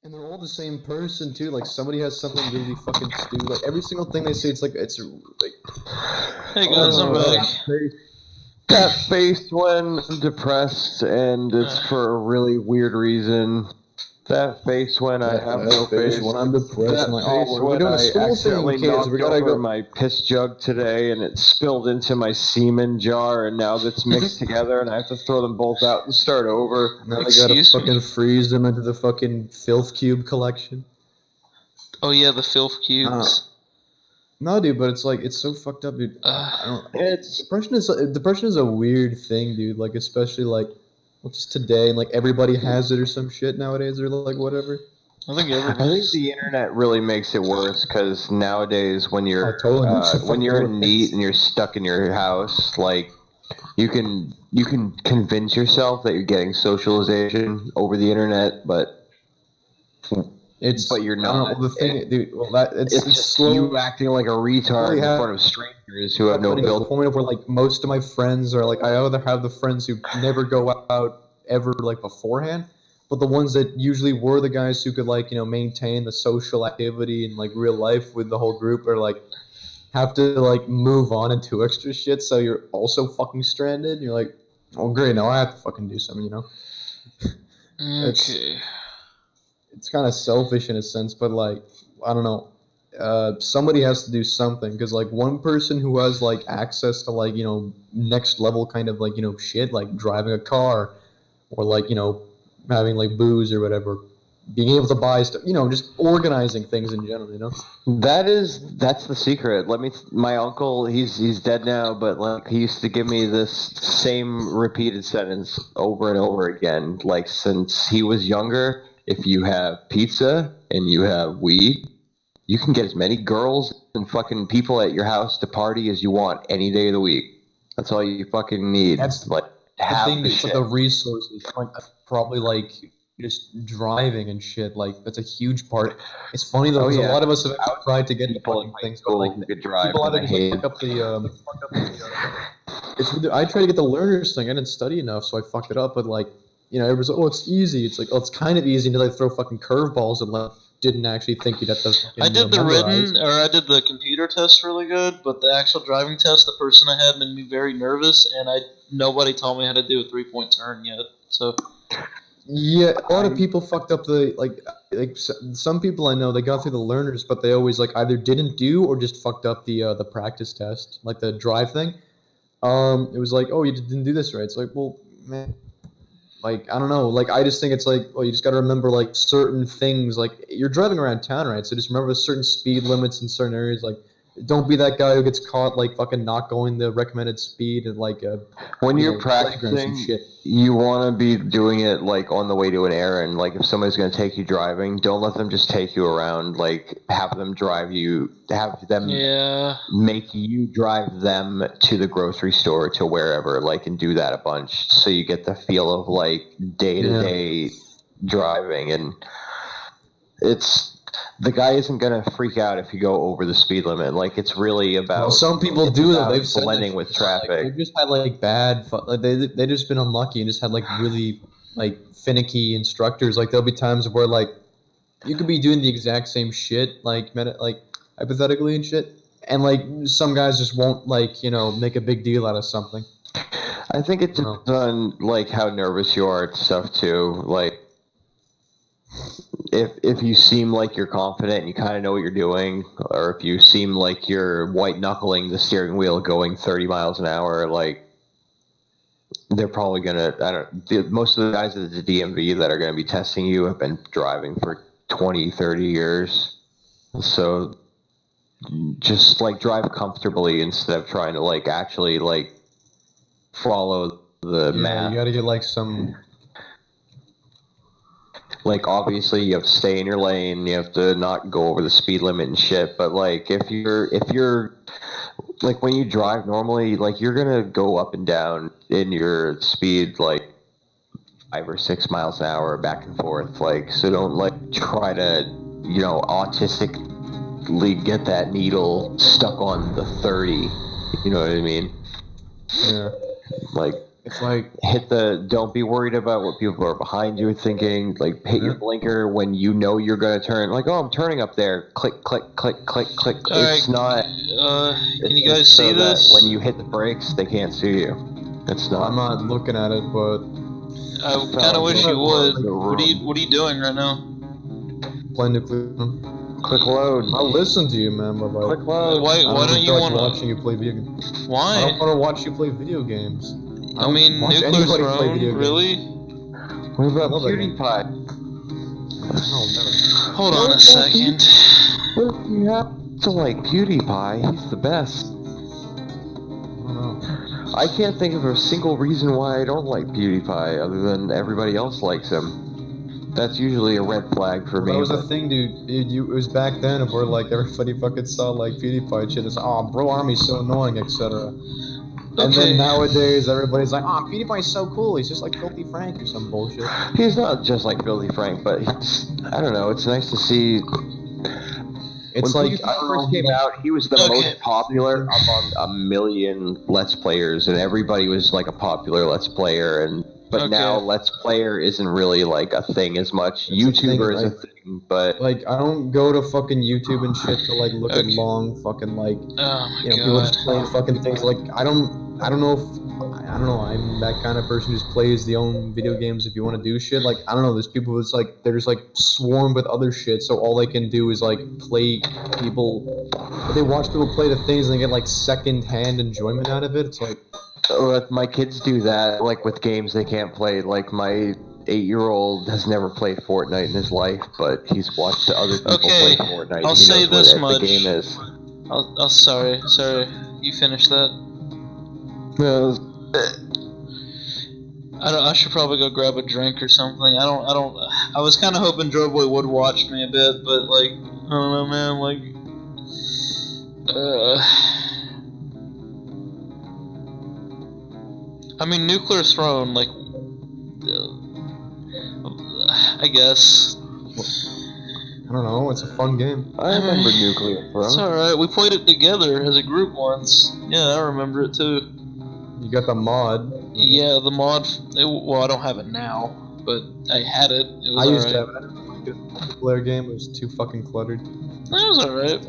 And they're all the same person too. Like somebody has something really fucking stupid. Like every single thing they say, it's like Hey I don't guys, I'm know. back. That face when I'm depressed, and it's for a really weird reason. That face when I have no face. When I'm depressed, That I'm like, face we're when doing a I school accidentally thing, kids. We knocked gotta over go. my piss jug today, and it spilled into my semen jar, and now that's mixed together, and I have to throw them both out and start over. Now they gotta Excuse me? fucking freeze them into the fucking filth cube collection. Oh yeah, the filth cubes. No, dude, but it's like it's so fucked up, dude. I don't. It's Depression is a weird thing, dude. Like especially like, just today, and like everybody has it or some shit nowadays, or like whatever. I think I everybody. think the internet really makes it worse because nowadays when you're Totally makes it when you're fucking in NEAT worse. and you're stuck in your house, like you can convince yourself that you're getting socialization over the internet, but you're I don't not. know, well, the thing, dude. Well, It's just slowly you acting like a retard in front of strangers who have no happening to the built. point of where like most of my friends are like I either have the friends who never go out ever like beforehand, but the ones that usually were the guys who could like maintain the social activity and like real life with the whole group are like have to like move on and do extra shit, so you're also fucking stranded. You're like, oh great, now I have to fucking do something. Okay. It's kind of selfish in a sense, but like I don't know. Somebody has to do something because like one person who has like access to like next level kind of like shit like driving a car or like having like booze or whatever, being able to buy stuff, just organizing things in general. That's the secret. My uncle, he's dead now, but like he used to give me this same repeated sentence over and over again. Like since he was younger, if you have pizza and you have weed, you can get as many girls and fucking people at your house to party as you want any day of the week. That's all you fucking need. That's like the have thing. the It's like shit. the resources, like probably like just driving and shit. Like that's a huge part. It's funny though Oh because a yeah, lot of us have tried to get the people in fucking high things, but like school who could drive, people and either I just like hated. fuck up the. I tried to get the learners thing. I didn't study enough, so I fucked it up. But like, everyone's like, oh, it's easy. It's like, oh, it's kind of easy until they throw fucking curveballs and like didn't actually think you'd have to fucking I did the memorize. written, or I did the computer test really good, but the actual driving test, the person I had made me very nervous, and nobody taught me how to do a 3-point turn yet. So Yeah, a lot of people fucked up the some people I know they got through the learners, but they always like either didn't do or just fucked up the practice test, like the drive thing. It was like, oh, you didn't do this right. It's like, well, man, like I don't know. Like I just think it's like, well, you just got to remember like certain things. Like you're driving around town, right? So just remember certain speed limits in certain areas. Like don't be that guy who gets caught like fucking not going the recommended speed and like When you're playground some practicing, shit. you want to be doing it like on the way to an errand. Like if somebody's going to take you driving, don't let them just take you around. Like have them yeah, make you drive them to the grocery store, to wherever, like, and do that a bunch so you get the feel of like day-to-day driving. And the guy isn't gonna freak out if you go over the speed limit. Like it's really about. Well, some people do though. They've said blending with traffic. Like, they've just had like bad. Like, they just been unlucky and just had like really like finicky instructors. Like there'll be times where like you could be doing the exact same shit like hypothetically and shit, and like some guys just won't like make a big deal out of something. I think it depends on like how nervous you are at stuff too. Like if you seem like you're confident and you kind of know what you're doing, or if you seem like you're white knuckling the steering wheel going 30 miles an hour, like they're probably gonna. Most of the guys at the DMV that are gonna be testing you have been driving for 20, 30 years, so just like drive comfortably instead of trying to like actually like follow the math. You got to get like some. Like obviously you have to stay in your lane, you have to not go over the speed limit and shit, but like if you're like when you drive normally, like you're gonna go up and down in your speed like 5 or 6 miles an hour back and forth, like, so don't like try to autistically get that needle stuck on the 30, you know what I mean? Yeah. Like It's like Don't be worried about what people are behind you thinking. Like, hit your blinker when you know you're gonna turn. Like, oh, I'm turning up there. Click, click, click, click, click. It's not. Can you guys see so this? that when you hit the brakes, they can't see you. It's not. I'm not looking at it, but I kind of wish you would. The What are you doing right now? playing nuclear. Click load. I'll listen to you, man, but like, Click load. Why I don't you feel want like watching you play video games? I Why? don't want to watch you play video games. I mean, watch Nuclear anybody play Throne, video games. really? What about Love that game. PewDiePie? No, never. Hold on a second. What if you have to like PewDiePie? He's the best. I don't know. I can't think of a single reason why I don't like PewDiePie other than everybody else likes him. That's usually a red flag for me. That was the thing, dude. It was back then where like everybody fucking saw like PewDiePie shit. It's oh, bro, Army's so annoying, etc. And then nowadays everybody's like, oh, PewDiePie's so cool. He's just like Filthy Frank or some bullshit. He's not just like Filthy Frank, but he's, I don't know. It's nice to see. It's when like PewDiePie first came out, he was the most popular among a million Let's Players, and everybody was like a popular Let's Player. But now Let's Player isn't really like a thing as much. YouTuber is a thing, but like I don't go to fucking YouTube and shit to like look at long fucking like people just playing fucking things. Like I don't know. I'm that kind of person who just plays the own video games. If you want to do shit, like I don't know. There's people who's like they're just like swarmed with other shit, so all they can do is like play people. They watch people play the things and they get like second-hand enjoyment out of it. It's like. My kids do that, like with games they can't play. Like my 8-year-old has never played Fortnite in his life, but he's watched other people play Fortnite. I'll say this much. The game is. Sorry. You finished that? I should probably go grab a drink or something. I was kind of hoping Drobboy would watch me a bit, but like, I don't know, man. Like, I mean, Nuclear Throne, like, I guess. I don't know, it's a fun game. I remember Nuclear Throne. It's alright, we played it together as a group once. Yeah, I remember it too. You got the mod. Yeah, the mod, well, I don't have it now, but I had it. It was I used to alright. have it. A multiplayer game, it was too fucking cluttered. It was alright.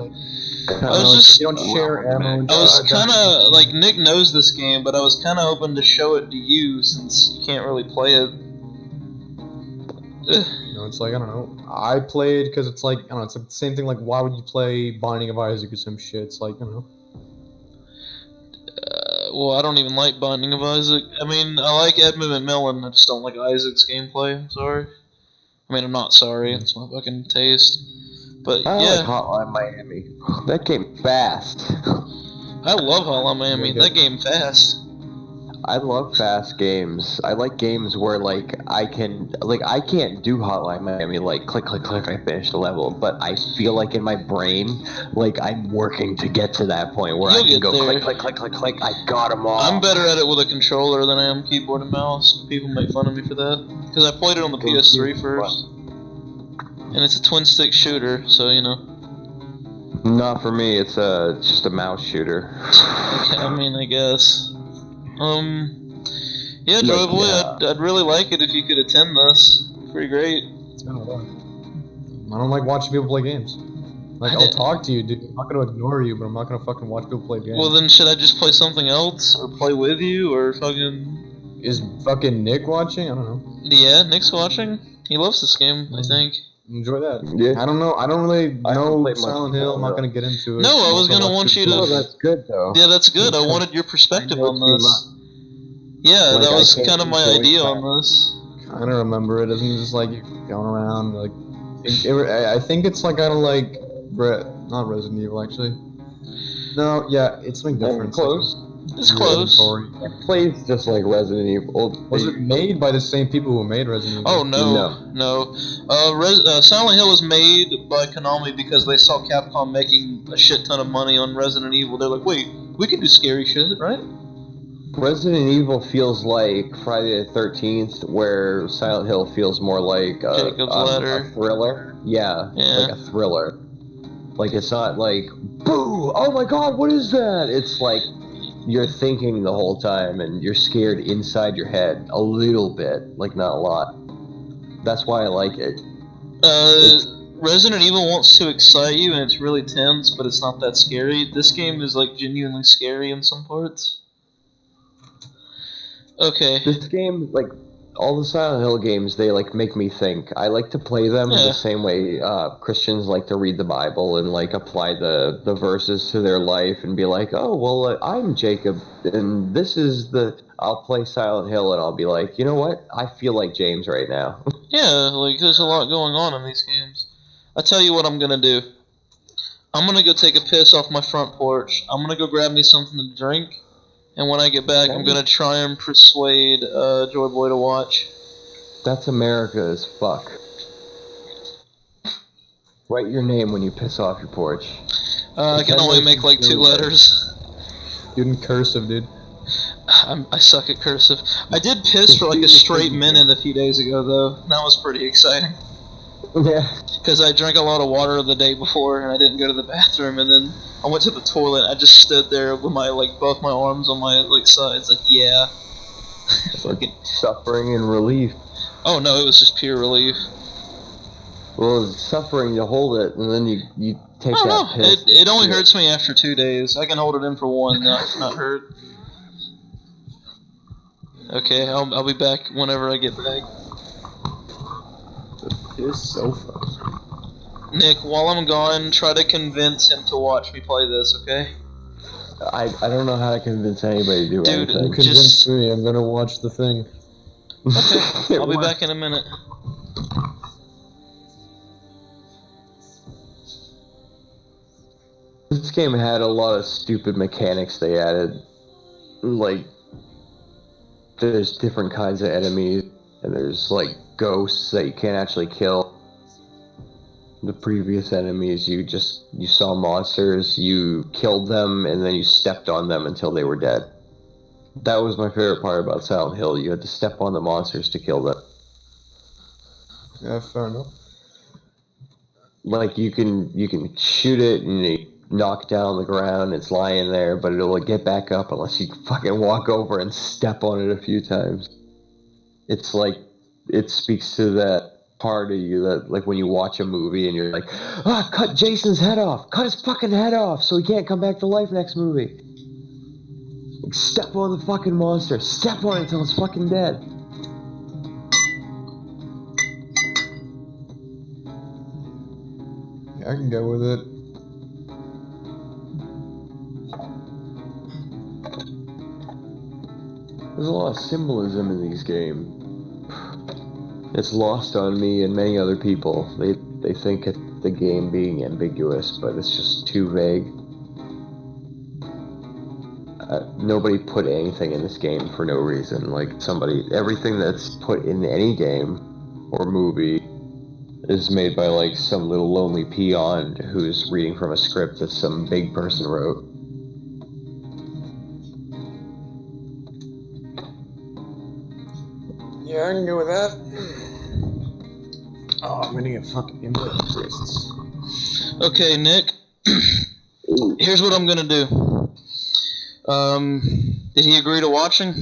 I was just, you don't share ammo. I was kind of, like, Nick knows this game, but I was kind of hoping to show it to you since you can't really play it. You know, it's like, I don't know. I played because it's like, I don't know, it's like the same thing, like, why would you play Binding of Isaac or some shit? It's like, I don't know. Well, I don't even like Binding of Isaac. I mean, I like Edmund McMillan, I just don't like Isaac's gameplay, I'm sorry. I mean, I'm not sorry, it's my fucking taste. But, I yeah. like Hotline Miami. That game fast. I love Hotline Miami, that game fast. I love fast games. I like games where like I can't do Hotline Miami like click click click I finish the level, but I feel like in my brain like I'm working to get to that point where I can go click click click click click. I got them all. I'm better at it with a controller than I am keyboard and mouse. People make fun of me for that because I played it on the PS3 first, and it's a twin stick shooter, so you know. Not for me. It's just a mouse shooter. Okay, I mean, I guess. Yeah, Drobboy, I'd really like it if you could attend this. Pretty great. It's kind of fun. I don't like watching people play games. Like, I'll talk to you, dude. I'm not gonna ignore you, but I'm not gonna fucking watch people play games. Well, then should I just play something else? Or play with you? Or fucking... Is fucking Nick watching? I don't know. Yeah, Nick's watching. He loves this game, I think. Enjoy that. Yeah. I don't know. I don't really know played Silent much Hill. I'm not before, gonna get into it. No, I was gonna want you to... Oh, that's good though. Yeah, that's good. I wanted your perspective on this. Yeah, Like, that was I kind of my enjoy idea that. on this. I don't remember it. Isn't it just like going around like? I think it's like kind of like not Resident Evil actually. No, yeah, it's something different. Close. It's close. It plays just like Resident Evil. Was it made by the same people who made Resident Evil? Oh no. Silent Hill was made by Konami because they saw Capcom making a shit ton of money on Resident Evil. They're like, wait, we can do scary shit, right? Resident Evil feels like Friday the 13th, where Silent Hill feels more like a thriller. Yeah, like a thriller. Like, it's not like, boo, oh my god, what is that? It's like, you're thinking the whole time, and you're scared inside your head a little bit, like not a lot. That's why I like it. Resident Evil wants to excite you, and it's really tense, but it's not that scary. This game is like genuinely scary in some parts. Okay. This game, like all the Silent Hill games, they like make me think. I like to play them the same way Christians like to read the Bible and like apply the verses to their life and be like, oh well, I'm Jacob, and this is the. I'll play Silent Hill and I'll be like, you know what? I feel like James right now. Yeah, like there's a lot going on in these games. I tell you what I'm gonna do. I'm gonna go take a piss off my front porch. I'm gonna go grab me something to drink, and when I get back, I'm gonna try and persuade Joy Boy to watch. That's America as fuck. Write your name when you piss off your porch. I can only make like 2 letters. Dude, in cursive, dude. I suck at cursive. I did piss for like a straight minute a few days ago, though. That was pretty exciting. Yeah. Because I drank a lot of water the day before, and I didn't go to the bathroom, and then I went to the toilet. I just stood there with my both my arms on my sides, yeah. Fucking suffering and relief. Oh no, it was just pure relief. Well, it's suffering to hold it, and then you take that piss. It only hurts me after 2 days. I can hold it in for 1 and not hurt. Okay, I'll be back whenever I get back. It's so fun. Nick, while I'm gone, try to convince him to watch me play this, okay? I don't know how to convince anybody to do anything. Convince me, I'm gonna watch the thing. Okay, I'll be back in a minute. This game had a lot of stupid mechanics they added. Like, there's different kinds of enemies, and there's like ghosts that you can't actually kill. The previous enemies, you saw monsters, you killed them, and then you stepped on them until they were dead. That was my favorite part about Silent Hill. You had to step on the monsters to kill them. Yeah, fair enough. Like, you can shoot it and you knock down on the ground, it's lying there, but it'll get back up unless you fucking walk over and step on it a few times. It's like, it speaks to that part of you that, like, when you watch a movie and you're like, cut Jason's head off, cut his fucking head off so he can't come back to life next movie. Like, step on the fucking monster, step on it until it's fucking dead. Yeah, I can go with it. There's a lot of symbolism in these games. It's lost on me and many other people. They think it's the game being ambiguous, but it's just too vague. Nobody put anything in this game for no reason. Like, everything that's put in any game or movie is made by like some little lonely peon who's reading from a script that some big person wrote. Yeah, I can go with that. Oh, I'm gonna get fucking wrists. Okay, Nick. Here's what I'm gonna do. Did he agree to watching?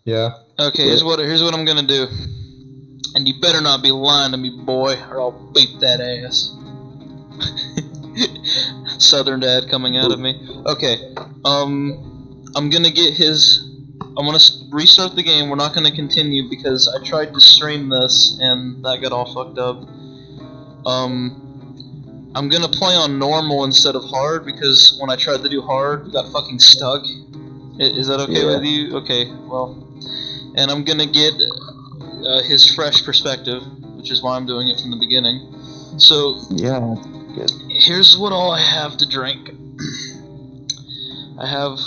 Yeah. Okay, here's what I'm gonna do. And you better not be lying to me, boy, or I'll beat that ass. Southern dad coming out of me. Okay. I'm gonna get his. I'm gonna restart the game. We're not gonna continue because I tried to stream this and that got all fucked up. I'm gonna play on normal instead of hard because when I tried to do hard, it got fucking stuck. Is that okay with you? Okay, well. And I'm gonna get his fresh perspective, which is why I'm doing it from the beginning. So, yeah, good. Here's what all I have to drink. I have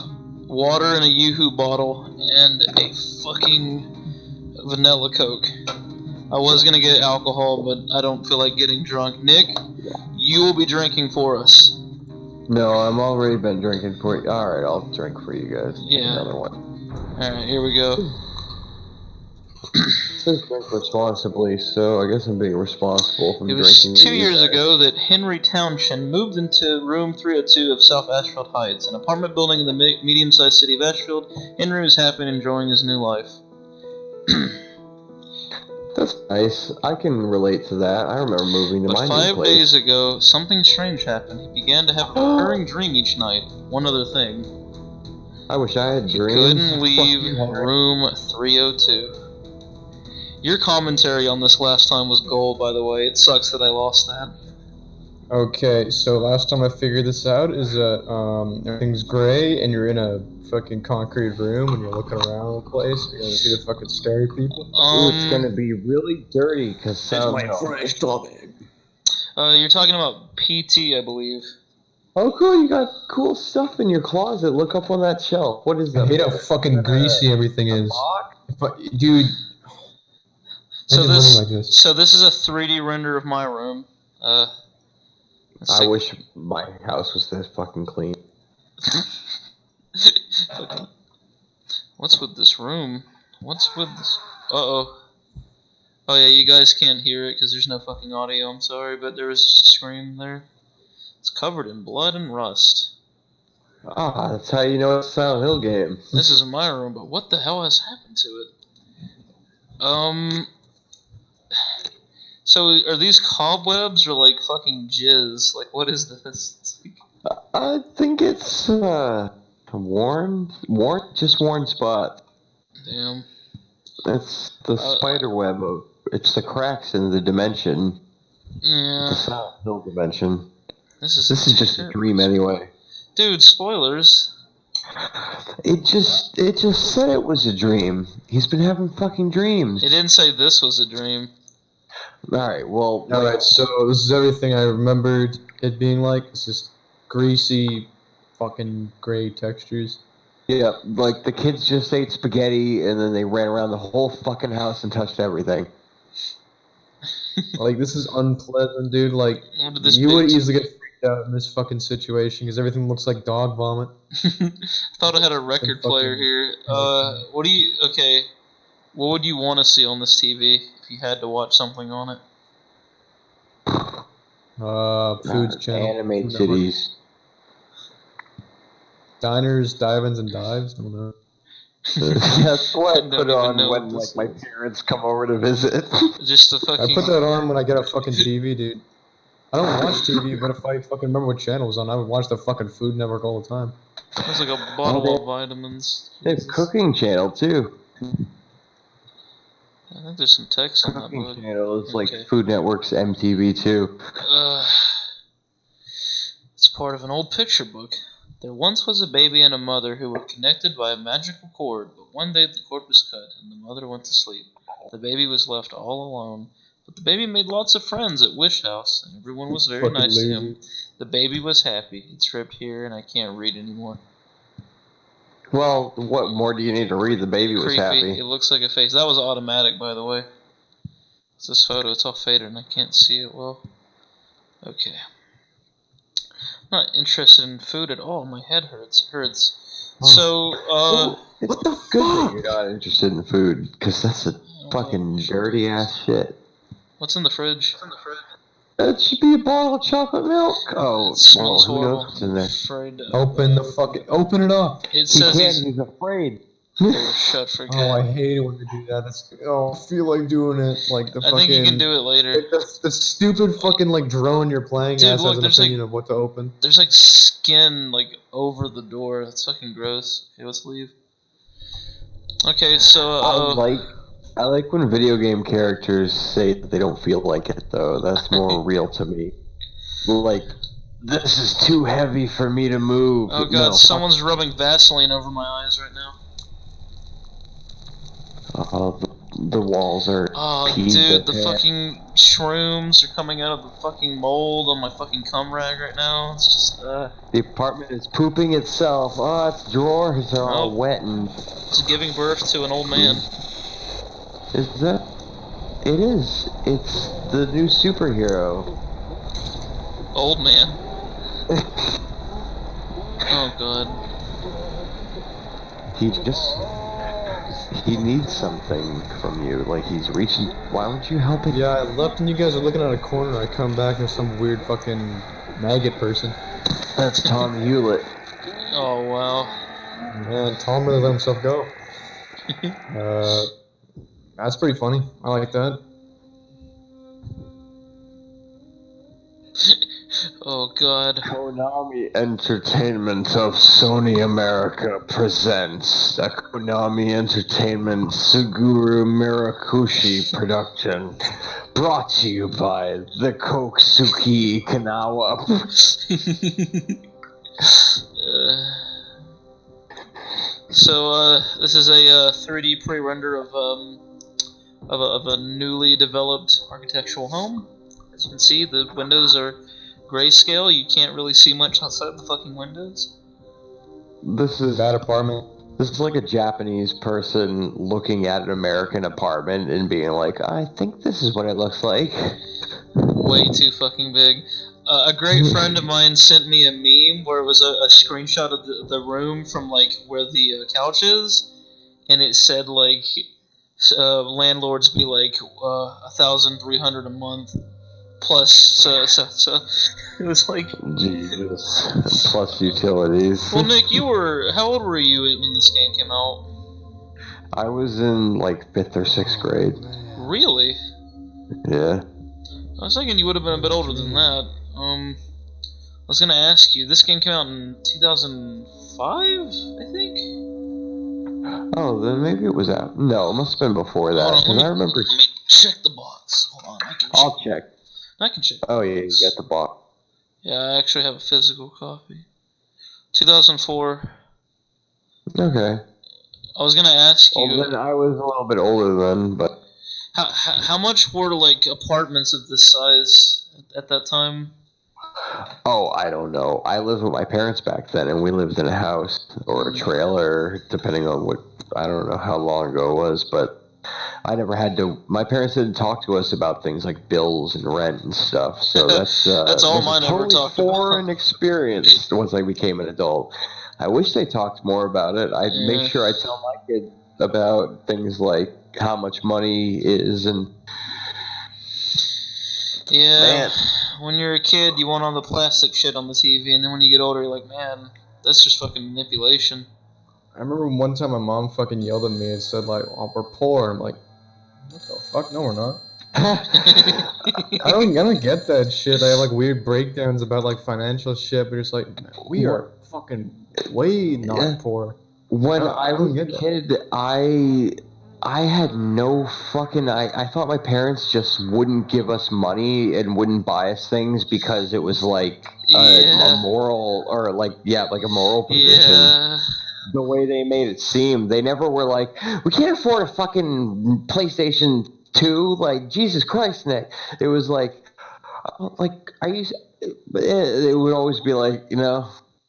water in a Yoo-Hoo bottle and a fucking vanilla Coke. I was gonna get alcohol, but I don't feel like getting drunk. Nick, you will be drinking for us. No, I'm already been drinking for you. Alright, I'll drink for you guys. Yeah. Another one. Alright, here we go. says drink responsibly, so I guess I'm being responsible from It drinking. was 2 years ago that Henry Townshend moved into room 302 of South Ashfield Heights, an apartment building in the medium-sized city of Ashfield. Henry was happy and enjoying his new life. That's nice. I can relate to that. I remember moving to my But new 5 place. days ago, something strange happened. He began to have a recurring dream each night. One other thing. I wish I had He dreams. couldn't leave you, Henry. room 302. Your commentary on this last time was gold, by the way. It sucks that I lost that. Okay, so last time I figured this out is that everything's gray and you're in a fucking concrete room and you're looking around the place. You're gonna see the fucking scary people. Ooh, it's gonna be really dirty because fresh stomach. You're talking about PT, I believe. Oh, cool! You got cool stuff in your closet. Look up on that shelf. What is that? I hate how fucking greasy everything is. Dude. So Imagine this, living like this. so this is a 3D render of my room. I wish my house was this fucking clean. What's with this room? What's with this? Uh-oh. Oh yeah, you guys can't hear it because there's no fucking audio, I'm sorry, but there was just a scream there. It's covered in blood and rust. Ah, that's how you know it's a Silent Hill game. This is my room, but what the hell has happened to it? So are these cobwebs or like fucking jizz? Like what is this? It's like... I think it's worn spot. Damn. It's the spider web of. It's the cracks in the dimension. Yeah. The Silent Hill dimension. This is just a dream anyway. Dude, spoilers. It just said it was a dream. He's been having fucking dreams. It didn't say this was a dream. Alright, well... Alright, so this is everything I remembered it being like. It's just greasy, fucking gray textures. Yeah, like the kids just ate spaghetti and then they ran around the whole fucking house and touched everything. Like, this is unpleasant, dude. Like, What did this you would bitch- easily get freaked out in this fucking situation because everything looks like dog vomit. Thought I had a record player here. What would you want to see on this TV if you had to watch something on it? Foods channel. Anime Food Network. titties. Diners, dive-ins, and dives. I don't know. That's what I Don't put even on know when what like this my parents come over to visit. Just the I fucking. put that on when I get a fucking TV, dude. I don't watch TV, but if I fucking remember what channel was on, I would watch the fucking Food Network all the time. It's like a bottle of vitamins. They have cooking channel too. I think there's some text on that Cooking book. channel is like Okay. Food Network's MTV too. It's part of an old picture book. There once was a baby and a mother who were connected by a magical cord, but one day the cord was cut and the mother went to sleep. The baby was left all alone. But the baby made lots of friends at Wish House, and everyone was very Fucking nice to him. lazy. The baby was happy. It's ripped here, and I can't read anymore. Well, what more do you need to read? The baby was Creepy. happy. It looks like a face. That was automatic, by the way. It's this photo. It's all faded, and I can't see it well. Okay. I'm not interested in food at all. My head hurts. It hurts. So, It's What the good that fuck? you're not interested in food, because that's a fucking dirty ass shit. what's in the fridge? That should be a bottle of chocolate milk. Oh, It smells well, who horrible. knows what's in there? Afraid to Open it up. It He says can't. he's He's afraid. shut for good. Oh, I hate it when they do that. I feel like doing it. Like the I fucking. think you can do it later. Like the stupid fucking like drone you're playing Dude, has look, an there's, opinion of what to open. There's like skin like over the door. That's fucking gross. Okay, let's leave. Okay, so I like when video game characters say that they don't feel like it though. That's more real to me. Like, this is too heavy for me to move. oh god, No, someone's rubbing Vaseline over my eyes right now. the walls are. Oh, peed dude, to the death. fucking shrooms are coming out of the fucking mold on my fucking cum rag right now. It's just, The apartment is pooping itself. Oh, its drawers are all Oh. wet and. it's giving birth to an old man. Is that? It is. It's the new superhero. Old man. Oh god. He just He needs something from you. Like, he's reaching. Why won't you help him? Yeah, I left and you guys are looking at a corner. I come back and there's some weird fucking maggot person. That's Tom Hewlett. Oh, wow. Man, Tom really let himself go. That's pretty funny. I like that. Oh, God. Konami Entertainment of Sony America presents a Konami Entertainment Suguru Mirakushi production, brought to you by the Koksuki Kanawa. So, this is a 3D pre-render of a newly developed architectural home. As you can see, the windows are grayscale. You can't really see much outside the fucking windows. This is Bad apartment. This is like a Japanese person looking at an American apartment and being like, I think this is what it looks like. Way too fucking big. A great friend of mine sent me a meme where it was a screenshot of the room from like where the couch is, and it said like landlords be like 1,300 a month plus so it was like Jesus. Plus utilities. Well, Nick, how old were you when this game came out? I was in like 5th or 6th grade. Really? Yeah. I was thinking you would have been a bit older than that. I was gonna ask you. This game came out in 2005, I think. Oh, then maybe it was out. No, it must have been before that. Because I remember. Let me check the box. Hold on, I'll check. I can check. Oh yeah, you got the box. Yeah, I actually have a physical copy. 2004. Okay. I was gonna ask you. Well, then I was a little bit older then, but. How much were like apartments of this size at that time? Oh, I don't know. I lived with my parents back then, and we lived in a house or a trailer, depending on what. I don't know how long ago it was, but I never had to. My parents didn't talk to us about things like bills and rent and stuff. So that's all mine ever talked about. Foreign experience once I became an adult. I wish they talked more about it. I'd make sure I tell my kid about things like how much money is and. Yeah. Man. When you're a kid, you want all the plastic shit on the TV, and then when you get older, you're like, man, that's just fucking manipulation. I remember one time my mom fucking yelled at me and said like, "Oh, we're poor." I'm like, "What the fuck? No, we're not." I don't get that shit. I have like weird breakdowns about like financial shit, but it's like we are fucking way not poor. When I was a kid, I had no fucking. I thought my parents just wouldn't give us money and wouldn't buy us things because it was like a moral or like a moral position. Yeah. The way they made it seem, they never were like, we can't afford a fucking PlayStation 2. Like, Jesus Christ, Nick. It was like it would always be like,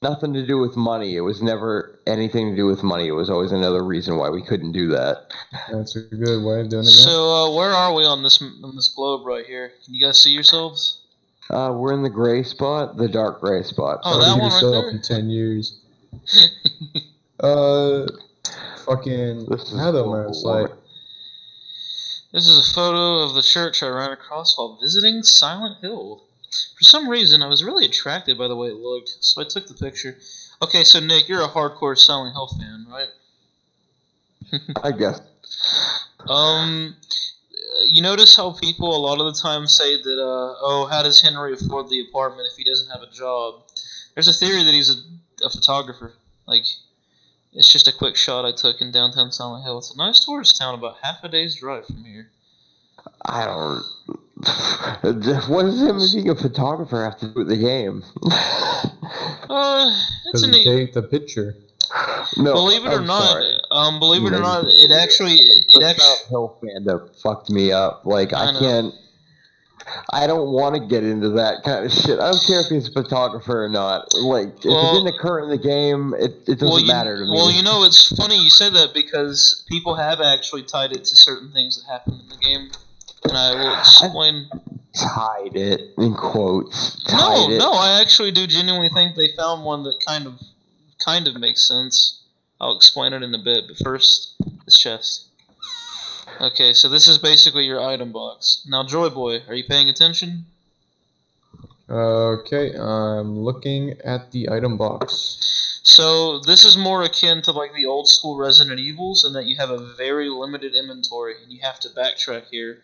nothing to do with money. It was never anything to do with money. It was always another reason why we couldn't do that. That's a good way of doing it. So, where are we on this globe right here? Can you guys see yourselves? We're in the gray spot, the dark gray spot. Oh, that one right there? In 10 years. Fucking. How though, man? It's like. This is a photo of the church I ran across while visiting Silent Hill. For some reason, I was really attracted by the way it looked, so I took the picture. Okay, so Nick, you're a hardcore Silent Hill fan, right? I guess. You notice how people a lot of the time say that, how does Henry afford the apartment if he doesn't have a job? There's a theory that he's a photographer. Like, it's just a quick shot I took in downtown Silent Hill. It's a nice tourist town about half a day's drive from here. I don't. What does him being a photographer have to do with the game? It's a neat. Take the picture. No, believe it or not, it actually Hill fandom fucked me up. Like I don't want to get into that kind of shit. I don't care if he's a photographer or not. Like, if it didn't occur in the game, it doesn't matter to me. Well, it's funny you say that because people have actually tied it to certain things that happened in the game. And I will explain. Tied it, in quotes. No, I actually do genuinely think they found one that kind of makes sense. I'll explain it in a bit, but first, This chest. Okay, so this is basically your item box. Now, Joy Boy, are you paying attention? Okay, I'm looking at the item box. So this is more akin to like the old school Resident Evils, in that you have a very limited inventory, and you have to backtrack here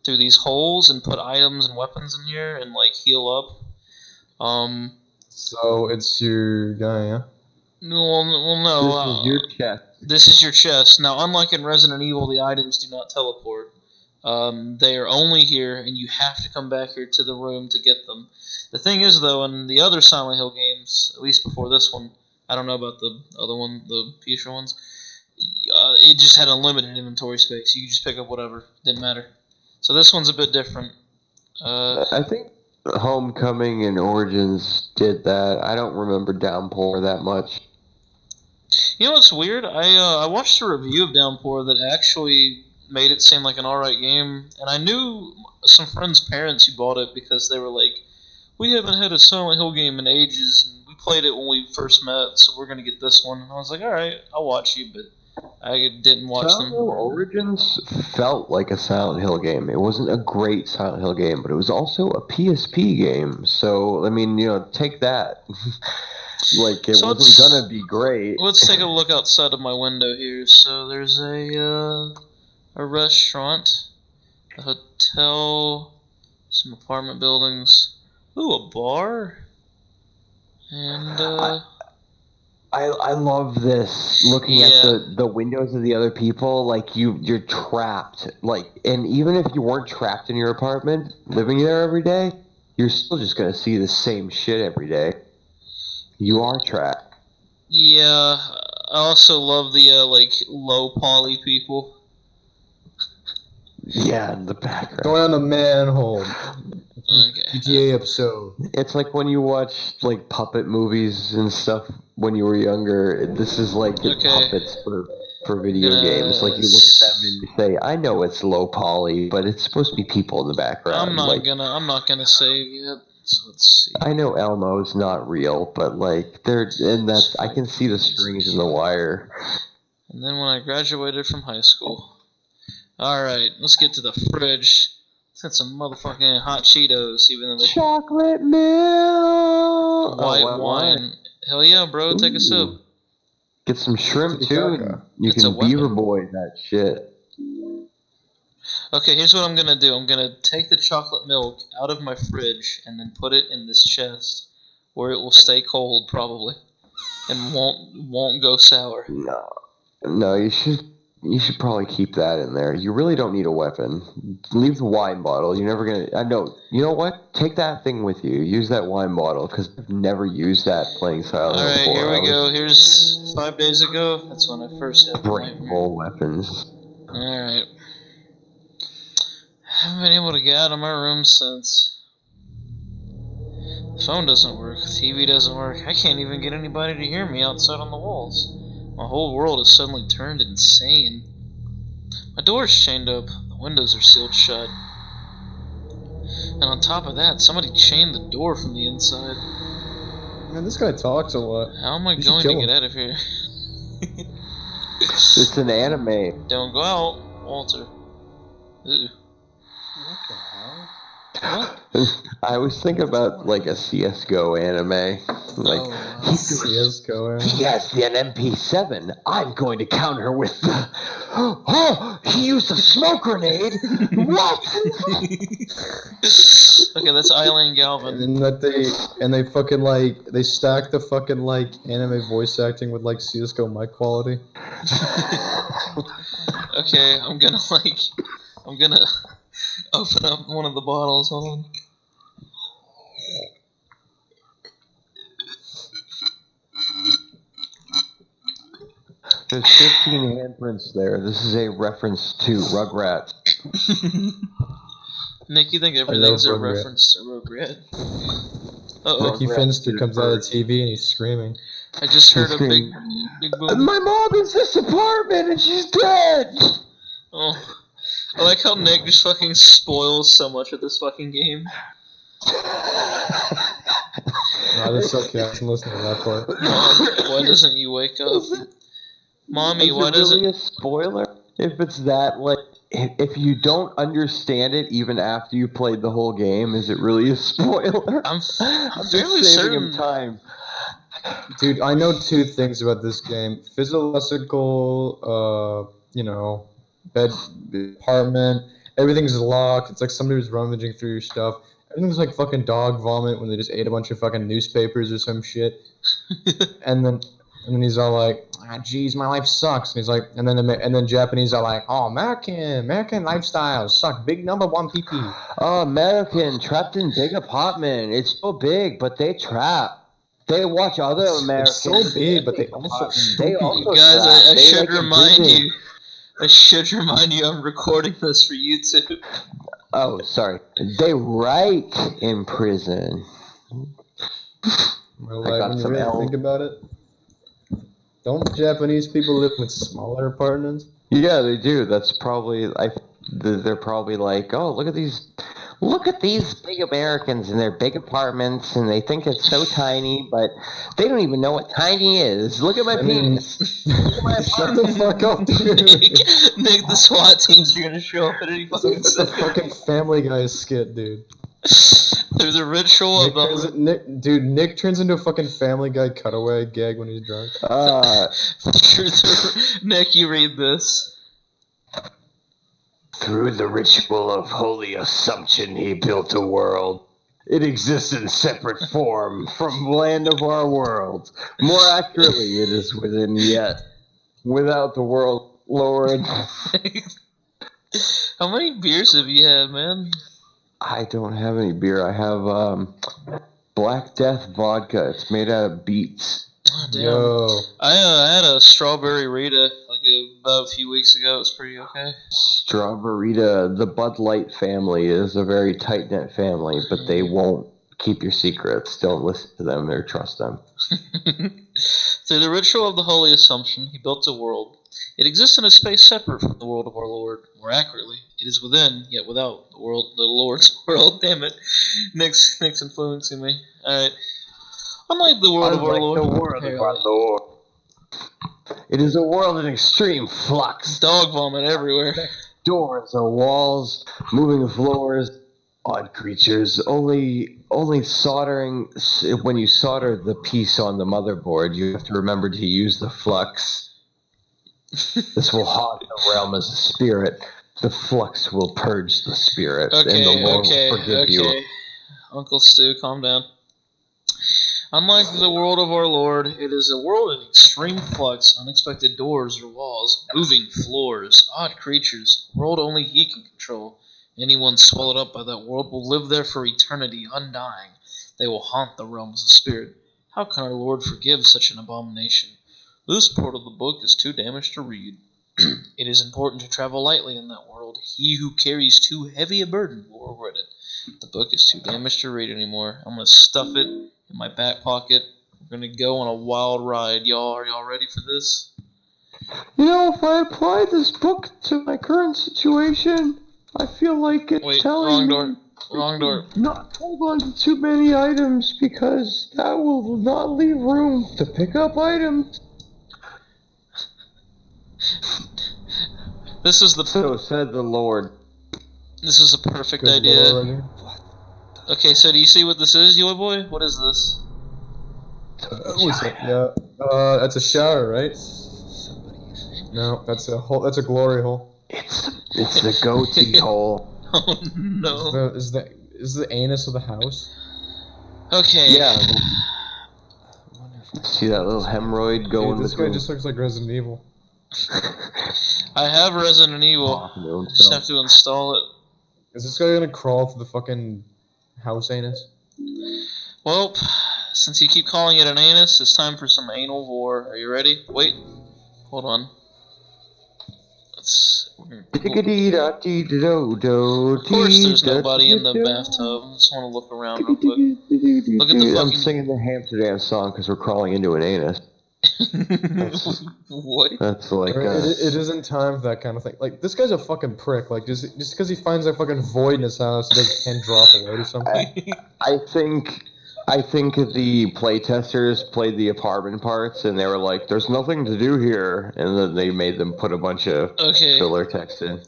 through these holes and put items and weapons in here and like heal up. So it's your guy, yeah? No. This is your chest. This is your chest. Now, unlike in Resident Evil, the items do not teleport. They are only here, and you have to come back here to the room to get them. The thing is, though, in the other Silent Hill games, at least before this one, I don't know about the other one, the future ones, it just had unlimited inventory space. You could just pick up whatever. Didn't matter. So this one's a bit different. I think Homecoming and Origins did that. I don't remember Downpour that much. You know what's weird? I watched a review of Downpour that actually made it seem like an alright game, and I knew some friends' parents who bought it because they were like, we haven't had a Silent Hill game in ages, and we played it when we first met, so we're gonna get this one. And I was like, alright, I'll watch you, but I didn't watch Silent them. Hill Origins felt like a Silent Hill game. It wasn't a great Silent Hill game, but it was also a PSP game. So, I mean, take that. Like, it wasn't gonna be great. Let's take a look outside of my window here. So there's a restaurant, a hotel, some apartment buildings. Ooh, a bar. And I love this, looking at the windows of the other people. Like, you're trapped. Like, and even if you weren't trapped in your apartment, living there every day, you're still just gonna see the same shit every day. You are trapped. Yeah, I also love the like low poly people. Yeah, in the background. Going on a manhole. Okay. GTA episode. It's like when you watch like puppet movies and stuff when you were younger. This is like puppets for video games. Like, you look at them and you say, "I know it's low poly, but it's supposed to be people in the background." I'm not gonna save yet. So let's see. I know Elmo's not real, but like I can see the strings in the wire. And then when I graduated from high school. Alright, let's get to the fridge. Let's get some motherfucking hot Cheetos, even though they Chocolate milk. white wine. Hell yeah, bro, take a sip. Get some shrimp too. You It's a can beaver weapon. boy that shit. Okay, here's what I'm gonna do. I'm gonna take the chocolate milk out of my fridge and then put it in this chest, where it will stay cold probably, and won't go sour. No, you should probably keep that in there. You really don't need a weapon. Leave the wine bottle. You're never gonna. I know. You know what? Take that thing with you. Use that wine bottle, because I've never used that playing Silent Hill Alright, before. here we go. Here's 5 days ago. That's when I first had the nightmare. Breakable weapons. Alright. Haven't been able to get out of my room since. The phone doesn't work, the TV doesn't work. I can't even get anybody to hear me outside on the walls. My whole world has suddenly turned insane. My door's chained up, the windows are sealed shut. And on top of that, somebody chained the door from the inside. Man, this guy talks a lot. How am I You should going to kill get him. out of here? It's an anime. Don't go out, Walter. Ooh. What the hell? What? I always think about like a CS:GO anime. Like, CSGO. he has the MP7. I'm going to counter with the. Oh, he used a smoke grenade. What? Okay, that's Eileen Galvin. And they fucking like they stack the fucking like anime voice acting with like CS:GO mic quality. Okay, I'm gonna open up one of the bottles. Hold on. There's 15 handprints there. This is a reference to Rugrats. Nick, you think everything's a Rugrat. reference to Rugrat? Uh-oh. Ricky Finster comes out of the TV and he's screaming. I just heard a big boom. My mom is this apartment and she's dead. Oh. I like how Nick just fucking spoils so much of this fucking game. Nah, that's okay. I can listen to that part. Mom, why doesn't you wake up? Mommy, Is why it does really it? a spoiler? If it's that, like, if you don't understand it even after you played the whole game, is it really a spoiler? I'm just fairly saving him certain. time. Dude, I know two things about this game: physiological, bed apartment. Everything's locked. It's like somebody's rummaging through your stuff. Everything's like fucking dog vomit when they just ate a bunch of fucking newspapers or some shit. And then he's all like, geez, my life sucks. And he's like, and then Japanese are like, oh, American lifestyles suck. Big number one PP. Oh, American trapped in big apartment. It's so big, but they trap. They watch other Americans. It's so big, but they also They also Guys, trap. I They should like remind imprison. you. I should remind you I'm recording this for YouTube. Oh, sorry. They write in prison. Well, I like, got when you some really L. think about it, don't Japanese people live with smaller apartments? Yeah, they do. That's probably they're probably like, oh, look at these big Americans in their big apartments, and they think it's so tiny, but they don't even know what tiny is. Look at my penis. Shut the fuck up, dude. Nick, the SWAT teams are gonna show up at any fucking It's a fucking Family Guy skit, dude. Through the ritual of the Nick turns into a fucking Family Guy cutaway gag when he's drunk. Nick, you read this. Through the ritual of holy assumption, he built a world. It exists in separate form from land of our world. More accurately, it is within yet. Without the world, Lord. How many beers have you had, man? I don't have any beer. I have Black Death vodka. It's made out of beets. Oh, damn. Yo. I had a strawberry Rita about a few weeks ago. It was pretty okay. Strawberryta, the Bud Light family is a very tight-knit family, but they won't keep your secrets. Don't listen to them or trust them. Through the ritual of the Holy Assumption, he built a world. It exists in a space separate from the world of our Lord. More accurately, it is within, yet without the Lord's world. Damn it. Nick's influencing me. Alright. Unlike the world of our Lord. Lord. It is a world in extreme flux. Dog vomit everywhere. Doors or walls, moving floors, odd creatures. Only soldering. When you solder the piece on the motherboard, you have to remember to use the flux. This will haunt the realm as a spirit. The flux will purge the spirit, and the Lord will forgive you. Uncle Stu, calm down. Unlike the world of our Lord, it is a world in extreme flux, unexpected doors or walls, moving floors, odd creatures, a world only he can control. Anyone swallowed up by that world will live there for eternity, undying. They will haunt the realms of spirit. How can our Lord forgive such an abomination? This part of the book is too damaged to read. It is important to travel lightly in that world. He who carries too heavy a burden will regret it. The book is too damaged to read anymore. I'm going to stuff it in my back pocket. We're going to go on a wild ride. Are y'all ready for this? You know, if I apply this book to my current situation, I feel like it's telling me Wrong door. not hold on to too many items because that will not leave room to pick up items. So said the Lord. This is a perfect Good idea. Lord. Okay, so do you see what this is, yo boy? What is this? What's that? Yeah. That's a shower, right? No, that's a hole. That's a glory hole. It's the goatee hole. Oh no. Is the anus of the house? Okay. Yeah. See that little hemorrhoid going Dude, this between? guy just looks like Resident Evil. I have Resident Evil. Just have to install it. Is this guy gonna crawl through the fucking house anus? Well, since you keep calling it an anus, it's time for some anal vor. Are you ready? Wait. Hold on. Of course there's nobody in the bathtub. I just want to look around real quick. Look at the fucking... I'm singing the hamster dance song because we're crawling into an anus. What? That's like it isn't time for that kind of thing. Like, this guy's a fucking prick. Like, just because he finds a fucking void in his house, he can't drop a load or something. I think I think the playtesters played the apartment parts, and they were like, "There's nothing to do here," and then they made them put a bunch of filler text in.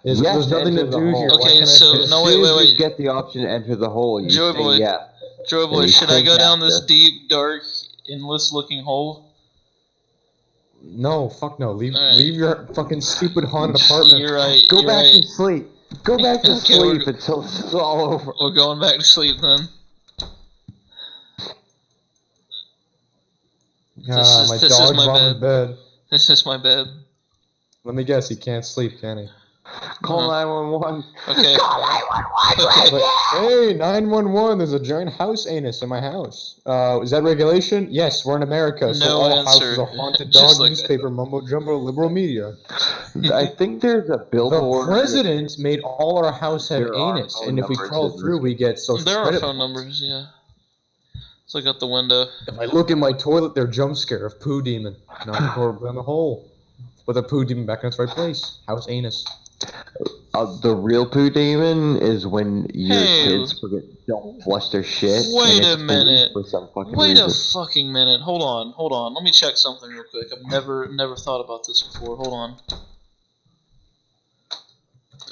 Yes, there's nothing to do here. Okay, so no, wait. You get the option to enter the hole. You Joy say boy, yes. Joy boy, should I go down this deep, dark, endless-looking hole? No, fuck no. Leave Right. leave your fucking stupid haunted apartment. You're right. Go back to sleep. Go back to Okay, sleep until this is all over. We're going back to sleep then. Ah, This my is dog's my on bed. This is my bed. Let me guess, he can't sleep, can he? Call 911. Okay. Call 911. But, hey, 911, there's a giant house anus in my house. Is that regulation? Yes, we're in America, so No all answer. houses are haunted Just dog like newspaper, mumbo jumbo, liberal media. I think there's a The billboard. president made all our house have There are anus, phone and if we numbers crawl in through, we get social There are credit phone points. numbers, yeah. Let's look out the window. If I look in my toilet, they're jump scare of poo demon. Not down the hole. Put the poo demon back in its right place. House anus. The real poo demon is when your Hey. kids don't flush their shit. Wait and a it's minute. For some fucking Wait a reason. fucking minute. Hold on. Let me check something real quick. I've never thought about this before. Hold on.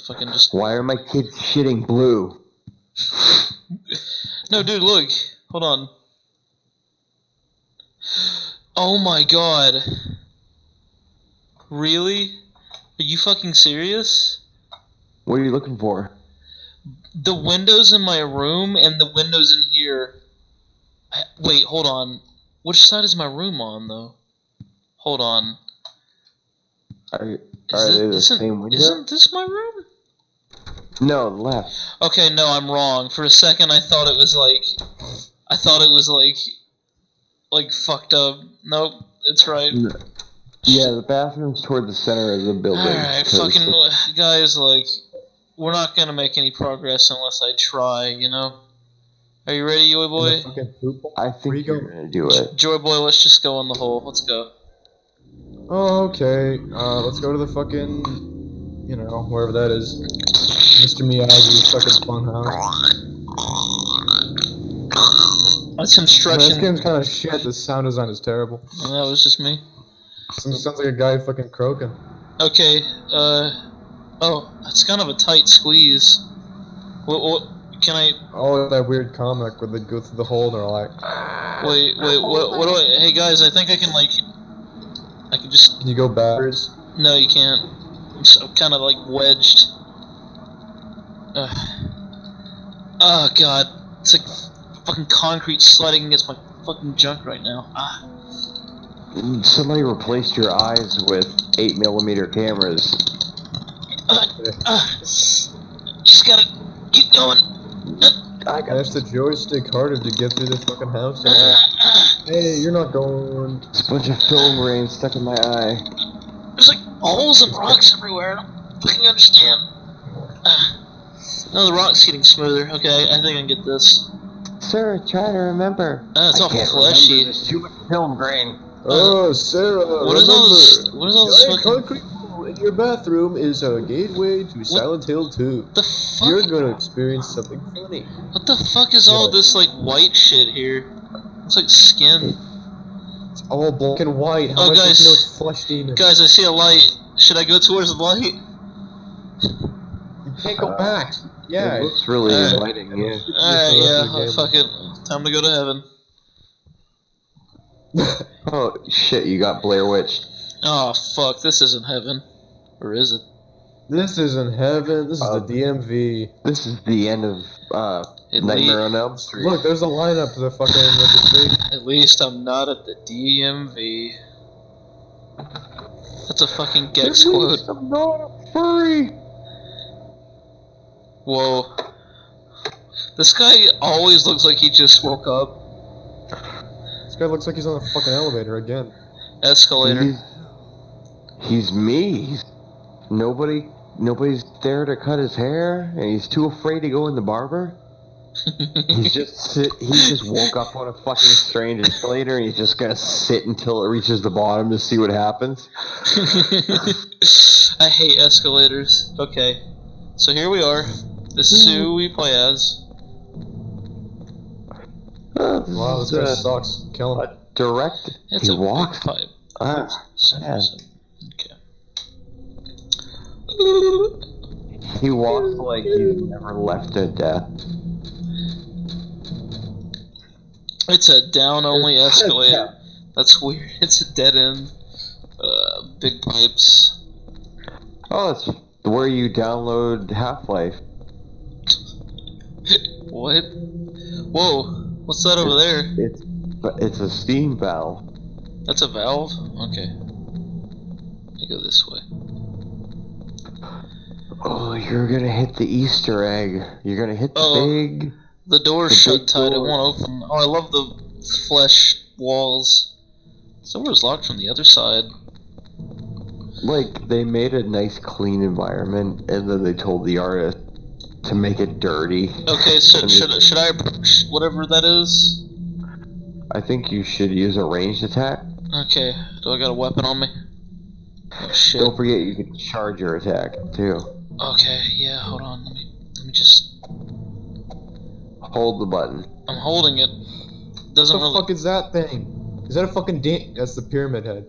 Fucking just. Why are my kids shitting blue? No, dude, look. Hold on. Oh my god. Really? Are you fucking serious? What are you looking for? The windows in my room and the windows in here. Wait, hold on. Which side is my room on, though? Hold on. Are they the same window? Isn't this my room? No, left. Okay, no, I'm wrong. For a second, I thought it was like fucked up. Nope, it's right. Yeah, the bathroom's toward the center of the building. Alright, fucking guys, like, we're not gonna make any progress unless I try, you know? Are you ready, Joy Boy? I think you're gonna do it. Joy Boy, let's just go in the hole. Let's go. Oh, okay. Let's go to the fucking, you know, wherever that is. Mr. Miyagi's fucking funhouse. That's him This stretching. game's kind of shit. The sound design is terrible. Oh, that was just me. Sounds like a guy fucking croaking. Okay, oh, that's kind of a tight squeeze. What, can I, Oh, that weird comic where they go through the hole and they're like, wait, what do I, hey guys, I think I can, like, I can just, can you go backwards? no you can't. I'm kind of, like, wedged. Oh god, it's like fucking concrete sliding against my fucking junk right now. Ah. Somebody replaced your eyes with 8mm cameras. Just gotta keep going. That's the joystick harder to get through the fucking house. Hey, you're not going. There's a bunch of film grains stuck in my eye. There's like holes and rocks everywhere. I don't fucking understand. No, the rock's getting smoother. Okay, I think I can get this. Sir, try to remember. It's all fleshy. There's too much film grain. Oh, Sarah, What is all this? What is all this giant fucking? concrete wall in your bathroom is a gateway to Silent Hill 2. The You're fuck? gonna experience something funny. What the fuck is all this like white shit here? It's like skin. It's all black and white. How Oh, am I supposed guys. to know it's flesh demon? Guys, I see a light. Should I go towards the light? You can't go back. Yeah. It looks really inviting, yeah. Alright, yeah, fuck it. Time to go to heaven. Oh, shit, you got Blair Witch. Oh fuck, this isn't heaven. Or is it? This isn't heaven. This is the DMV. This is the end of Nightmare on Elm Street. Look, there's a lineup to the fucking registration. At least I'm not at the DMV. That's a fucking Gex quote. I'm not a furry. Whoa. This guy always looks like he just woke up. This guy looks like he's on the fucking elevator again. Escalator. He's me. Nobody's there to cut his hair, and he's too afraid to go in the barber. He just woke up on a fucking strange escalator, and he's just gonna sit until it reaches the bottom to see what happens. I hate escalators. Okay. So here we are. This is who we play as. Wow, this guy sucks. Kill him. Direct. It's He a walks. big pipe. Man. Okay. He walks like he's never left a death. It's a down-only escalator. That's weird. It's a dead end. Big pipes. Oh, it's where you download Half-Life. What? Whoa! What's that over there? It's a steam valve. That's a valve? Okay. I go this way. Oh, you're gonna hit the Easter egg. You're gonna hit the The door's The shut big tight. It door. won't open. Oh, I love the flesh walls. The door's locked from the other side. Like, they made a nice clean environment, and then they told the artist to make it dirty. Okay, so should I approach whatever that is? I think you should use a ranged attack. Okay. Do I got a weapon on me? Oh shit. Don't forget you can charge your attack, too. Okay. Yeah. Hold on. Let me just. Hold the button. I'm holding it. What Doesn't the really. fuck is that thing? Is that a fucking That's the pyramid head.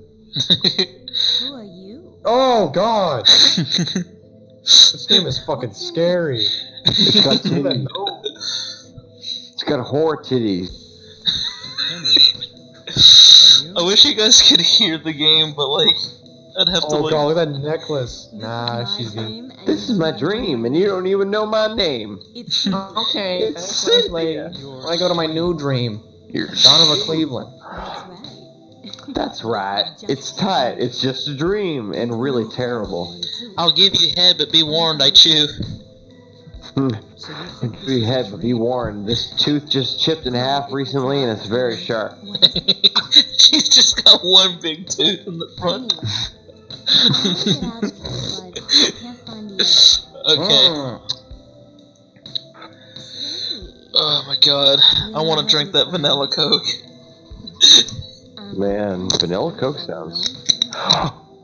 Who are you? Oh god! This game is fucking scary. It's got titties. It's got whore titties. I wish you guys could hear the game, but like, I'd have to Oh like. god, look at that necklace. This Nah, is my she's being. dream, and This you is my know dream, and you don't even know my name. It's Okay, It's that's nice, lady. Cynthia. When I go to my new dream, You're Donovan Cleveland. that's right. That's right. It's tight. It's just a dream, and really terrible. I'll give you head, but be warned, I chew. Be head, but be warned. This tooth just chipped in half recently, and it's very sharp. She's just got one big tooth in the front. Okay. Oh my god. I want to drink that vanilla Coke. Man, vanilla Coke sounds.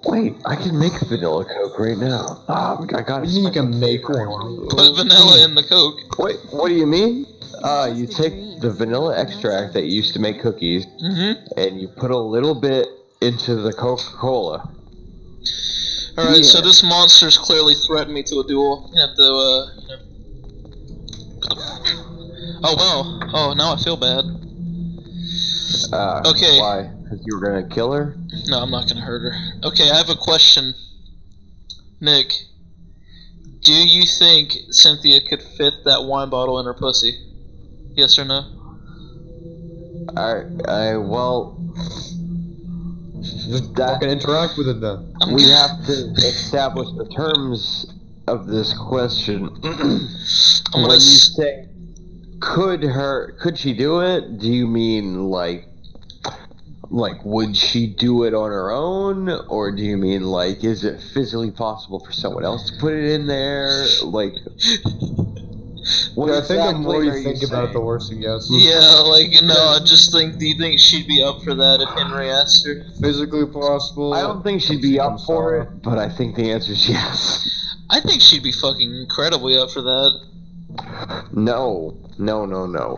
Wait, I can make vanilla Coke right now. Oh, I got You it. can make one. Put vanilla in the Coke. Wait, what do you mean? You take the vanilla extract that you used to make cookies, and you put a little bit into the Coca-Cola. Alright, so this monster's clearly threatened me to a duel. You have to, you know. Oh, wow. Oh, now I feel bad. Okay. Why? Because you were gonna kill her? No, I'm not gonna hurt her. Okay, I have a question. Nick, do you think Cynthia could fit that wine bottle in her pussy? Yes or no? Well, Just fucking interact with it then. we have to establish the terms of this question. I'm When gonna you say, could she do it? Do you mean like, would she do it on her own? Or do you mean like, is it physically possible for someone else to put it in there? Like, what Yeah, I think the exactly more are you think about it, the saying? worse it gets. Yeah, like, no, I just think, do you think she'd be up for that if Henry asked her? Physically possible. I don't think she'd be up for it, but I think the answer is yes. I think she'd be fucking incredibly up for that. No.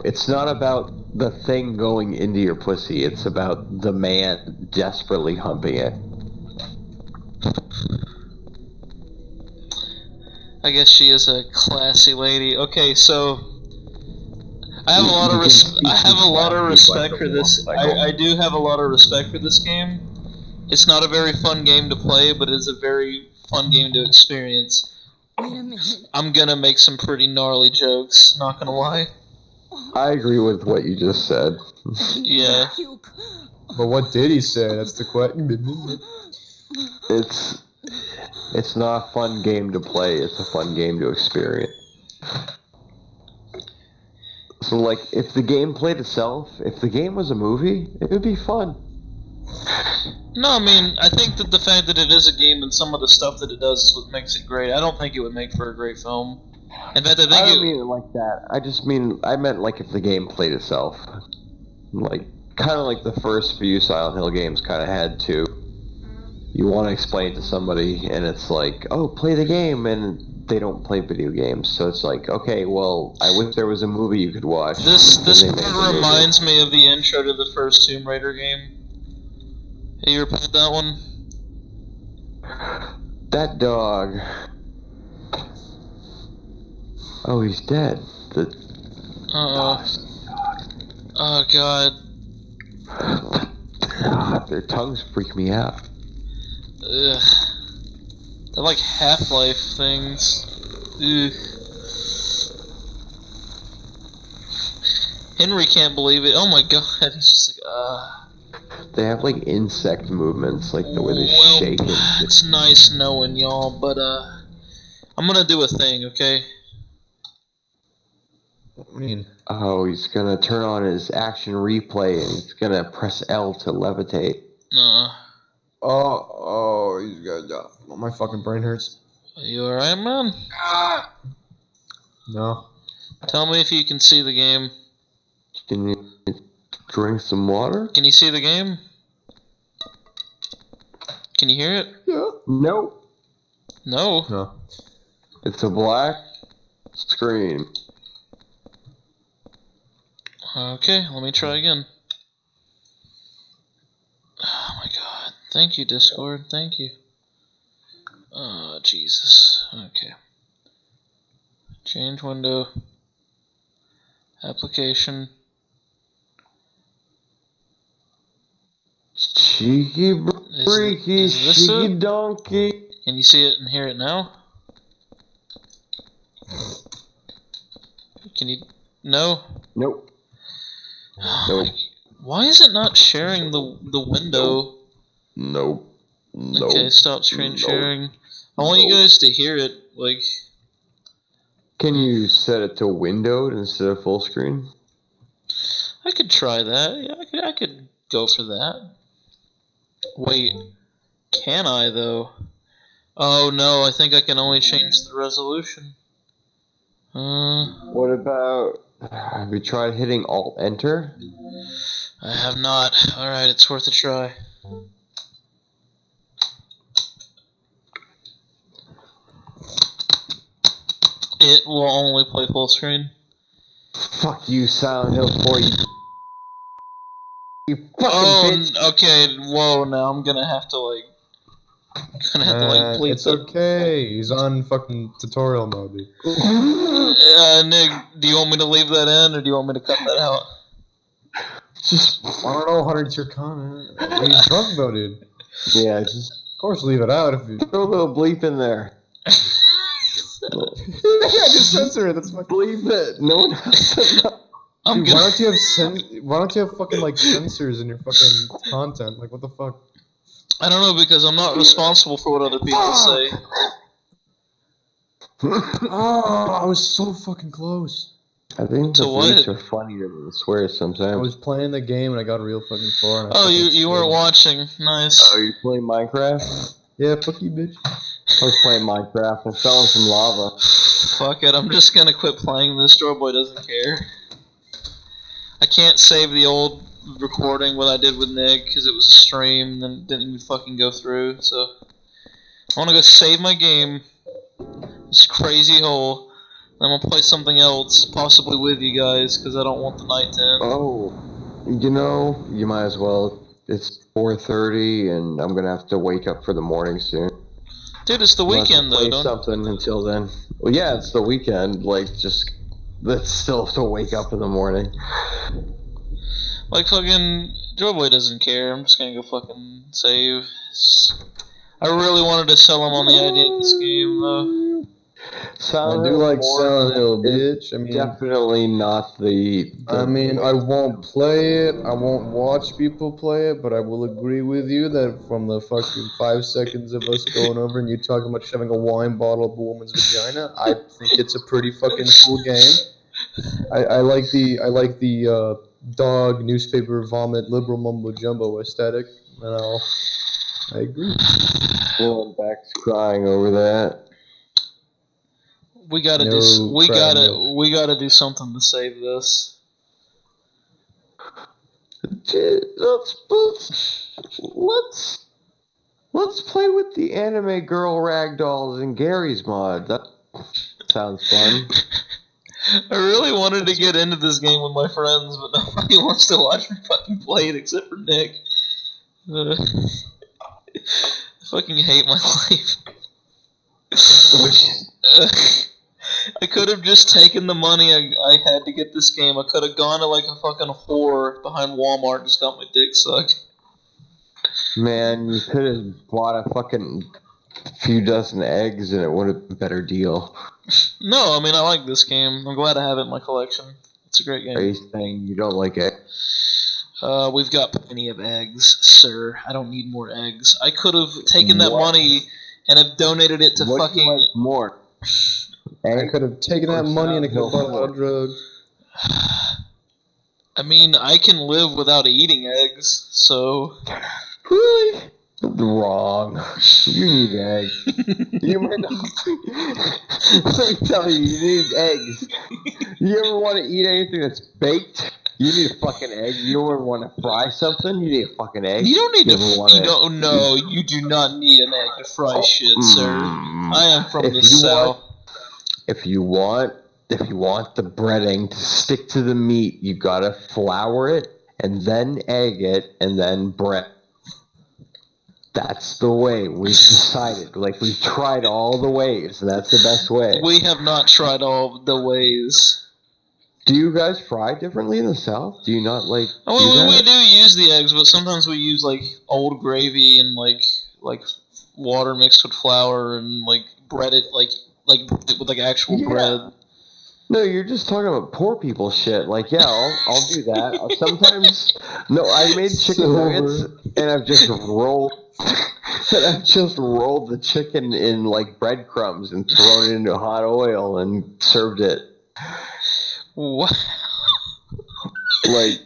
It's not about the thing going into your pussy. It's about the man desperately humping it. I guess she is a classy lady. Okay, so I have a lot of respect for this. I do have a lot of respect for this game. It's not a very fun game to play, but it's a very fun game to experience. Wait a minute. I'm gonna make some pretty gnarly jokes, not gonna lie. I agree with what you just said. Yeah. Puke. But what did he say? That's the question. It's not a fun game to play, it's a fun game to experience. So like, if the game played itself, if the game was a movie, it would be fun. No, I mean, I think that the fact that it is a game and some of the stuff that it does is what makes it great. I don't think it would make for a great film. In fact, I think I don't mean it like that. I meant like if the game played itself. Like, kind of like the first few Silent Hill games kind of had to. You want to explain to somebody, and it's like, oh, play the game, and they don't play video games, so it's like, okay, well, I wish there was a movie you could watch. This And they made the reminds me of the intro to the first Tomb Raider game. Have you ever played that one? That dog. Oh, he's dead. Oh god. Their tongues freak me out. Ugh. They're like Half-Life things. Ugh. Henry can't believe it. Oh my god. He's just like, They have like insect movements, like the way they shake and shit. It's nice knowing y'all, but I'm gonna do a thing, okay? What do you mean? Oh, he's gonna turn on his action replay and he's gonna press L to levitate. He's got. Oh, my fucking brain hurts. Are you alright, man? No. Tell me if you can see the game. Can you drink some water? Can you see the game? Can you hear it? Yeah. Nope. No. No. It's a black screen. Okay, let me try again. Oh my god. Thank you, Discord. Thank you. Oh, Jesus. Okay. Change window. Application. Cheeky freaky, is this cheeky it? donkey. Can you see it and hear it now? Can you... No? Nope. Nope. Why is it not sharing the window? Nope. Nope. Okay, stop screen sharing. I want you guys to hear it, like... Can you set it to windowed instead of full screen? I could try that. Yeah, I could go for that. Wait, can I though? Oh no, I think I can only change the resolution. What about... Have you tried hitting Alt-Enter? I have not. Alright, it's worth a try. It will only play full screen. Fuck you, Silent Hill 4, you fucking bitch. Okay, whoa, now I'm gonna have to like... bleep it's okay. He's on fucking tutorial mode, dude. Nick, do you want me to leave that in, or do you want me to cut that out? Just, I don't know, Hunter, it's your comment. He's drunk though, dude. Yeah, just... Of course, leave it out if you... Throw a little bleep in there. Yeah, just censor it, that's fucking... Bleep it. No one has to know. Dude, why don't you have fucking, like, censors in your fucking content? Like, what the fuck? I don't know, because I'm not responsible for what other people say. Oh, I was so fucking close. I think the To what? bleeps are funnier than the swears sometimes. I was playing the game and I got real fucking far. And I Oh, fucking you weren't sweared. watching. Nice. Are you playing Minecraft? Yeah, fuck you, bitch. I was playing Minecraft and fell in some lava. Fuck it, I'm just gonna quit playing this. Boy doesn't care. I can't save the old recording what I did with Nick because it was a stream and then didn't even fucking go through. So I want to go save my game. This crazy hole. Then I'm gonna play something else, possibly with you guys, because I don't want the night to end. Oh, you know, you might as well. It's 4:30 and I'm gonna have to wake up for the morning soon. Dude, it's the weekend though. Play Don't. something until then. Well, yeah, it's the weekend. Like, just let's still have to wake up in the morning. Like fucking Joyboy doesn't care. I'm just gonna go fucking save. I really wanted to sell him on the idea of this game though. Silent I do Hill like 4 Silent Hill, is bitch. I mean, definitely not the I mean, I won't play it. I won't watch people play it, but I will agree with you that from the fucking 5 seconds of us going over and you talking about shoving a wine bottle up a woman's vagina, I think it's a pretty fucking cool game. I like the dog newspaper vomit liberal mumbo jumbo aesthetic, and I agree. Going back to crying over that. We gotta No do. We crap, gotta. no. We gotta do something to save this. Let's play with the anime girl ragdolls in Gary's mod. Sounds fun. I really wanted to get into this game with my friends, but nobody wants to watch me fucking play it except for Nick. I fucking hate my life. I could have just taken the money I had to get this game. I could have gone to like a fucking whore behind Walmart and just got my dick sucked. Man, you could have bought a fucking few dozen eggs and it would have been a better deal. No, I mean, I like this game. I'm glad I have it in my collection. It's a great game. Are you saying you don't like it? We've got plenty of eggs, sir. I don't need more eggs. I could have taken that money and have donated it to what fucking... do you like more? I could have taken that money and I could have bought a lot of drugs. I mean, I can live without eating eggs, so... Really? Wrong. You need eggs. You might not. Let me tell you, you need eggs. You ever want to eat anything that's baked? You need a fucking egg. You ever want to fry something? You need a fucking egg. You don't need to... No, it? you do not need an egg to fry shit, sir. I am from the South. If you want the breading to stick to the meat, you gotta flour it, and then egg it, and then bread. That's the way we've decided. Like, we've tried all the ways, and that's the best way. We have not tried all the ways. Do you guys fry differently in the South? Do you not, like, we do use the eggs, but sometimes we use, like, old gravy and, like water mixed with flour and, like, bread it, like with, like, actual bread. No, you're just talking about poor people shit. Like, yeah, I'll do that. Sometimes, no, I made chicken nuggets, and I've just rolled the chicken in, like, breadcrumbs and thrown it into hot oil and served it. Wow. Like...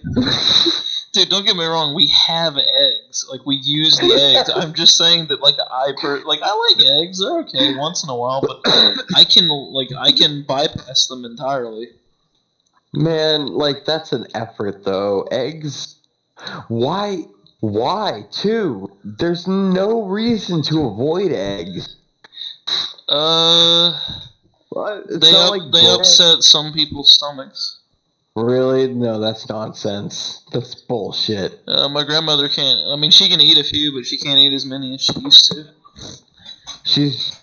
Dude, don't get me wrong. We have eggs. Like, we use the eggs. I'm just saying that, like, I like eggs. They're okay once in a while, but I can bypass them entirely. Man, like, that's an effort, though. Eggs. Why, too? There's no reason to avoid eggs. They upset some people's stomachs. Really? No, that's nonsense. That's bullshit. My grandmother can't... I mean, she can eat a few, but she can't eat as many as she used to. She's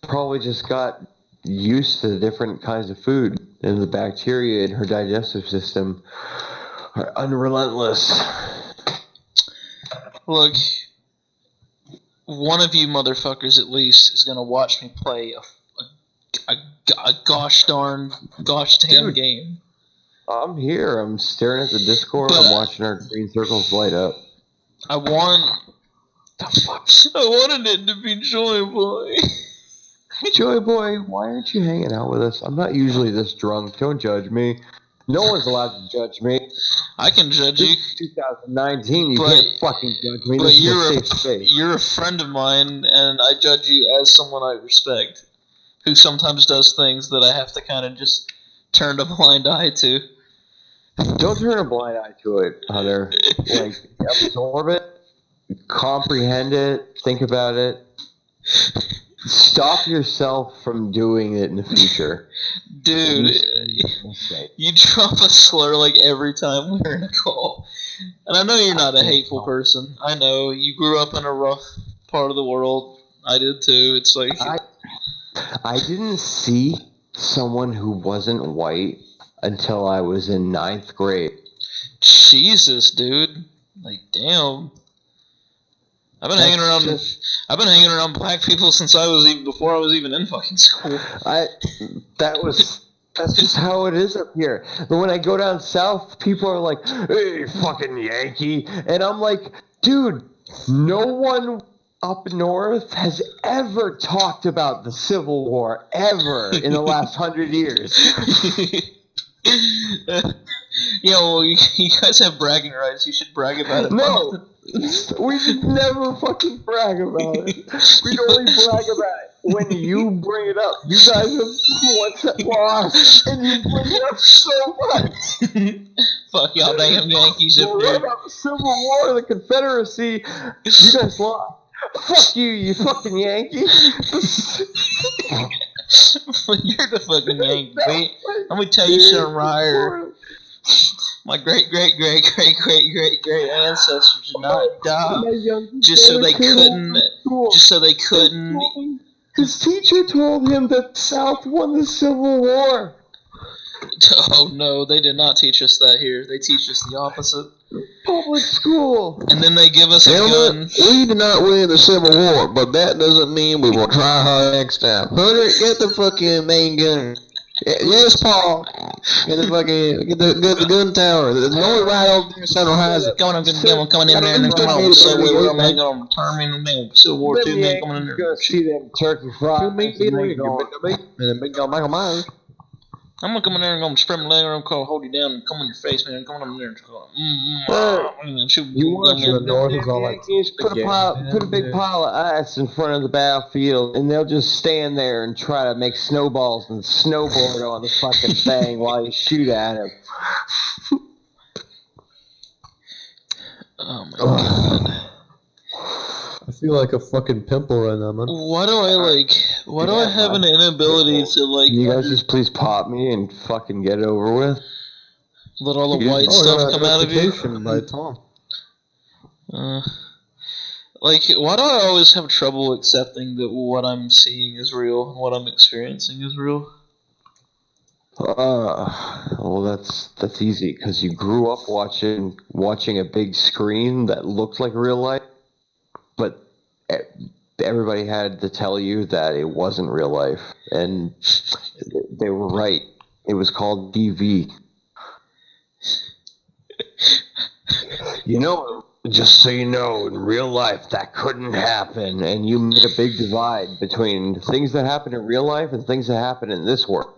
probably just got used to different kinds of food, and the bacteria in her digestive system are unrelentless. Look, one of you motherfuckers at least is gonna watch me play a gosh damn game. I'm here. I'm staring at the Discord. I'm watching our green circles light up. I wanted it to be Joy Boy. Joy Boy, why aren't you hanging out with us? I'm not usually this drunk. Don't judge me. No one's allowed to judge me. I can judge you. This is 2019. You can't fucking judge me. But you're you're a friend of mine, and I judge you as someone I respect, who sometimes does things that I have to kind of just turn a blind eye to. Don't turn a blind eye to it, Hunter. Like, absorb it, comprehend it, think about it. Stop yourself from doing it in the future. Dude, you drop a slur like every time we're in a call. And I know you're not a hateful person. I know. You grew up in a rough part of the world. I did too. It's like... I didn't see someone who wasn't white until I was in 9th grade. Jesus, dude. Like, damn. I've been hanging around black people since before I was even in fucking school. That's just how it is up here. But when I go down south, people are like, "Hey, fucking Yankee," and I'm like, "Dude, no one up north has ever talked about the Civil War ever in the last 100 years." Yeah, well, you guys have bragging rights. You should brag about it. No, we should never fucking brag about it. We'd only brag about it when you bring it up. You guys have once lost, and you bring it up so much. Fuck y'all damn Yankees up there. there. About the Civil War, the Confederacy, you guys lost. Fuck you, you fucking Yankee. You're the fucking Yankee, mate. Let me tell you something right here. My great ancestors did not die just so they couldn't. His teacher told him that the South won the Civil War. Oh no, they did not teach us that here. They teach us the opposite. Public school. And then they give us a gun. We did not win the Civil War, but that doesn't mean we will try hard next time. Hunter, get the fucking main gun. Yes, Paul. Get the gun tower. The only right over there, Central has it. Coming in there and then come on. So we're going to determine the Civil War II men coming in there. Go see them turkey fries. And then big old Michael Myers. I'm gonna come in there and gonna spread my leg around, hold you down, and come in your face, man. Come on in there and go, you want the North is all like put a big pile of ice in front of the battlefield, and they'll just stand there and try to make snowballs and snowboard on the fucking thing while you shoot at him. Oh my god. I feel like a fucking pimple right now, man. Why do I have an inability to like? You guys just please pop me and fucking get it over with. Let all the white stuff come out of you. By Tom. Like, why do I always have trouble accepting that what I'm seeing is real and what I'm experiencing is real? Well, that's easy because you grew up watching a big screen that looked like real life. But everybody had to tell you that it wasn't real life, and they were right. It was called TV. You know, just so you know, in real life, that couldn't happen, and you made a big divide between things that happen in real life and things that happen in this world.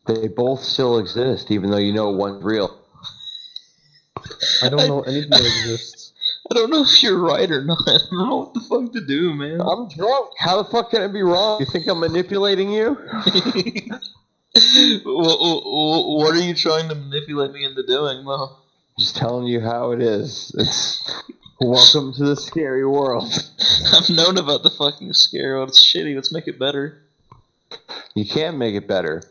They both still exist, even though you know one's real. I don't know anything that exists. I don't know if you're right or not. I don't know what the fuck to do, man. I'm drunk. How the fuck can I be wrong? You think I'm manipulating you? What are you trying to manipulate me into doing, though? Just telling you how it is. It's welcome to the scary world. I've known about the fucking scary world. It's shitty. Let's make it better. You can't make it better.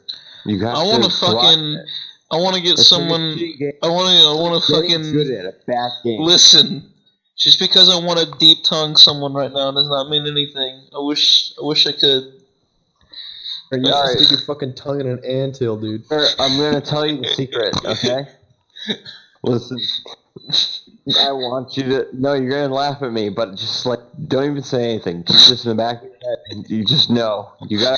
You got. I want to fucking. I want to get someone. I want to fucking. Good at a bad game. Listen. Just because I want to deep tongue someone right now does not mean anything. I wish I could. Or you just stick your fucking tongue in an anthill, dude. I'm gonna tell you the secret, okay? Listen, I want you to. No, you're gonna laugh at me, but just like, don't even say anything. Keep this in the back of your head, and you just know. You got.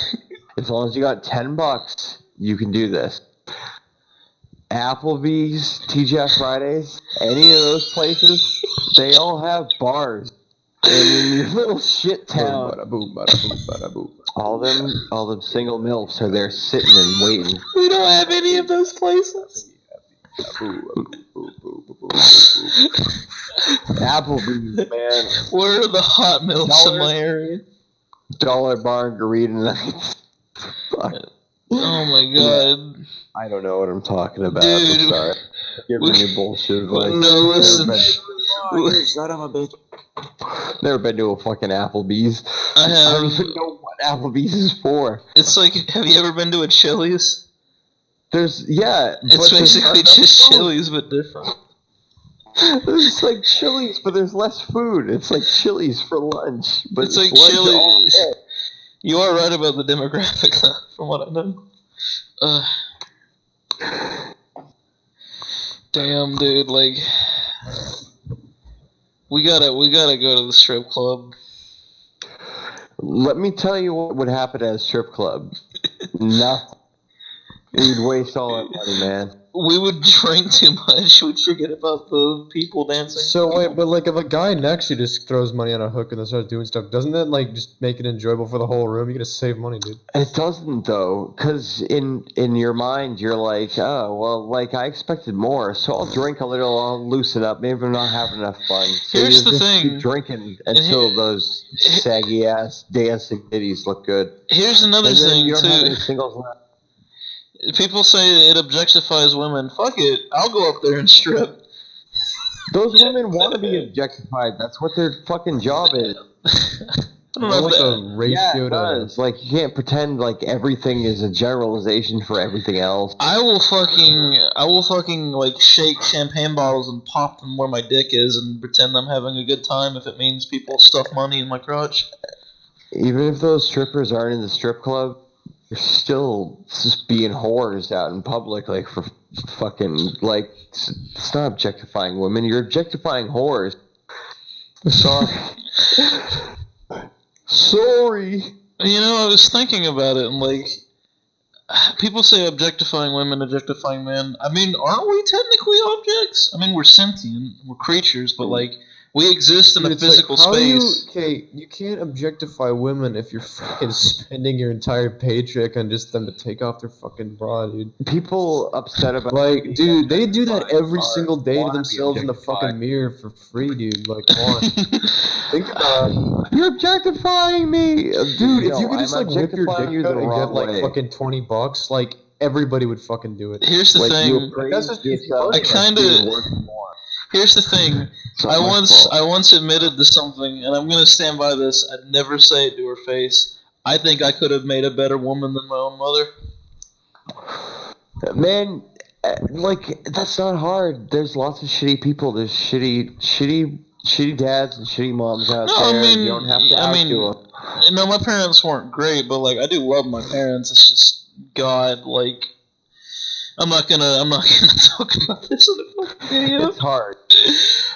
As long as you got $10, you can do this. Applebee's, TGI Fridays, any of those places, they all have bars. And in your little shit town, all them single milfs are there sitting and waiting. We don't have any of those places. Applebee's, man. Where are the hot milfs in my area? Dollar margarita nights. Oh my god. I don't know what I'm talking about. Dude, I'm sorry. Giving you bullshit advice. No, listen. Son of a bitch. Never been to a fucking Applebee's. I don't even know what Applebee's is for. It's like, have you ever been to a Chili's? It's basically just Chili's, but different. It's like Chili's, but there's less food. It's like Chili's for lunch, but it's like Chili's. You are right about the demographic, though, from what I know. Damn, dude, like, we gotta go to the strip club. Let me tell you what would happen at a strip club. Nothing. We'd waste all that money, man. We would drink too much. We'd forget about the people dancing. So wait, but like if a guy next to you just throws money on a hook and then starts doing stuff, doesn't that like just make it enjoyable for the whole room? You gotta save money, dude. It doesn't though, because in your mind you're like, oh well, like I expected more, so I'll drink a little, I'll loosen up. Maybe I'm not having enough fun. So here's the just thing: keep drinking until those saggy ass dancing titties look good. Here's another thing you don't have any too. singles left. People say it objectifies women. Fuck it. I'll go up there and strip. Those women want to be objectified. That's what their fucking job is. I don't know if Like that, a ratio it to. does. Like, you can't pretend like everything is a generalization for everything else. I will fucking like shake champagne bottles and pop them where my dick is and pretend I'm having a good time if it means people stuff money in my crotch. Even if those strippers aren't in the strip club, they're still just being whores out in public, like, for fucking, like, it's not objectifying women, you're objectifying whores. Sorry. Sorry. You know, I was thinking about it and like, people say objectifying women, objectifying men. I mean, aren't we technically objects? I mean, we're sentient, we're creatures, but like, we exist in a It's physical like, how space. you can't objectify women if you're fucking spending your entire paycheck on just them to take off their fucking bra, dude. People upset about Like, dude, they do that every are- single day to wanna be themselves in the objectified. fucking mirror for free, dude. Like, come on. Think about it. You're objectifying me, Dude, if No, you could I'm just, like, whip your objectifying dick you out the and get, wrong like, way. fucking $20, like, everybody would fucking do it. Here's the Like, thing. you appraise That's just easy yourself money. as I kinda- being worth more. Here's the thing. It's not my fault. I once admitted to something, and I'm gonna stand by this. I'd never say it to her face. I think I could have made a better woman than my own mother. Man, like, that's not hard. There's lots of shitty people. There's shitty dads and shitty moms out No, there. I mean, you don't have to outdo them. you know, my parents weren't great, but like, I do love my parents. It's just God, like, I'm not gonna talk about this in a fucking video. It's hard.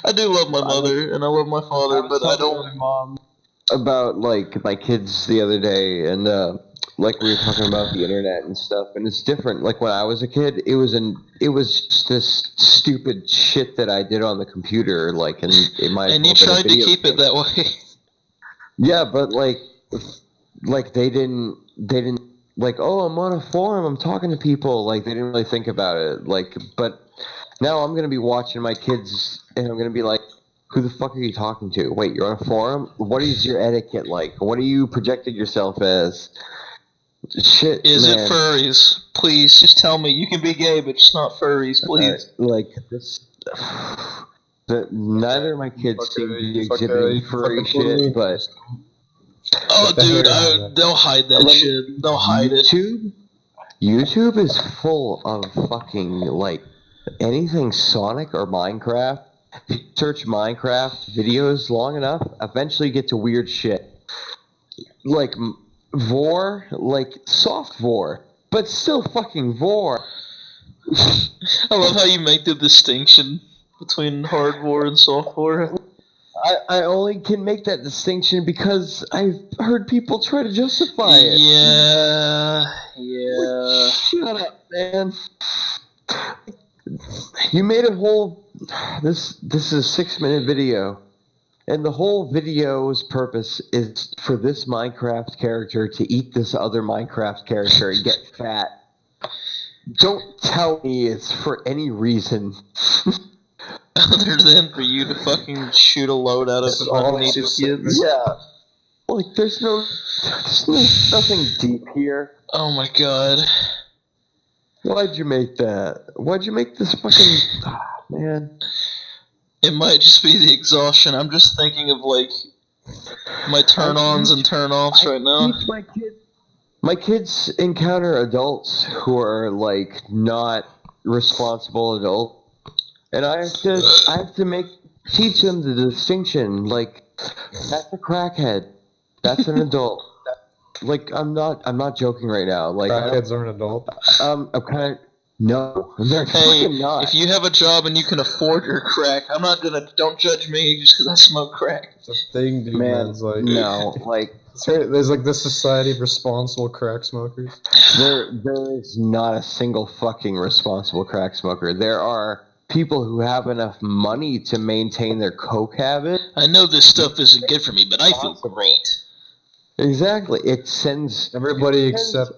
I do love my mother and I love my father, but I was talking to don't. my mom about, like, my kids the other day, and like, we were talking about the internet and stuff, and it's different. Like, when I was a kid, it was just this stupid shit that I did on the computer, like, and it might. And you tried to keep it that way. Yeah, but like they didn't like, oh, I'm on a forum, I'm talking to people, like, they didn't really think about it, like, but now I'm gonna be watching my kids and I'm gonna be like, who the fuck are you talking to? Wait, you're on a forum? What is your etiquette like? What are you projecting yourself as? Shit, Is man. it furries? Please, just tell me. You can be gay, but just not furries, please. Like, this. Neither of my kids seem to be exhibiting furry shit, but Oh, What the dude, hell? they'll hide that shit. They'll hide it. YouTube is full of fucking, like, anything Sonic or Minecraft. If you search Minecraft videos long enough, eventually you get to weird shit. Like, vor, like, soft vor, but still fucking vor. I love how you make the distinction between hard war and soft war. I only can make that distinction because I've heard people try to justify it. Yeah. Shut up, man. You made a whole. This is a 6-minute video, and the whole video's purpose is for this Minecraft character to eat this other Minecraft character and get fat. Don't tell me it's for any reason. Other than for you to fucking shoot a load out of This is all underneath it's your just- kids. Yeah. Like, there's nothing deep here. Oh my god. Why'd you make that? Why'd you make this fucking... man. It might just be the exhaustion. I'm just thinking of like my turn-ons and turn-offs right now. My kids encounter adults who are, like, not responsible adults. And I have to teach them the distinction. Like, that's a crackhead. That's an adult. Like, I'm not joking right now. Like, Crackheads are an adult. I'm kind of no. They're Hey, fucking not. if you have a job and you can afford your crack, I'm not gonna. Don't judge me just because I smoke crack. It's a thing, dude. Man, It's like, no, like, there's like this society of responsible crack smokers. there is not a single fucking responsible crack smoker. There are people who have enough money to maintain their coke habit. I know this stuff isn't good for me, but I feel great. Exactly. It sends Everybody except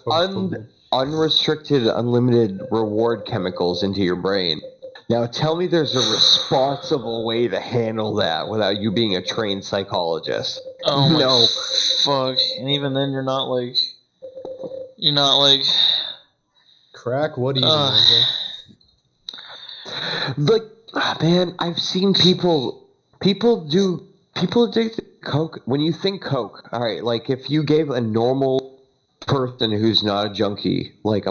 unrestricted, unlimited reward chemicals into your brain. Now tell me there's a responsible way to handle that without you being a trained psychologist. Oh my No. fuck! And even then, you're not like. crack. What do you Uh, know? Like, man, I've seen people people addicted to coke. When you think coke, all right, like if you gave a normal person who's not a junkie like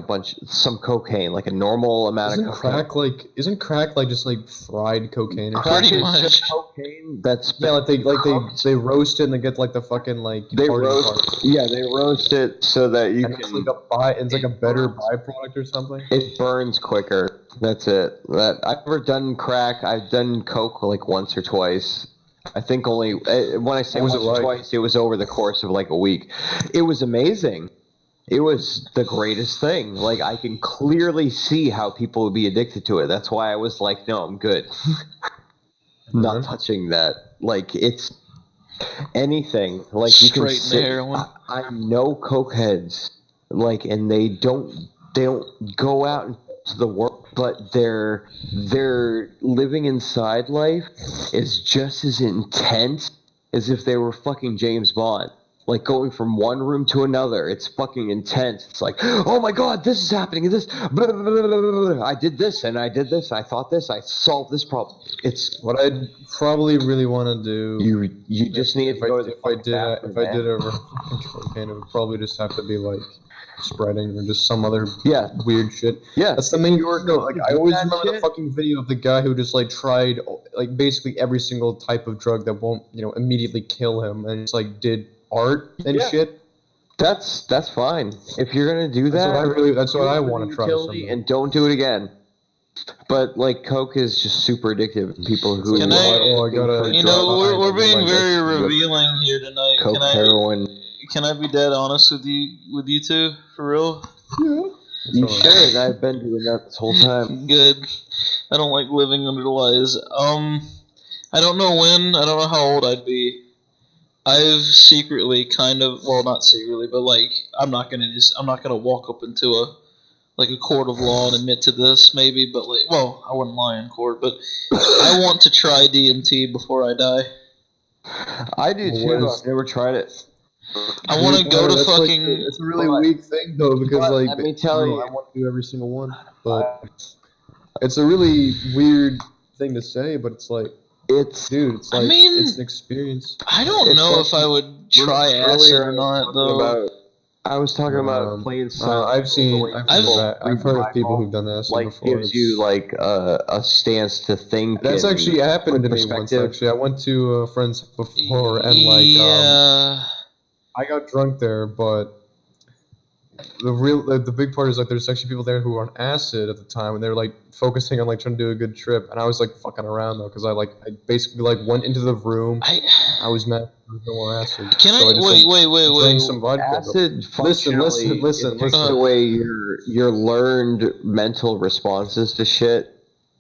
some cocaine, like a normal amount Isn't of cocaine. isn't crack like just like fried cocaine or Crack something? Pretty is just much. cocaine that's Yeah, cooked. they roast it and they get like the fucking like They hardened roast, parts. yeah, they roast it so that you And it's can. it's like a better byproduct or something. It burns quicker. That's it. That I've never done crack. I've done coke like once or twice. I think only when I say What was once it or like? twice, it was over the course of like a week. It was amazing. It was the greatest thing. Like I can clearly see how people would be addicted to it. That's why I was like, no, I'm good. Not touching that. Like it's anything. Like you can Straight into sit. heroin. I know cokeheads. Like, and they don't go out into the world, but their living inside life is just as intense as if they were fucking James Bond. Like going from one room to another, it's fucking intense. It's like, oh my god, this is happening. And this, blah, blah, blah, blah, blah. I did this, and I did this, and I thought this, I solved this problem. It's What I'd probably really want to do. you just need to go to the If I did bathroom, ever fucking cocaine, it would probably just have to be like spreading or just some other Yeah. weird shit. Yeah. That's the main no. Like I always That remember the shit. fucking video of the guy who just like tried like basically every single type of drug that won't immediately kill him, and just like did art and Yeah. shit. That's fine. If you're gonna do that, That's what I do it want for to try utility someday. and don't do it again. But like coke is just super addictive. People who Can I- I gotta- You know, we're I being like very that. revealing here tonight. coke, heroin. Can I be dead honest with you two, for real? You should. I've been doing that this whole time. Good. I don't like living under lies. I don't know when. I don't know how old I'd be. I've secretly kind of, well, not secretly, but like, I'm not gonna walk up into a court of law and admit to this, maybe, but like, well, I wouldn't lie in court, but I want to try DMT before I die. I do too. What is- I've never tried it. I want to go to That's like- fucking. it's a really But- weak thing though, because but like let me tell you- I want to do every single one, but it's a really weird thing to say. But it's like, It's dude, it's I like mean- it's an experience. I don't It's know like- if I would try Earlier acid I or was not, talking though. I was talking about playing silent. I've heard of people who've done acid like before. gives you like a stance to think. That's and actually happened to me once. perspective. Actually, I went to a friend's before, and like Yeah. I got drunk there, but the big part is like there's actually people there who were on acid at the time, and they were like focusing on like trying to do a good trip, and I was like fucking around though, because I basically like went into the room. I was mad. There was no more acid. Can so I just, wait? like, drank some vodka. Acid Listen, functionally, listen, it takes listen. away your learned mental responses to shit.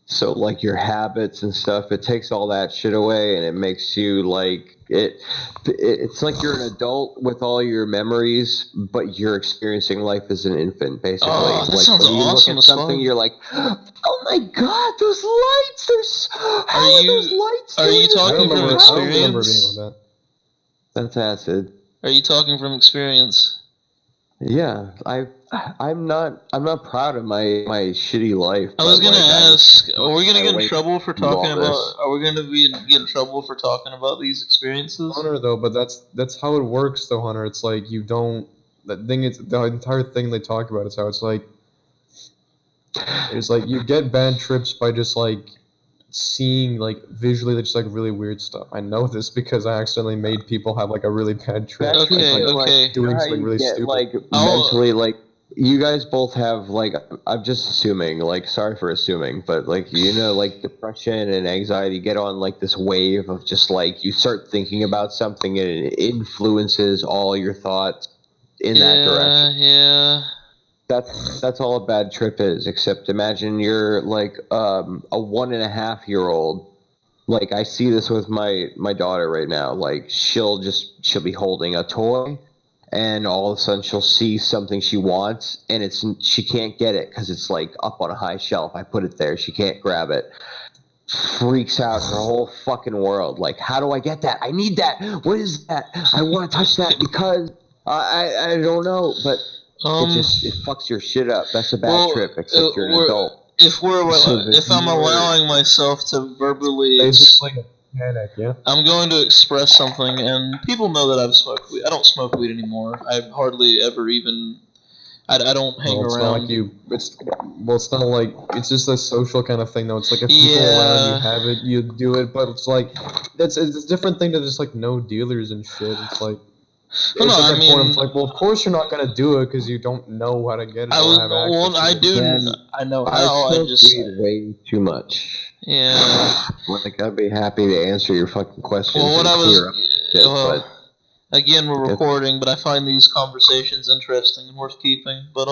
So like your habits and stuff, it takes all that shit away, and it makes you like it's like you're an adult with all your memories, but you're experiencing life as an infant, basically. Oh, that like sounds when you awesome look as at something, fuck. you're like, oh my god, those lights! How are those lights? are you doing I talking don't from remember. I don't remember experience? being like that. That's acid. Are you talking from experience? Yeah, I'm not proud of my shitty life. I was but, gonna like, ask, are we gonna get in wait trouble for through all talking about? this. Are we gonna get in trouble for talking about these experiences? Hunter though, but that's how it works though, Hunter. It's like you don't. The thing is, the entire thing they talk about is how it's like you get bad trips by just like seeing like visually just like really weird stuff. I know this because I accidentally made people have like a really bad trip. Bad Okay, trips, like, okay. Doing how something you really get, stupid. like I'll- mentally, like you guys both have like I'm just assuming, like sorry for assuming, but like like depression and anxiety get on like this wave of just like you start thinking about something and it influences all your thoughts in that direction. Yeah. That's all a bad trip is, except imagine you're like a 1.5-year-old. Like I see this with my daughter right now. Like she'll be holding a toy, and all of a sudden she'll see something she wants, and she can't get it because it's like up on a high shelf. I put it there, she can't grab it. Freaks out her whole fucking world. Like, how do I get that? I need that. What is that? I want to touch that because I don't know, but. It fucks your shit up. That's a bad trip, except you're an adult. If I'm allowing myself to verbally, Basically, panic, yeah. I'm going to express something, and people know that I've smoked weed. I don't smoke weed anymore. I hardly ever even. I don't hang Well, it's around. not like you. It's not like it's just a social kind of thing, though. It's like if people around you have it, you do it. But it's like it's a different thing to just like no dealers and shit. It's like. Well, It's no, at I that point, mean, it's like, well, of course you're not gonna do it because you don't know how to get it I or was have access well. I to it. do. Man, I know I how. I smoke just. weed way too much. Yeah. Like, I'd be happy to answer your fucking questions. Well, what and I clear up was. shit, Well, again, we're If- recording, but I find these conversations interesting and worth keeping. But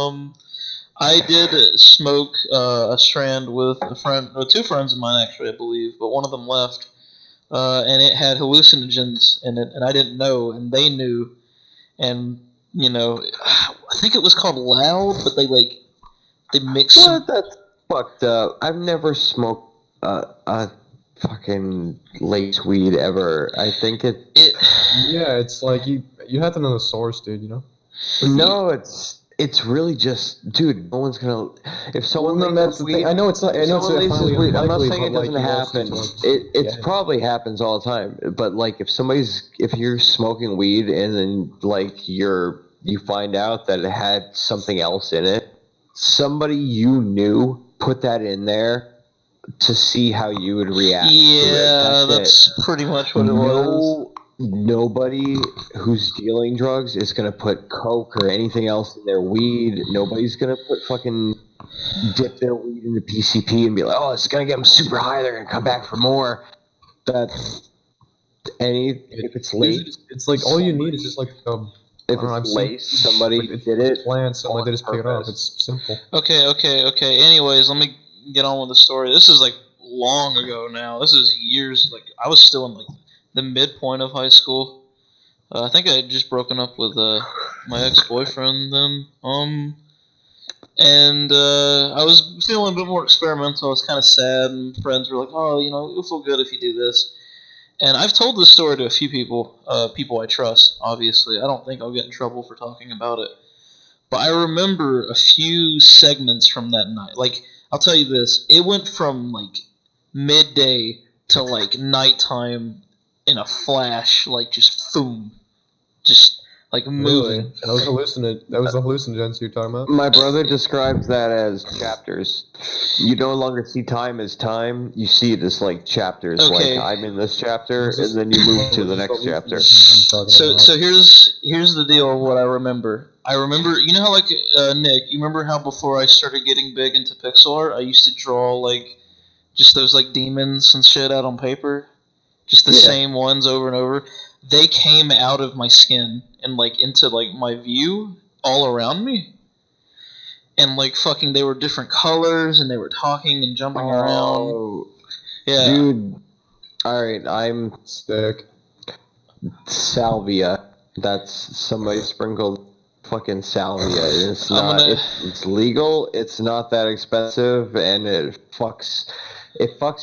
I did smoke a strand with a friend, or two friends of mine actually, I believe, but one of them left, and it had hallucinogens in it, and I didn't know, and they knew, and I think it was called Loud, but they mixed. What? That's fucked up. I've never smoked a fucking lace weed ever. I think It. Yeah, it's like you have to know the source, dude. No, it's really just, dude. No one's gonna. If someone Well, no, that's laces the weed, thing. I know it's not. I know it's someone laces finally weed. I'm not unlikely, saying it but like doesn't you also happen. just, It's yeah. probably happens all the time. But like, if you're smoking weed and then like you find out that it had something else in it, somebody you knew put that in there to see how you would react. Yeah, to it. that's pretty much what it was. Nobody who's dealing drugs is gonna put coke or anything else in their weed. Nobody's gonna put fucking dip their weed into PCP and be like, oh, it's gonna get them super high. They're gonna come back for more. That's if it's late. It's like all you need is just like If I've it's seen- late, somebody like, did it. plants, something like they just pick it off. purpose. It's simple. Okay. Anyways, let me get on with the story. This is like long ago now. This is years. Like I was still in like the midpoint of high school. I think I had just broken up with my ex-boyfriend then. And I was feeling a bit more experimental. I was kind of sad, and friends were like, "Oh, you'll feel good if you do this." And I've told this story to a few people, people I trust. Obviously, I don't think I'll get in trouble for talking about it. But I remember a few segments from that night. Like, I'll tell you this: it went from like midday to like nighttime in a flash, like just boom, just like moving. Really? That was the hallucinogens you're talking about. My brother describes that as chapters. You no longer see time as time. You see it as like chapters. Okay. Like I'm in this chapter, and then you move to the next chapter. So here's the deal of what I remember. I remember, how like Nick, you remember how before I started getting big into pixel art, I used to draw like just those like demons and shit out on paper, just the same ones over and over. They came out of my skin and like into like my view all around me. And like fucking they were different colors and they were talking and jumping around. Yeah. Dude. Alright, I'm Sick. salvia. That's somebody sprinkled fucking salvia. It's not it's legal, it's not that expensive, and it fucks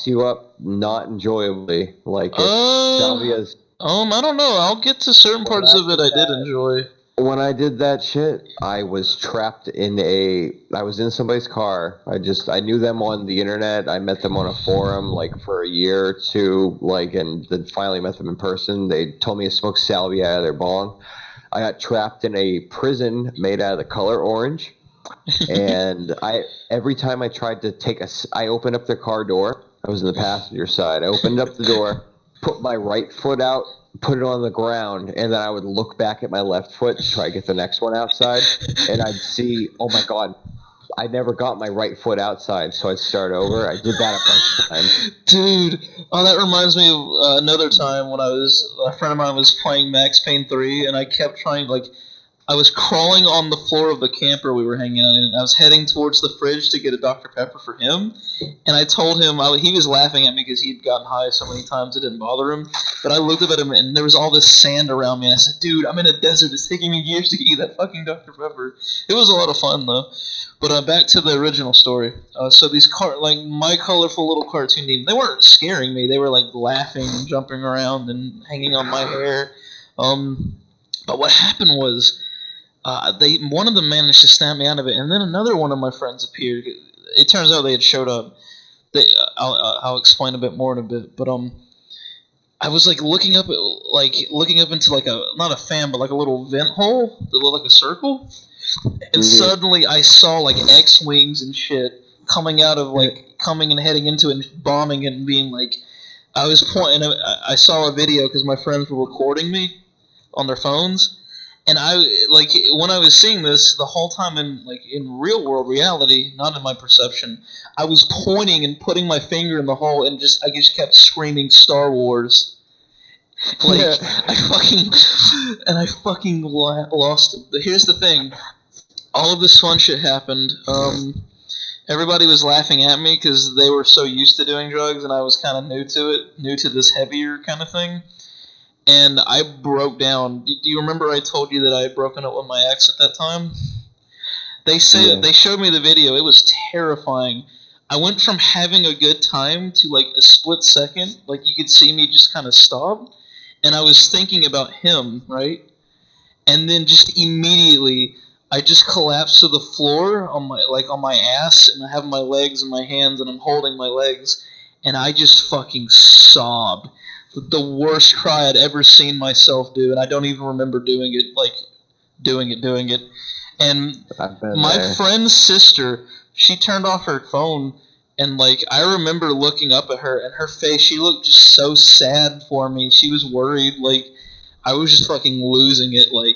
you up not enjoyably. Like salvia's I don't know. I'll get to certain parts of it I did enjoy. When I did that shit, I was trapped I was in somebody's car. I knew them on the internet. I met them on a forum like for a year or two, and then finally met them in person. They told me to smoke salvia out of their bong. I got trapped in a prison made out of the color orange. And every time I tried to I opened up their car door. I was in the passenger side. I opened up the door, put my right foot out, put it on the ground, and then I would look back at my left foot to try to get the next one outside, and I'd see, oh my god, I never got my right foot outside, so I'd start over. I did that a bunch of times. Dude, that reminds me of another time when a friend of mine was playing Max Payne 3, and I kept trying, I was crawling on the floor of the camper we were hanging out in, and I was heading towards the fridge to get a Dr. Pepper for him, and I told him, he was laughing at me because he'd gotten high so many times it didn't bother him, but I looked up at him, and there was all this sand around me, and I said, dude, I'm in a desert, it's taking me years to get you that fucking Dr. Pepper. It was a lot of fun, though. But back to the original story. So these my colorful little cartoon demons, they weren't scaring me, they were, laughing and jumping around and hanging on my hair. But what happened was, one of them managed to snap me out of it, and then another one of my friends appeared. It turns out they had showed up. I'll explain a bit more in a bit, but I was like looking up into like a not a fan but like a little vent hole that looked like a circle, and suddenly I saw like X-wings and shit coming out of like coming and heading into it and bombing it and being like I was pointing. I saw a video because my friends were recording me on their phones, and I like when I was seeing this the whole time in real world reality, not in my perception. I was pointing and putting my finger in the hole and I just kept screaming Star Wars. Like I fucking lost it. But here's the thing: all of this fun shit happened. Everybody was laughing at me because they were so used to doing drugs, and I was kind of new to this heavier kind of thing. And I broke down. Do you remember I told you that I had broken up with my ex at that time? They showed me the video. It was terrifying. I went from having a good time to like a split second, like you could see me just kind of stop, and I was thinking about him, right? And then just immediately I just collapsed to the floor on my ass, and I have my legs in my hands, and I'm holding my legs, and I just fucking sobbed. The worst cry I'd ever seen myself do, and I don't even remember doing it. And my friend's sister, she turned off her phone, and like I remember looking up at her, and her face, she looked just so sad for me. She was worried, like I was just fucking losing it, like.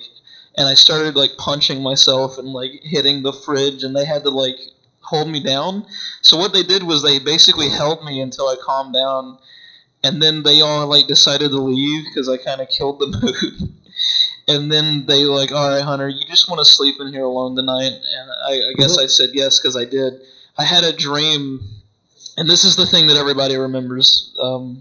And I started like punching myself and like hitting the fridge, and they had to like hold me down. So what they did was they basically held me until I calmed down, and then they all like decided to leave because I kind of killed the mood. And then they like, all right, Hunter, you just want to sleep in here alone tonight? And I guess I said yes because I did. I had a dream, and this is the thing that everybody remembers when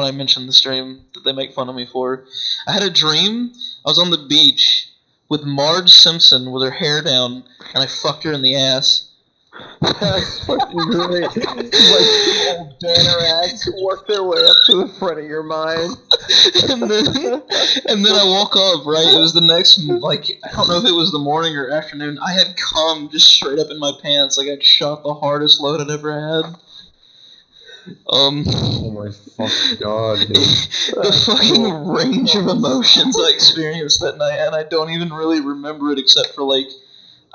I mentioned this dream that they make fun of me for. I had a dream. I was on the beach with Marge Simpson with her hair down, and I fucked her in the ass. That's fucking great. Like two old banner work their way up to the front of your mind. and then I woke up, right? It was the next, like, I don't know if it was the morning or afternoon. I had cum just straight up in my pants. Like, I'd shot the hardest load I'd ever had. Oh my fucking god, dude. The fucking range of emotions I experienced that night, and I don't even really remember it except for, like,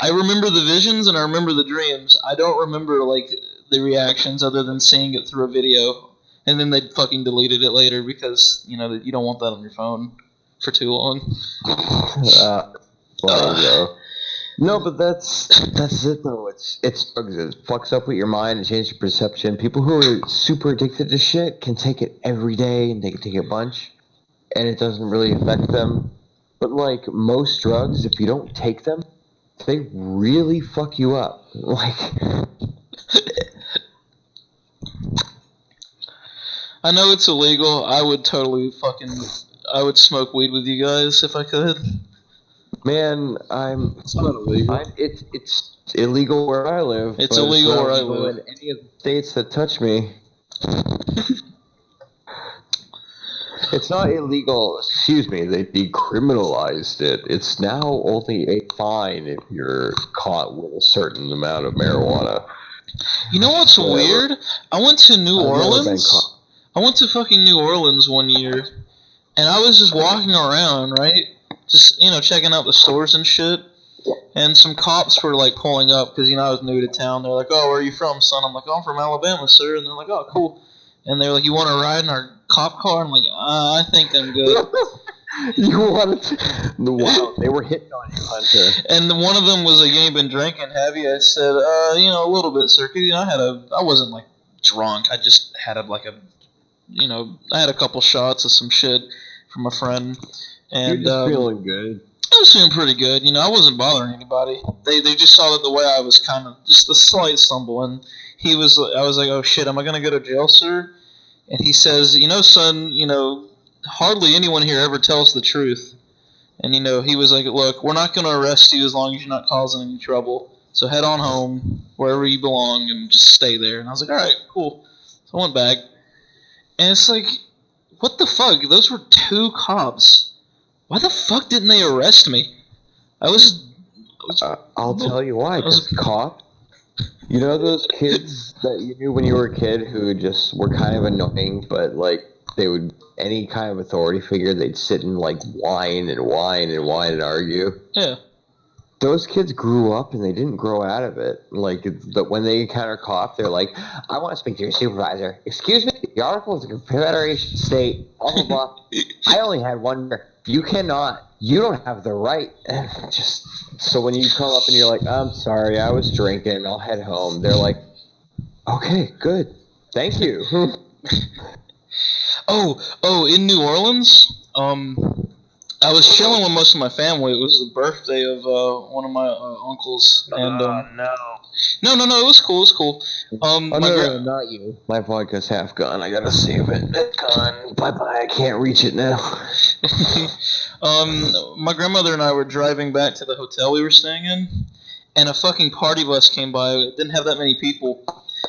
I remember the visions and I remember the dreams. I don't remember, like, the reactions other than seeing it through a video. And then they fucking deleted it later because, you know, you don't want that on your phone for too long. No, but that's it though. It's drugs. It fucks up with your mind and changes your perception. People who are super addicted to shit can take it every day and they can take a bunch, and it doesn't really affect them. But like most drugs, if you don't take them, they really fuck you up. Like, I know it's illegal. I would smoke weed with you guys if I could. man, It's not illegal. it's illegal where I live. It's illegal where I live. In any of the states that touch me. It's not illegal. Excuse me. They decriminalized it. It's now only a fine if you're caught with a certain amount of marijuana. You know what's weird? I went to New Orleans. I went to fucking New Orleans one year, and I was just walking around, right? Just, you know, checking out the stores and shit. And some cops were, like, pulling up because, you know, I was new to town. They're like, oh, where are you from, son? I'm like, oh, I'm from Alabama, sir. And they're like, oh, cool. And they're like, you want to ride in our cop car? I'm like, I think I'm good. You wanted to... Wow, they were hitting on you, Hunter. And one of them was like, you ain't been drinking, have you? I said, you know, a little bit, sir. 'Cause, you know, I wasn't, like, drunk. I just had I had a couple shots of some shit from a friend. And, you're just feeling good. I was feeling pretty good. You know, I wasn't bothering anybody. They just saw that the way I was kind of just a slight stumble, and I was like, oh shit, am I gonna go to jail, sir? And he says, you know, son, you know, hardly anyone here ever tells the truth. And you know, he was like, look, we're not gonna arrest you as long as you're not causing any trouble. So head on home, wherever you belong, and just stay there. And I was like, all right, cool. So I went back, and it's like, what the fuck? Those were 2 cops. Why the fuck didn't they arrest me? I'll tell you why. Because cop. You know those kids that you knew when you were a kid who just were kind of annoying, but like they would, any kind of authority figure, they'd sit and like whine and argue. Yeah. Those kids grew up and they didn't grow out of it. Like, when they encounter a cop, they're like, I want to speak to your supervisor. Excuse me, the article is a Confederation state, blah, blah, blah. I only had one year. You cannot. You don't have the right. Just so when you come up and you're like, I'm sorry, I was drinking, I'll head home. They're like, okay, good. Thank you. In New Orleans, I was chilling with most of my family. It was the birthday of one of my uncles, and no. no, it was cool. It was cool. No, not you. My vodka's half gone. I gotta save it. It's gone. Bye bye. I can't reach it now. My grandmother and I were driving back to the hotel we were staying in, and a fucking party bus came by. It didn't have that many people,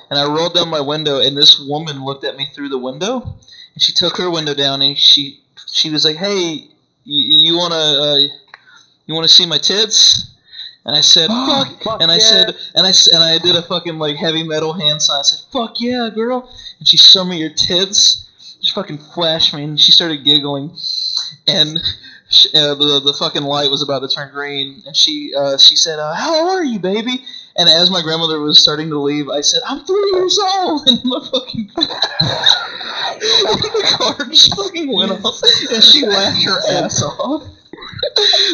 and I rolled down my window, and this woman looked at me through the window, and she took her window down, and she was like, "Hey, you wanna see my tits?" And I said, "Fuck!" And I said, and I did a fucking like heavy metal hand sign. I said, "Fuck yeah, girl!" And she showed me your tits. She fucking flashed me, and she started giggling, and the fucking light was about to turn green, and she said, "How are you, baby?" And as my grandmother was starting to leave, I said, "I'm 3 years old," and my fucking the car just fucking went off, and she laughed her ass off.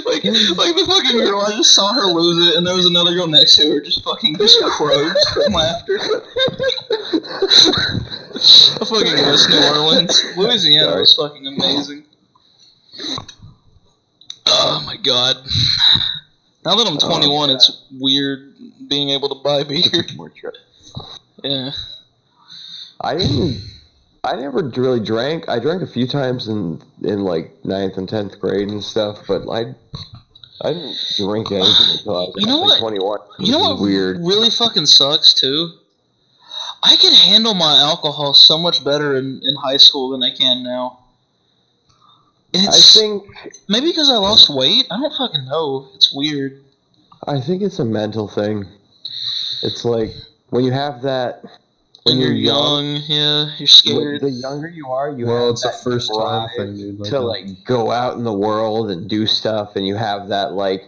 like the fucking girl, I just saw her lose it, and there was another girl next to her just croaked from laughter. I fucking miss New Orleans. Louisiana was fucking amazing. Oh my god. Now that I'm 21, it's weird being able to buy beer. Yeah. I never really drank. I drank a few times in like 9th and 10th grade and stuff, but I didn't drink anything until I was 21. You know what weird. really fucking sucks too? I can handle my alcohol so much better in high school than I can now. I think maybe because I lost weight. I don't fucking know. It's weird. I think it's a mental thing. It's like when you have that. When you're young, yeah, you're scared. The younger you are, it's a first time thing, dude. To like go out in the world and do stuff, and you have that like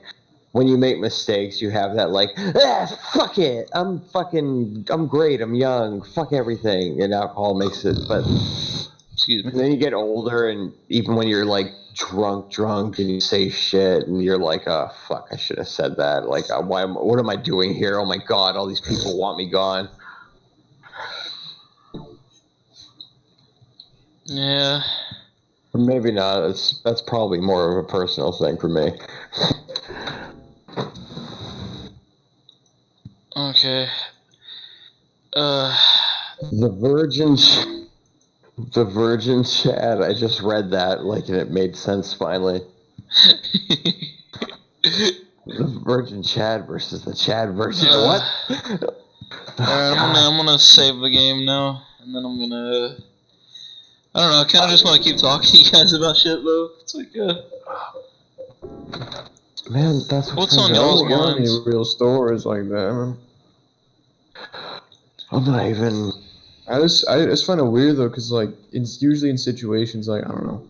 when you make mistakes, you have that like fuck it, I'm great, I'm young, fuck everything, and alcohol makes it. But excuse me. And then you get older, and even when you're like drunk, and you say shit, and you're like, oh fuck, I should have said that. Like, what am I doing here? Oh my god, all these people want me gone. Yeah. Maybe not. That's probably more of a personal thing for me. Okay. The Virgin Chad. I just read that, like, and it made sense finally. The Virgin Chad versus the Chad Virgin. What? Alright, I'm gonna save the game now, and then I'm gonna. I don't know, I kind of just want to keep talking to you guys about shit, though. It's like, man, that's what's on y'all's minds? Any real stories like that, man. I'm not even. I just find it weird, though, because, like, it's usually in situations, like, I don't know.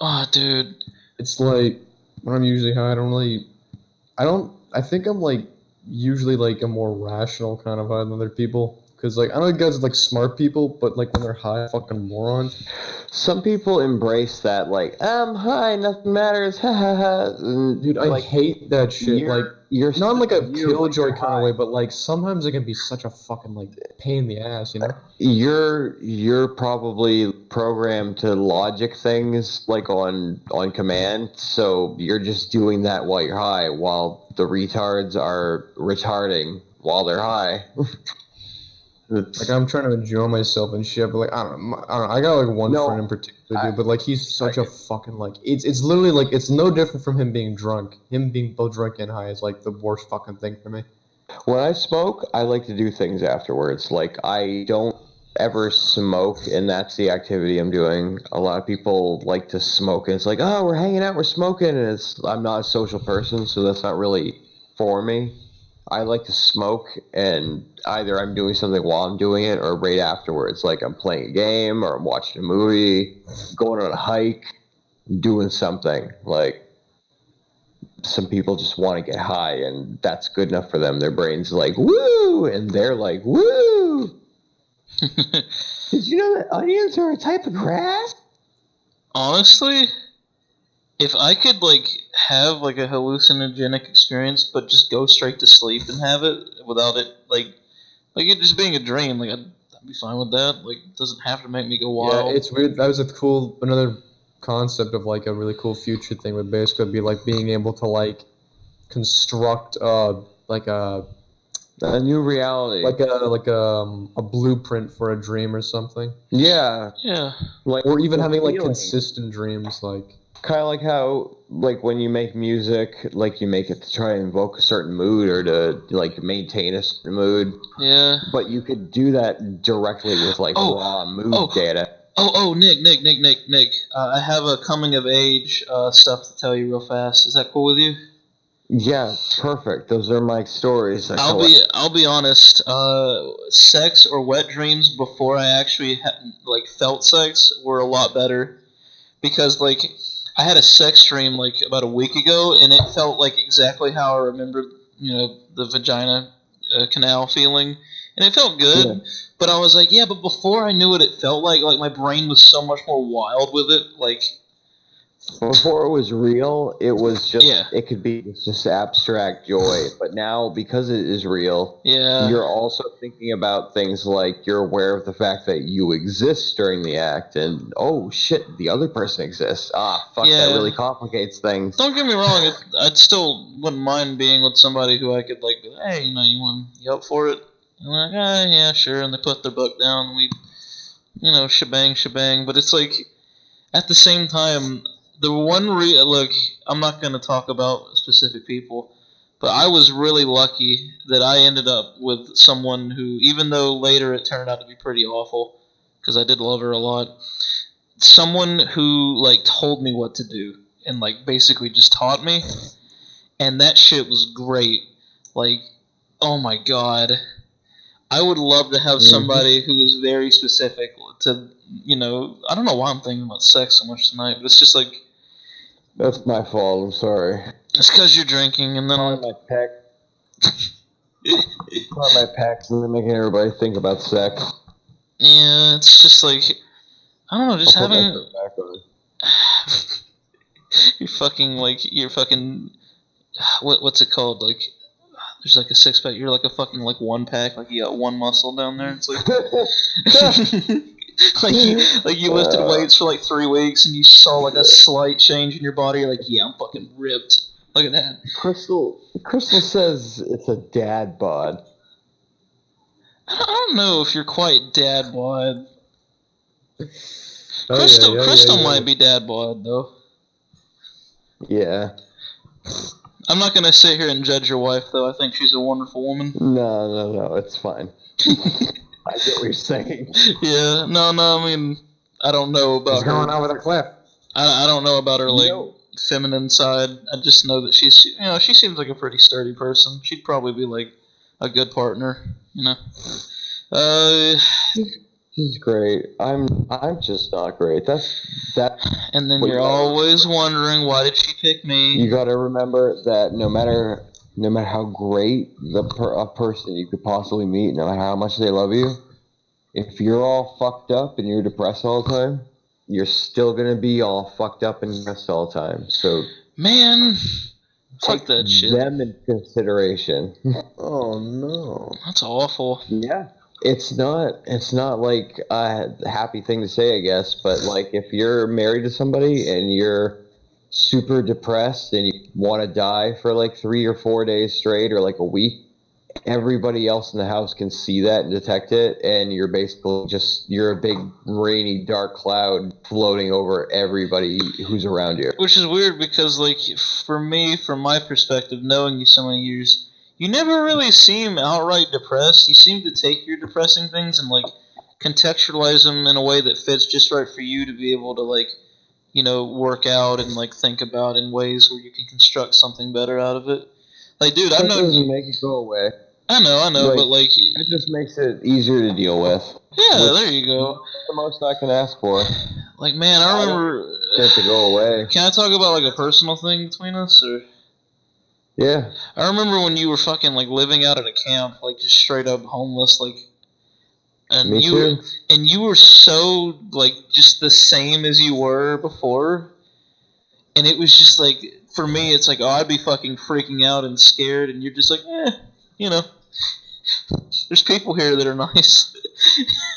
Oh, dude. It's like, when I'm usually high, I think I'm, like, usually, like, a more rational kind of high than other people. Because, like, I know guys are, like, smart people, but, like, when they're high, fucking morons. Some people embrace that, like, I'm high, nothing matters, ha ha ha. Dude, I hate that shit. You're not in, like, a killjoy kind of way, but, like, sometimes it can be such a fucking, like, pain in the ass, you know? You're probably programmed to logic things, like, on command, so you're just doing that while you're high, while the retards are retarding while they're high. Like, I'm trying to enjoy myself and shit, but, like, I don't know. I got, like, one friend in particular, dude, but, like, he's such a fucking, like, it's literally, like, it's no different from him being drunk. Him being both drunk and high is, like, the worst fucking thing for me. When I smoke, I like to do things afterwards. Like, I don't ever smoke, and that's the activity I'm doing. A lot of people like to smoke, and it's like, oh, we're hanging out, we're smoking, and I'm not a social person, so that's not really for me. I like to smoke, and either I'm doing something while I'm doing it or right afterwards. Like I'm playing a game or I'm watching a movie, going on a hike, doing something. Like some people just want to get high, and that's good enough for them. Their brain's like, woo! And they're like, woo! Did you know that onions are a type of grass? Honestly, if I could like have like a hallucinogenic experience, but just go straight to sleep and have it without it like it just being a dream, like I'd be fine with that. Like it doesn't have to make me go Yeah, wild. it's weird. That was another concept of like a really cool future thing would basically be like being able to like construct like a new reality. a blueprint for a dream or something. Yeah. Yeah. Like, or even having like feeling. consistent dreams, like kind of like how like when you make music, like you make it to try and invoke a certain mood or to like maintain a certain mood. Yeah. But you could do that directly with like raw mood data. Nick. I have a coming of age stuff to tell you real fast. Is that cool with you? Yeah, perfect. Those are my stories. I'll be honest. Sex or wet dreams before I actually like felt sex were a lot better because like I had a sex dream like about a week ago and it felt like exactly how I remembered, the vagina canal feeling, and it felt good. Yeah. But I was like, yeah, but before I knew what it felt like my brain was so much more wild with it, like. Before it was real, it was just it could be just abstract joy. But now, because it is real, you're also thinking about things like you're aware of the fact that you exist during the act, and oh shit, the other person exists. Ah, fuck, that really complicates things. Don't get me wrong, I'd still wouldn't mind being with somebody who I could like be like, hey, you up for it? And I'm like, yeah, sure. And they put their book down, and we, shebang. But it's like, at the same time. The one look, I'm not going to talk about specific people, but I was really lucky that I ended up with someone who, even though later it turned out to be pretty awful, because I did love her a lot, someone who, like, told me what to do, and, like, basically just taught me, and that shit was great. Like, oh my god. I would love to have somebody who is very specific to, I don't know why I'm thinking about sex so much tonight, but it's just like, that's my fault. I'm sorry. It's because you're drinking, and then my peck. My pecs, and then making everybody think about sex. Yeah, it's just like I don't know, just having you're fucking what's it called? Like there's like a six pack. You're like a fucking like one pack. Like you got one muscle down there. It's like. Like you lifted weights for like 3 weeks and you saw like a slight change in your body. You're like, yeah, I'm fucking ripped. Look at that. Crystal says it's a dad bod. I don't know if you're quite dad bod. Crystal might be dad bod though. Yeah. I'm not gonna sit here and judge your wife though. I think she's a wonderful woman. No, it's fine. I get what you're saying. Yeah, no, I mean, I don't know about What's going on with her clip? I don't know about her, like, feminine side. I just know that she seems like a pretty sturdy person. She'd probably be, like, a good partner, She's great. I'm just not great. And then you're always wondering, why did she pick me? You gotta remember that no matter how great a person you could possibly meet, no matter how much they love you, if you're all fucked up and you're depressed all the time, you're still gonna be all fucked up and depressed all the time. So, man, fuck that shit. Them in consideration. Oh no, that's awful. Yeah, it's not like a happy thing to say, I guess, but like if you're married to somebody and you're super depressed and you want to die for like 3 or 4 days straight or like a week, everybody else in the house can see that and detect it, and you're basically you're a big rainy dark cloud floating over everybody who's around you. Which is weird because like for me, from my perspective, knowing you so many years, you never really seem outright depressed. You seem to take your depressing things and like contextualize them in a way that fits just right for you to be able to like work out and like think about in ways where you can construct something better out of it. Like, dude, That I'm not. doesn't make it go away. I know, but like. It just makes it easier to deal with. Yeah, there you go. That's the most I can ask for. Like, man, I remember. Get to go away. Can I talk about like a personal thing between us, or? Yeah. I remember when you were fucking like living out at a camp, like just straight up homeless, like. And Me too. And you were so like just the same as you were before, and it was just like for me, it's like, oh, I'd be fucking freaking out and scared, and you're just like, you know, there's people here that are nice.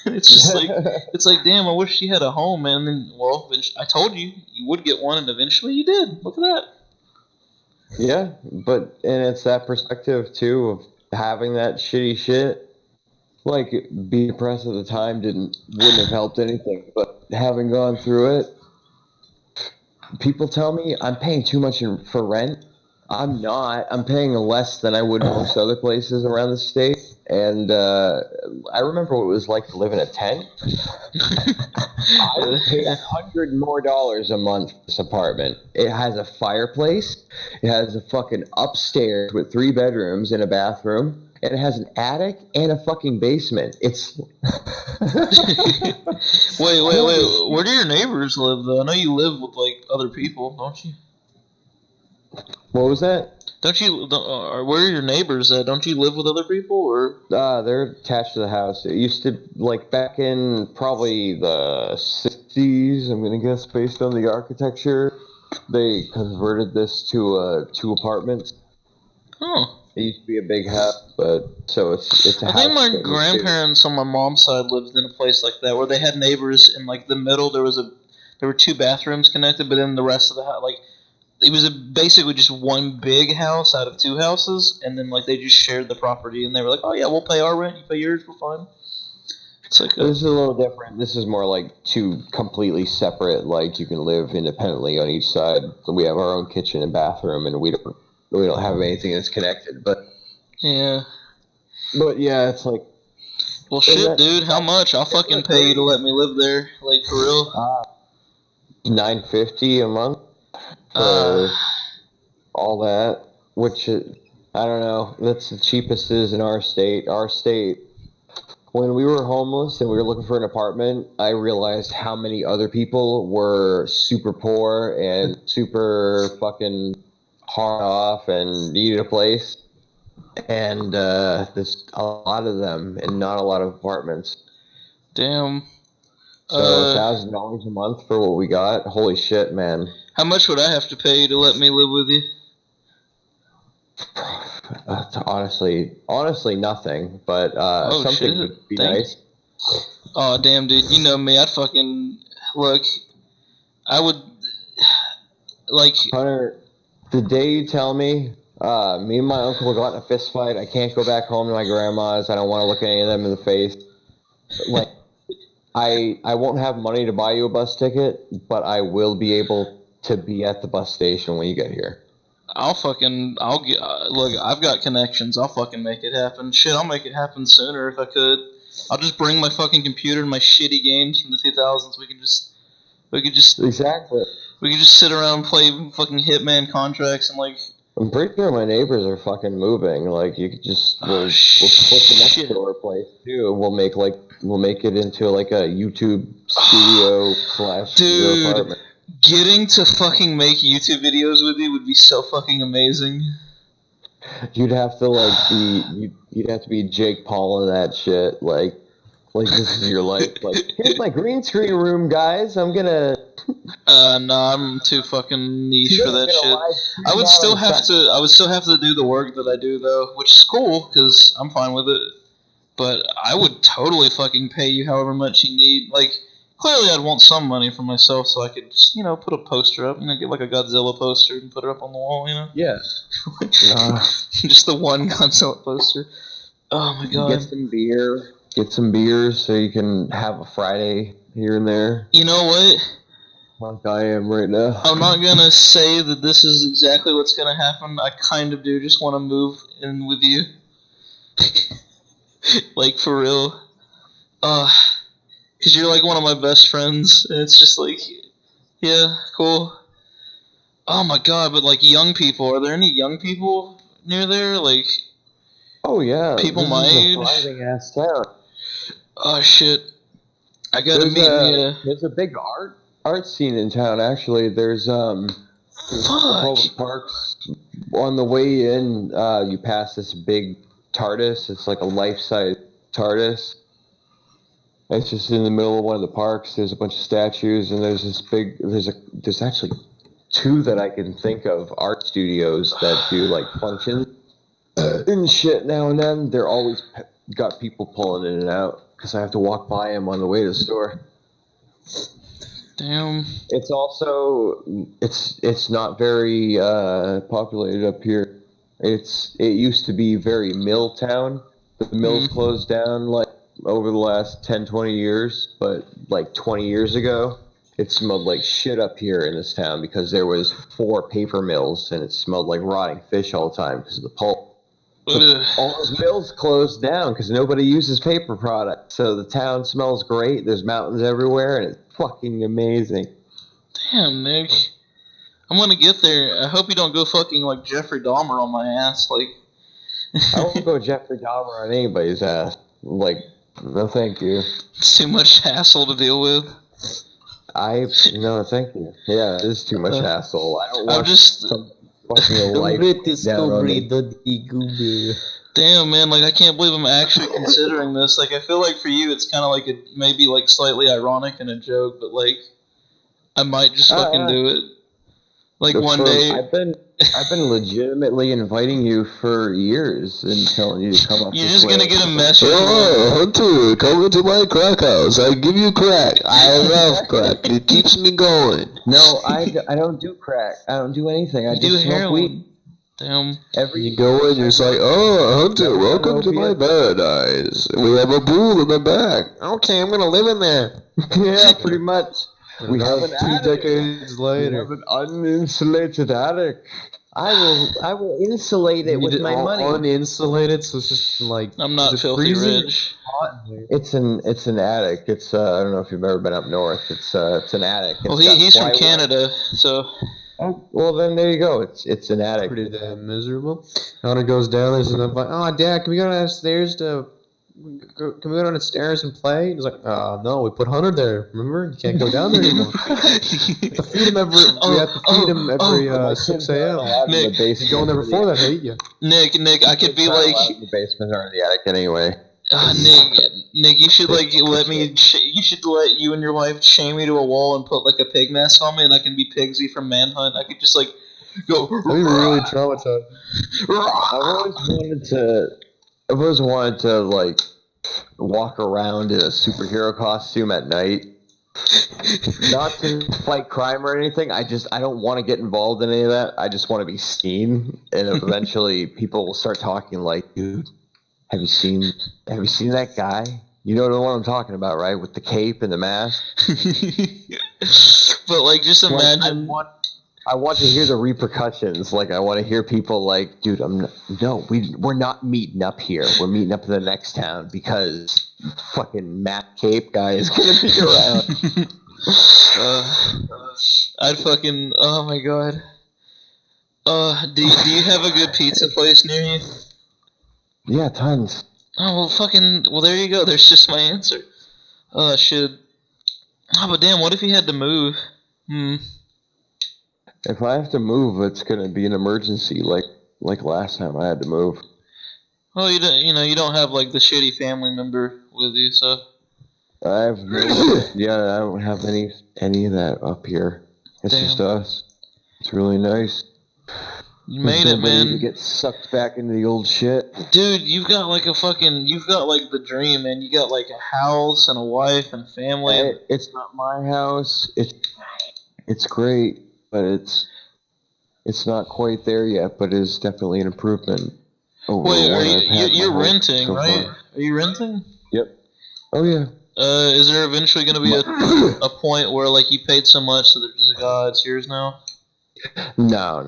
It's just like, it's like, damn, I wish you had a home, man. And then, well, I told you you would get one, and eventually you did. Look at that. Yeah, and it's that perspective too of having that shitty shit. Like, being depressed at the time wouldn't have helped anything, but having gone through it, people tell me I'm paying too much for rent. I'm not. I'm paying less than I would most other places around the state. And I remember what it was like to live in a tent. I would pay $100 more a month for this apartment. It has a fireplace. It has a fucking upstairs with 3 bedrooms and a bathroom. And it has an attic and a fucking basement. It's Wait. Where do your neighbors live, though? I know you live with like other people, don't you? What was that? Where are your neighbors at? Don't you live with other people, or? They're attached to the house. It used to, like, back in probably the 60s, I'm going to guess, based on the architecture, they converted this to 2 apartments. Oh. It used to be a big house, but so it's a house. I think my grandparents on my mom's side lived in a place like that, where they had neighbors in like the middle. There were 2 bathrooms connected, but then the rest of the house, like, it was basically just one big house out of 2 houses, and then like they just shared the property, and they were like, oh yeah, we'll pay our rent, you pay yours, we're fine. It's like this is a little different. This is more like 2 completely separate. Like, you can live independently on each side. We have our own kitchen and bathroom, and we don't have anything that's connected. But yeah, it's like, well, shit, dude. How much? I'll fucking pay you to let me live there, like, for real. $9.50 a month for all that, which I don't know. That's the cheapest it is in our state. Our state. When we were homeless and we were looking for an apartment, I realized how many other people were super poor and super fucking hard off and needed a place. And there's a lot of them and not a lot of apartments. Damn. So $1,000 a month for what we got? Holy shit, man. How much would I have to pay you to let me live with you? Honestly, nothing. But something would be nice. Oh, damn, dude. You know me. I'd fucking... Look, I would... Like... Hunter, the day you tell me, me and my uncle got in a fist fight, I can't go back home to my grandma's, I don't want to look any of them in the face. Like, I won't have money to buy you a bus ticket, but I will be able to be at the bus station when you get here. Look, I've got connections. I'll fucking make it happen. Shit, I'll make it happen sooner if I could. I'll just bring my fucking computer and my shitty games from the 2000s. We could just exactly. We could just sit around and play fucking Hitman contracts and like. I'm pretty sure my neighbors are fucking moving. Like, you could just we'll split the next door place too. We'll make it into like a YouTube studio / apartment. Getting to fucking make YouTube videos with you would be so fucking amazing. You'd have to you'd have to be Jake Paul in that shit. Like this is your life. Like, here's my green screen room, guys. I'm gonna. No, I'm too fucking niche for that shit. I would still have to do the work that I do though, which is cool because I'm fine with it. But I would totally fucking pay you however much you need. Like, clearly I'd want some money for myself so I could just, put a poster up, get like a Godzilla poster and put it up on the wall, Yeah. Just the one Godzilla poster. Oh my god. Get some beers so you can have a Friday here and there. You know what? Like I am right now. I'm not gonna say that this is exactly what's gonna happen. I kind of do just want to move in with you. Like, for real. Because you're like one of my best friends, and it's just like, yeah, cool. Oh my god, but like young people, are there any young people near there? Like, Oh yeah, people this my is age? a thriving ass town. Oh shit! I gotta meet me. There's a big art scene in town. Actually, there's Fuck. public parks. On the way in, you pass this big TARDIS. It's like a life-size TARDIS. It's just in the middle of one of the parks. There's a bunch of statues, and there's this big. There's actually two that I can think of art studios that do like functions and shit now and then. They're always got people pulling in and out because I have to walk by them on the way to the store. Damn. It's also it's not very populated up here. It used to be very mill town. The mills closed down like over the last 10, 20 years, but like 20 years ago, it smelled like shit up here in this town because there was 4 paper mills and it smelled like rotting fish all the time because of the pulp. So all those mills closed down because nobody uses paper products. So the town smells great. There's mountains everywhere, and it's fucking amazing. Damn, Nick. I'm gonna get there. I hope you don't go fucking like Jeffrey Dahmer on my ass. Like, I won't go Jeffrey Dahmer on anybody's ass. Like, no thank you. it's too much hassle to deal with. No thank you. Yeah, it is too much hassle. I don't want some fucking life down on me. Damn, man, like, I can't believe I'm actually considering this. Like, I feel like for you, it's kind of like maybe, like, slightly ironic and a joke, but, like, I might just fucking do it. Like, one day... I've been legitimately inviting you for years and telling you to come up. You're just gonna get a message. Oh, Hunter, come into my crack house. I give you crack. I love crack. It keeps me going. No, I don't do crack. I don't do anything. I just smoke weed. Damn. You go in, you're just like, oh, Hunter, welcome to my paradise. We have a pool in the back. Okay, I'm gonna live in there. Yeah, pretty much. We have an 2 attic. decades later. We have an uninsulated attic. I will insulate it with my money. Uninsulated, so it's just like I'm not filthy rich. It's an attic. It's I don't know if you've ever been up north. It's an attic. Well, he's from Canada, so. Oh, well, then there you go. It's an attic. Pretty damn miserable. Hunter goes down there and I'm like, oh, Dad, can we go downstairs can we go down the stairs and play? He's like, no, we put Hunter there. Remember? You can't go down there anymore. We have to feed him every 6 a.m. Nick, you go in there before that, he'll eat you. Nick, I could be like... The basement or in the attic anyway. Nick, you should like you should let you and your wife chain me to a wall and put like a pig mask on me, and I can be Pigsy from Manhunt. I could just like go. That'd be really traumatized. I've always wanted to like walk around in a superhero costume at night. Not to fight crime or anything. I don't want to get involved in any of that. I just want to be seen, and eventually people will start talking like, dude. Have you seen that guy? You know the one I'm talking about, right? With the cape and the mask. But like, just imagine. I want to hear the repercussions. Like, I want to hear people like, dude, we're not meeting up here. We're meeting up in the next town because fucking Matt Cape guy is gonna be around. I'd fucking. Oh my god. Do you have a good pizza place near you? Yeah, tons. Oh, well, there you go. There's just my answer. Shit. Oh, but damn, what if you had to move? If I have to move, it's gonna be an emergency, like last time I had to move. Well, you don't have, like, the shitty family member with you, so... I don't have any of that up here. It's just us. It's really nice. You made it, man. To get sucked back into the old shit. Dude, you've got like the dream, man. You got like a house and a wife and family. It's not my house. It's great, but it's not quite there yet. But it's definitely an improvement. Wait, you're renting, right? Are you renting? Yep. Oh yeah. Is there eventually going to be a point where like you paid so much that they're just like, it's yours now? No.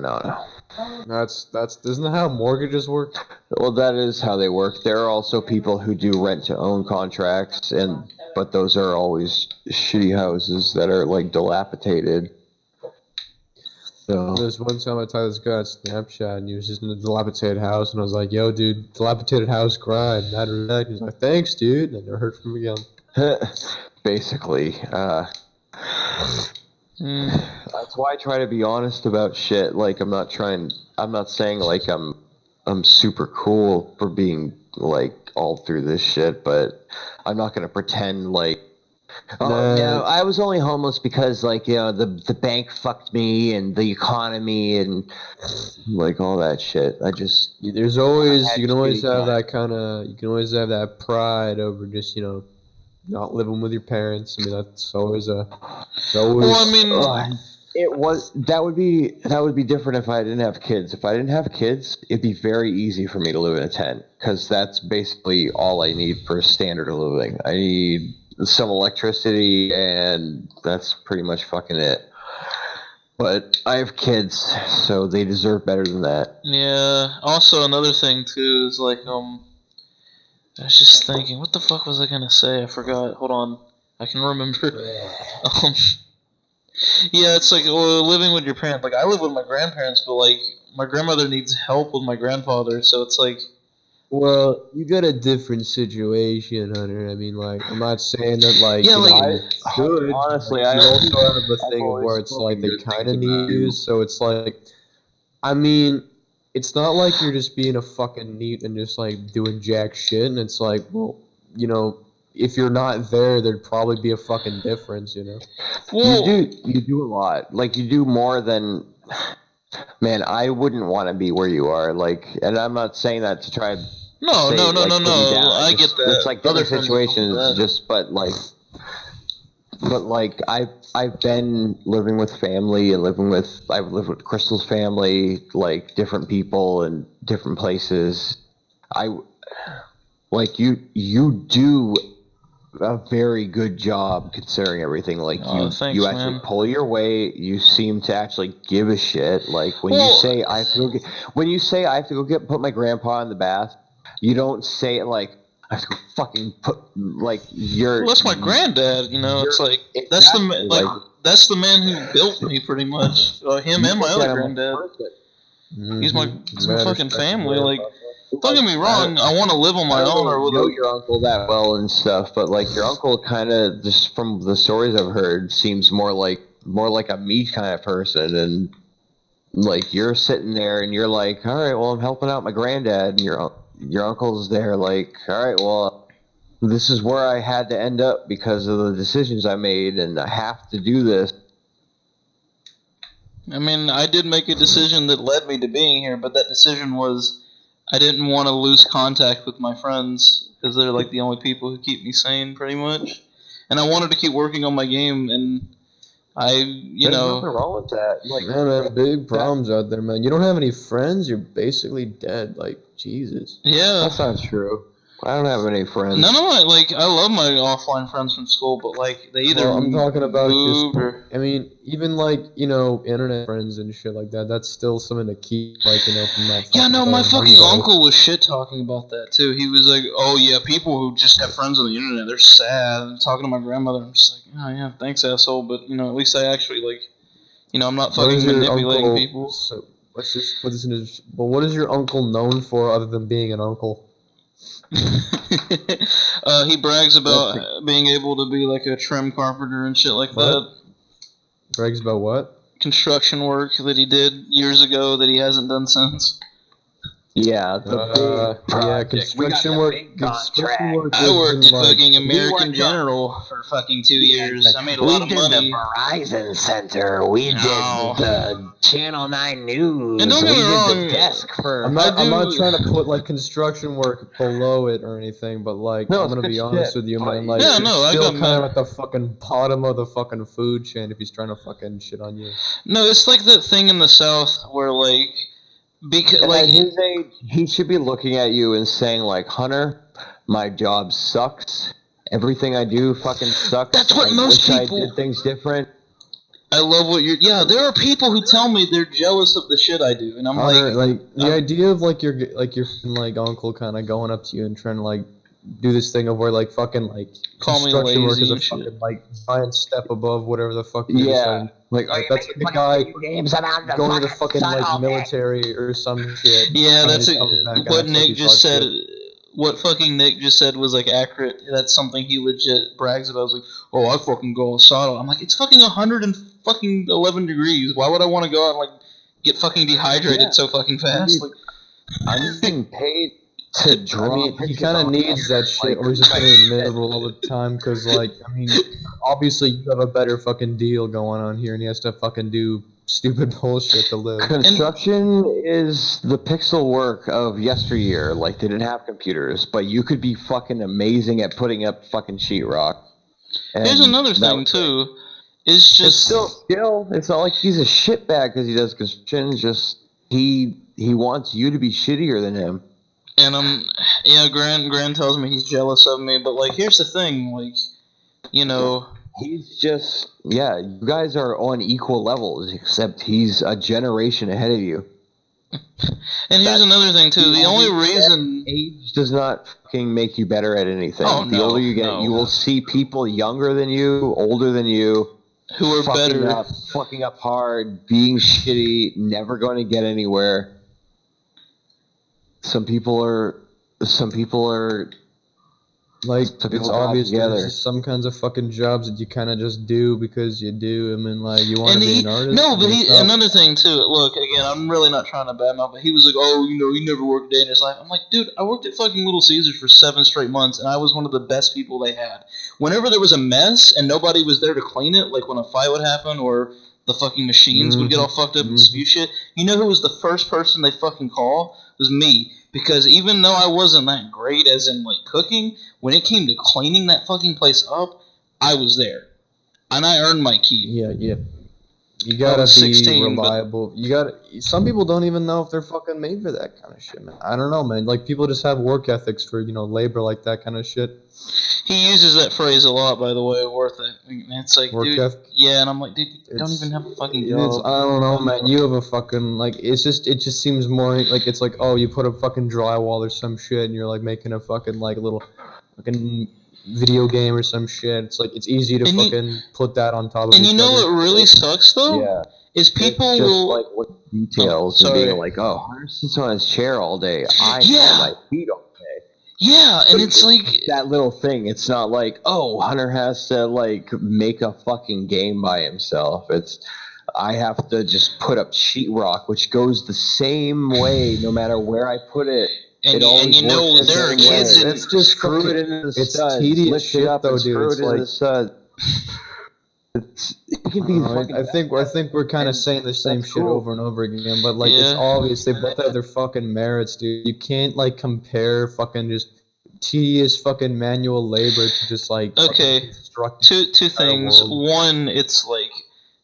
That's isn't that how mortgages work? Well, that is how they work. There are also people who do rent-to-own contracts, but those are always shitty houses that are like dilapidated. No. There's one time I talked to this guy on Snapchat, and he was just in a dilapidated house, and I was like, "Yo, dude, dilapidated house grind, not really." He was like, "Thanks, dude." And I never heard from him again. Basically, that's why I try to be honest about shit. Like, I'm not saying like I'm super cool for being like all through this shit, but I'm not gonna pretend like, oh no, I was only homeless because like, you know, the bank fucked me and the economy and like all that shit. There's always you can always have that pride over just, you know, not living with your parents. I mean, that's always Well, I mean, that would be different if I didn't have kids. If I didn't have kids, it'd be very easy for me to live in a tent because that's basically all I need for a standard of living. I need some electricity, and that's pretty much fucking it. But I have kids, so they deserve better than that. Yeah. Also, another thing too is like, I was just thinking, what the fuck was I gonna say? I forgot. Hold on, I can remember. Yeah, it's like, well, living with your parents. Like, I live with my grandparents, but like, my grandmother needs help with my grandfather, so it's like. Well, you got a different situation, Hunter. I mean, like, I'm not saying that, like, Yeah, you like, know, should. Honestly, You also have the I've thing of always where it's like they spoken good kind of things need about you, you. so it's like, I mean, it's not like you're just being a fucking neat and just, like, doing jack shit, and it's like, well, you know, if you're not there, there'd probably be a fucking difference, you know? Well, You do a lot. Like, you do more than... Man, I wouldn't want to be where you are. Like, and I'm not saying that to try and no. put you down. I get that. It's like Other different friends situations, don't do that. but like I've been living with family and I've lived with Crystal's family, like different people and different places. You do a very good job considering everything. Like Thanks, you actually man. pull your weight. You seem to actually give a shit. Like when Well, you say I have to go put my grandpa in the bath, you don't say it like I have to go fucking put like your. Well, that's my granddad. You know, it's like that's the exactly, like that's the man who built me pretty much. Him and my other granddad. He's my fucking family. Like, don't get me wrong. I want to live on my own or with know your uncle that well and stuff, but like your uncle kind of just from the stories I've heard seems more like a me kind of person, and like you're sitting there and you're like, all right, well I'm helping out my granddad, and your uncle's there like, all right, well this is where I had to end up because of the decisions I made, and I have to do this. I mean, I did make a decision that led me to being here, but that decision was I didn't want to lose contact with my friends because they're like the only people who keep me sane, pretty much. And I wanted to keep working on my game, and There's nothing wrong with that. Like, man, big problems out there, man. You don't have any friends, you're basically dead. Like, Jesus. yeah. that's not true. I don't have any friends. None of my I love my offline friends from school, but like they either Well, I'm talking about moved just, or I mean, even like, you know, internet friends and shit like that, that's still something to keep, like, you know, from that. yeah, no, my going fucking hungry. uncle was shit talking about that too. He was like, "Oh yeah, people who just have friends on the internet, they're sad." And talking to my grandmother, I'm just like, "Oh yeah, thanks, asshole." But you know, at least I actually like, you know, I'm not What is fucking your manipulating uncle- people. So, let's just put this in his. But what is your uncle known for other than being an uncle? He brags about being able to be like a trim carpenter and shit like What? that. Brags about what? Construction work that he did years ago that he hasn't done since. Yeah, construction work. Construction work. I worked at fucking we American worked General for fucking 2 years. I made a lot of money. Verizon Center. We No. did the Channel 9 News. And don't get me wrong, did the desk for. I'm not trying to put like construction work below it or anything, but like No, I'm gonna it's be good honest shit. with you, man. Like, Yeah, you're no, I still got kind of mad. at the fucking bottom of the fucking food chain if he's trying to fucking shit on you. No, it's like that thing in the South where like because And like at his age, he should be looking at you and saying like, Hunter, my job sucks. Everything I do fucking sucks. That's what I most wish people- I did things different. I love what you're. Yeah, there are people who tell me they're jealous of the shit I do, and I'm Hunter, like the idea of like your fucking, like uncle kind of going up to you and trying to like do this thing of where like fucking like Call me construction work lazy is a and shit. fucking like giant step above whatever the fuck you Yeah. decided. Like, That's like a guy going to the fucking like military or some shit. Yeah, and that's he comes back and what acts like Nick he just taught said. shit. What fucking Nick just said was like accurate. That's something he legit brags about. I was like, oh, I fucking go Asado. I'm like, it's fucking 111 degrees. Why would I want to go out and like get fucking dehydrated so fucking fast? Like, I'm getting paid to draw. I mean, he kind of needs that shit, or he's just gonna be miserable all the time. Cause like, I mean, obviously you have a better fucking deal going on here, and he has to fucking do stupid bullshit to live. Construction is the pixel work of yesteryear. Like, they didn't have computers, but you could be fucking amazing at putting up fucking sheetrock. here's another thing too. It's just It's still skill. It's not like he's a shitbag because he does construction. It's just he wants you to be shittier than him. And Grant tells me he's jealous of me, but like, here's the thing, like, you know. He's just, you guys are on equal levels, except he's a generation ahead of you. And here's another thing too. The only reason age does not fucking make you better at anything. Oh, the older you get, you will see people younger than you, older than you, who are better, fucking up hard, being shitty, never going to get anywhere. Some people are like, some people it's got obvious together. there's just some kinds of fucking jobs that you kind of just do because you do. I mean, like, you want to be an artist. No, but it's not- another thing too. Look, again, I'm really not trying to badmouth, but he was like, "Oh, you know, he never worked a day in his life." I'm like, dude, I worked at fucking Little Caesars for 7 straight months, and I was one of the best people they had. Whenever there was a mess and nobody was there to clean it, like when a fight would happen or the fucking machines would get all fucked up and spew shit, you know who was the first person they fucking call? It was me. Because even though I wasn't that great as in, like, cooking, when it came to cleaning that fucking place up, I was there. And I earned my keep. Yeah. You gotta be 16, reliable. Some people don't even know if they're fucking made for that kind of shit, man. I don't know, man. Like, people just have work ethics for, labor like that kind of shit. He uses that phrase a lot, by the way, worth it. It's like, Work dude, ethic? yeah, and I'm like, dude, you don't even have a fucking I job. don't know, man. You have a fucking, like, it just seems more, like, it's like, oh, you put up fucking drywall or some shit, and you're, like, making a fucking, like, little fucking video game or some shit. It's like, it's easy to fucking put that on top of And each you know other. what really sucks, though? Yeah. Is people just will... like what details and sorry. being like, oh, Hunter sits on his chair all day. I Yeah. on my feet all day. Yeah, and it's like... That little thing. It's not like, oh, Hunter has to like make a fucking game by himself. It's I have to just put up sheetrock, which goes the same way no matter where I put it. And, you know, there are kids in... It's just Screw fucking, it into the it's studs. tedious Lift shit, it up though, and dude. screw It's it into like... the stud. It can be fucking I think we're kind of saying the same shit over and over again, but like it's obvious they both have their fucking merits, dude. You can't like compare fucking just tedious fucking manual labor to just like okay. Two things. One, it's like,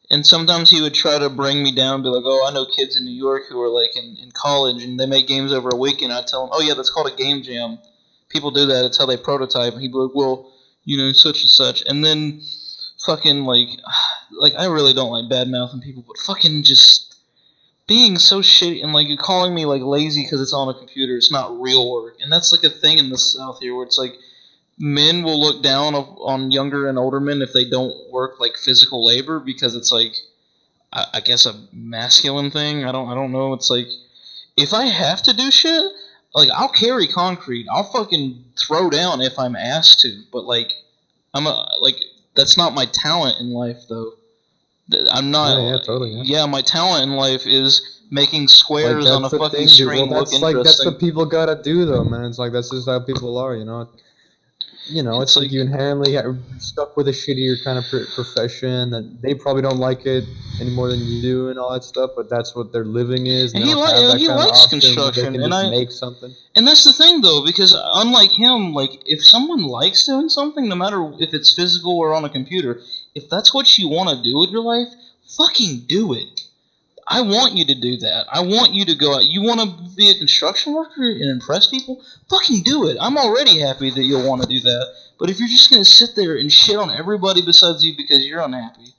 and sometimes he would try to bring me down, and be like, "Oh, I know kids in New York who are like in college and they make games over a weekend." I tell him, "Oh yeah, that's called a game jam. People do that. It's how they prototype." And he'd be like, "Well, you know, such and such," and then. Fucking, like, I really don't like bad-mouthing people, but fucking just being so shitty and, like, you're calling me, like, lazy because it's on a computer. It's not real work. And that's, like, a thing in the South here where it's, like, men will look down on younger and older men if they don't work, like, physical labor because it's, like, I guess a masculine thing. I don't know. It's, like, if I have to do shit, like, I'll carry concrete. I'll fucking throw down if I'm asked to, but, like, that's not my talent in life, though. I'm not. Yeah, totally. Yeah, my talent in life is making squares on a fucking screen look that's like interesting. that's what people gotta do, though, man. It's like that's just how people are, you know. It's like you inherently are stuck with a shittier kind of profession that they probably don't like it any more than you do and all that stuff, but that's what their living is. And he likes construction, and I make something. And that's the thing, though, because unlike him, like if someone likes doing something, no matter if it's physical or on a computer, if that's what you want to do with your life, fucking do it. I want you to do that. I want you to go out. You want to be a construction worker and impress people? Fucking do it. I'm already happy that you'll want to do that. But if you're just going to sit there and shit on everybody besides you because you're unhappy,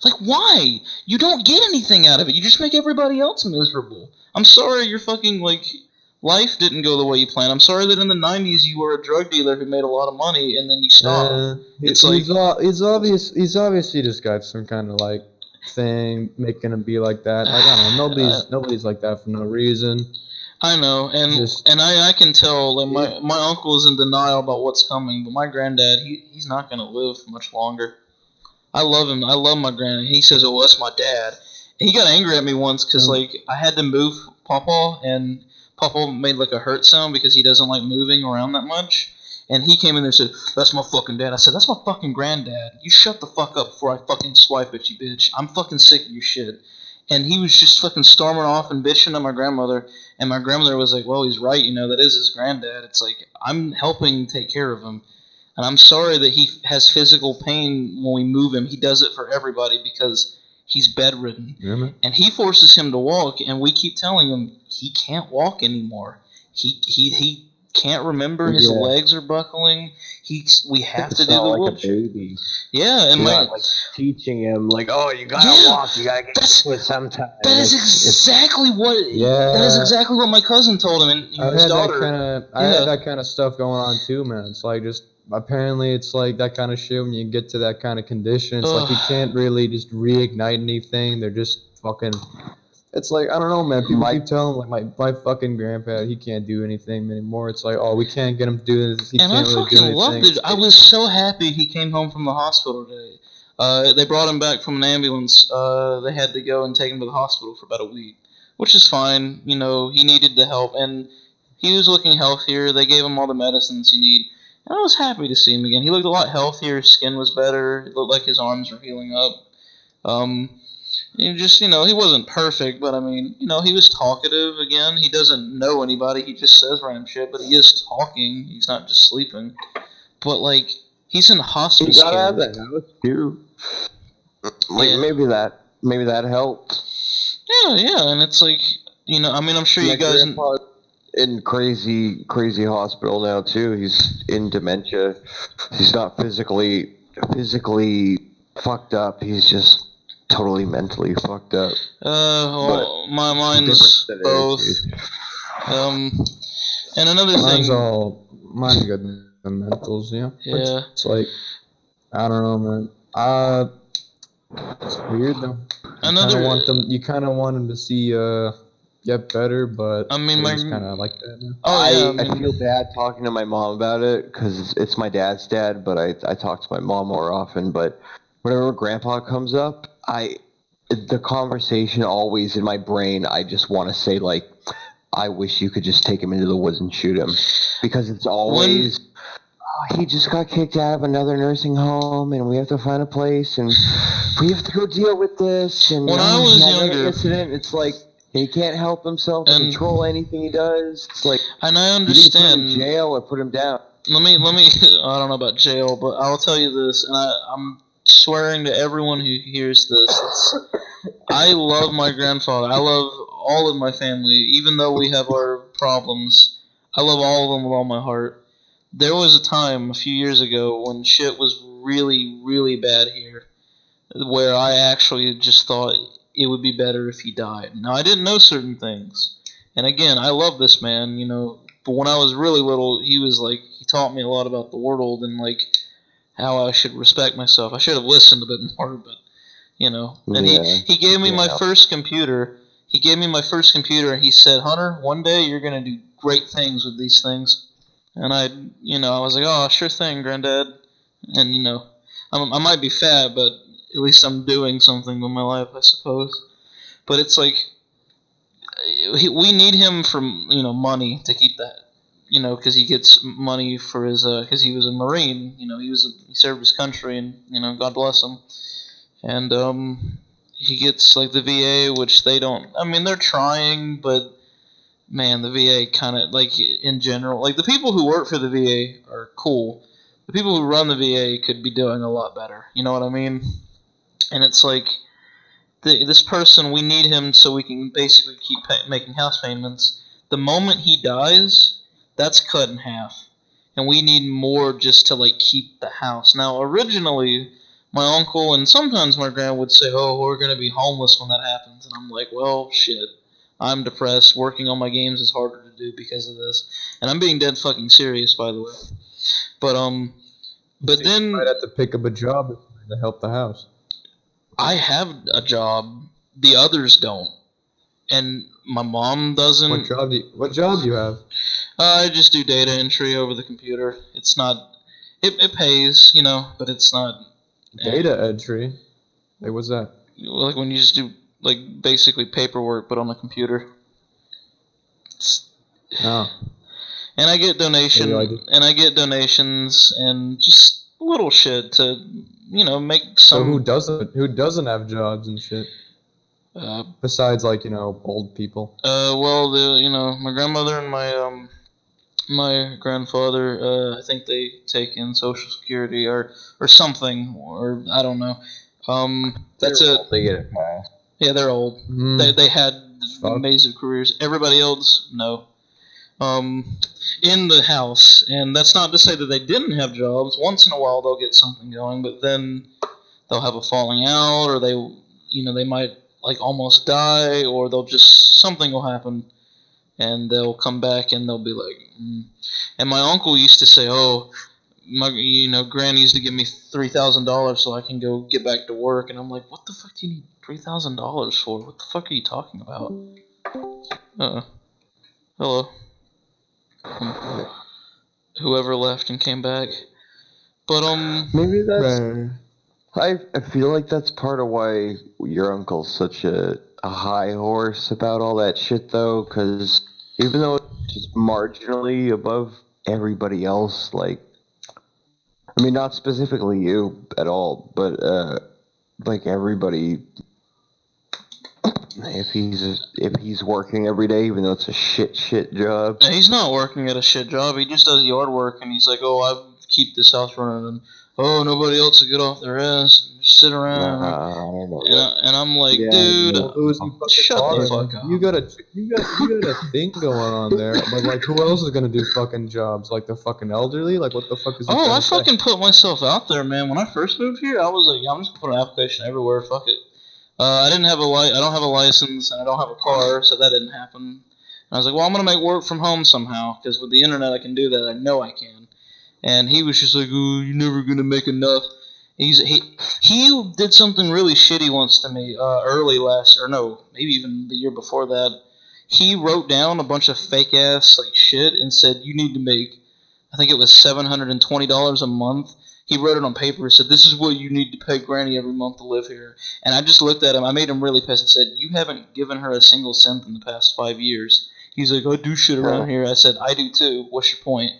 like, why? You don't get anything out of it. You just make everybody else miserable. I'm sorry you're fucking, like, life didn't go the way you planned. I'm sorry that in the 90s you were a drug dealer who made a lot of money and then you stopped. It's like he's obviously just got some kind of like thing making him be like that. Like I don't know, nobody's like that for no reason. I know, and I can tell. Like my uncle is in denial about what's coming, but my granddad, he's not gonna live much longer. I love him. I love my granddad. He says, "Oh, that's my dad." And he got angry at me once because like I had to move Papa, and Papa made like a hurt sound because he doesn't like moving around that much. And he came in there and said, "That's my fucking dad." I said, "That's my fucking granddad. You shut the fuck up before I fucking swipe at you, bitch. I'm fucking sick of your shit." And he was just fucking storming off and bitching at my grandmother. And my grandmother was like, "Well, he's right. You know, that is his granddad." It's like, I'm helping take care of him. And I'm sorry that he has physical pain when we move him. He does it for everybody because he's bedridden. Yeah, and he forces him to walk, and we keep telling him he can't walk anymore. He can't remember. His legs are buckling. We have to do the like wheelchair. a baby. Yeah, and You're my not, like teaching him like, oh, you gotta walk, you gotta get to it sometime. That is exactly what. That is exactly what my cousin told him, and his daughter. I had that kind of stuff going on too, man. It's like just apparently it's like that kind of shit when you get to that kind of condition. It's like you can't really just reignite anything. They're just fucking. It's like, I don't know, man. People keep telling like my fucking grandpa, he can't do anything anymore. It's like, oh, we can't get him to do this. He and can't I really fucking do loved anything. it. I was so happy he came home from the hospital today. They brought him back from an ambulance. They had to go and take him to the hospital for about a week, which is fine. You know, he needed the help, and he was looking healthier. They gave him all the medicines he needed. And I was happy to see him again. He looked a lot healthier. His skin was better. It looked like his arms were healing up. He wasn't perfect, but I mean, he was talkative again. He doesn't know anybody. He just says random shit, but he is talking. He's not just sleeping. But like, he's in hospice You gotta care. have that house too. Like maybe that helped. Yeah, and it's like, I mean, I'm sure you guys. Grandpa's in crazy hospital now too. He's in dementia. He's not physically fucked up. He's just totally mentally fucked up. My mine's both. And another thing. Mine's good. The mentals, yeah. Yeah. It's like, I don't know, man. It's weird though. You kind of want them to see get better, but I mean, it's kind of like that now. I feel bad talking to my mom about it because it's my dad's dad, but I talk to my mom more often. But whenever Grandpa comes up, the conversation always in my brain, I just want to say like, I wish you could just take him into the woods and shoot him, because it's always. He just got kicked out of another nursing home, and we have to find a place, and we have to go deal with this. And when I was younger, incident, it's like he can't help himself and control anything he does. It's like, and I understand. You put him in jail or put him down. Let me. I don't know about jail, but I'll tell you this, and I'm swearing to everyone who hears this. I love my grandfather. I love all of my family, even though we have our problems. I love all of them with all my heart. There was a time a few years ago when shit was really, really bad here, where I actually just thought it would be better if he died. Now, I didn't know certain things. And again, I love this man, but when I was really little, he taught me a lot about the world and, like, how I should respect myself. I should have listened a bit more, but, And he gave me my first computer. He gave me my first computer, and he said, "Hunter, one day you're going to do great things with these things." And I was like, "Oh, sure thing, Granddad." And, I might be fat, but at least I'm doing something with my life, I suppose. But it's like, we need him for, money to keep that, because he gets money for his, because he was a Marine, he served his country, and, God bless him. And, he gets, like, the VA, which they don't, I mean, they're trying, but man, the VA kind of, like, in general, like, the people who work for the VA are cool. The people who run the VA could be doing a lot better. You know what I mean? And it's like, this person, we need him so we can basically keep making house payments. The moment he dies, that's cut in half. And we need more just to, like, keep the house. Now, originally, my uncle and sometimes my grandma would say, "Oh, we're going to be homeless when that happens." And I'm like, well, shit. I'm depressed. Working on my games is harder to do because of this. And I'm being dead fucking serious, by the way. But then You might have to pick up a job to help the house. I have a job. The others don't. And my mom doesn't. What job do you have? I just do data entry over the computer. It's not. It pays, but it's not. Data entry? Like, what's that? Like when you just do basically paperwork, but on a computer. Oh. And I get donations and just little shit to make some. So who doesn't have jobs and shit? Besides old people. Well, my grandmother and my grandfather, I think they take in Social Security or something, or I don't know. That's it. They get it passed. Yeah, they're old. They had amazing careers. Everybody else, no. In the house, and that's not to say that they didn't have jobs. Once in a while, they'll get something going, but then they'll have a falling out, or they might almost die, or something will happen. And they'll come back and they'll be like, And my uncle used to say, "Oh, Granny used to give me $3,000 so I can go get back to work." And I'm like, "What the fuck do you need $3,000 for? What the fuck are you talking about?" Hello. Whoever left and came back, but maybe that's. I feel like that's part of why your uncle's such a high horse about all that shit, though, because even though it's just marginally above everybody else, I mean, not specifically you at all, but everybody, if he's working every day, even though it's a shit job. He's not working at a shit job. He just does yard work, and he's like, "Oh, I keep this house running, and nobody else will get off their ass and just sit around." And I'm like, dude, shut the fuck up. You got a thing going on there, but who else is gonna do fucking jobs? The fucking elderly? What the fuck is? I fucking put myself out there, man. When I first moved here, I was like, I'm just gonna put an application everywhere. Fuck it. I don't have a license, and I don't have a car, so that didn't happen. And I was like, well, I'm gonna make work from home somehow, because with the internet I can do that. I know I can. And he was just like, "Oh, you're never gonna make enough." He did something really shitty once to me maybe even the year before that. He wrote down a bunch of fake ass shit and said, "You need to make," I think it was $720 a month. He wrote it on paper and said, "This is what you need to pay Granny every month to live here." And I just looked at him. I made him really pissed and said, "You haven't given her a single cent in the past 5 years." He's like, "I do shit around here." I said, "I do too. What's your point?"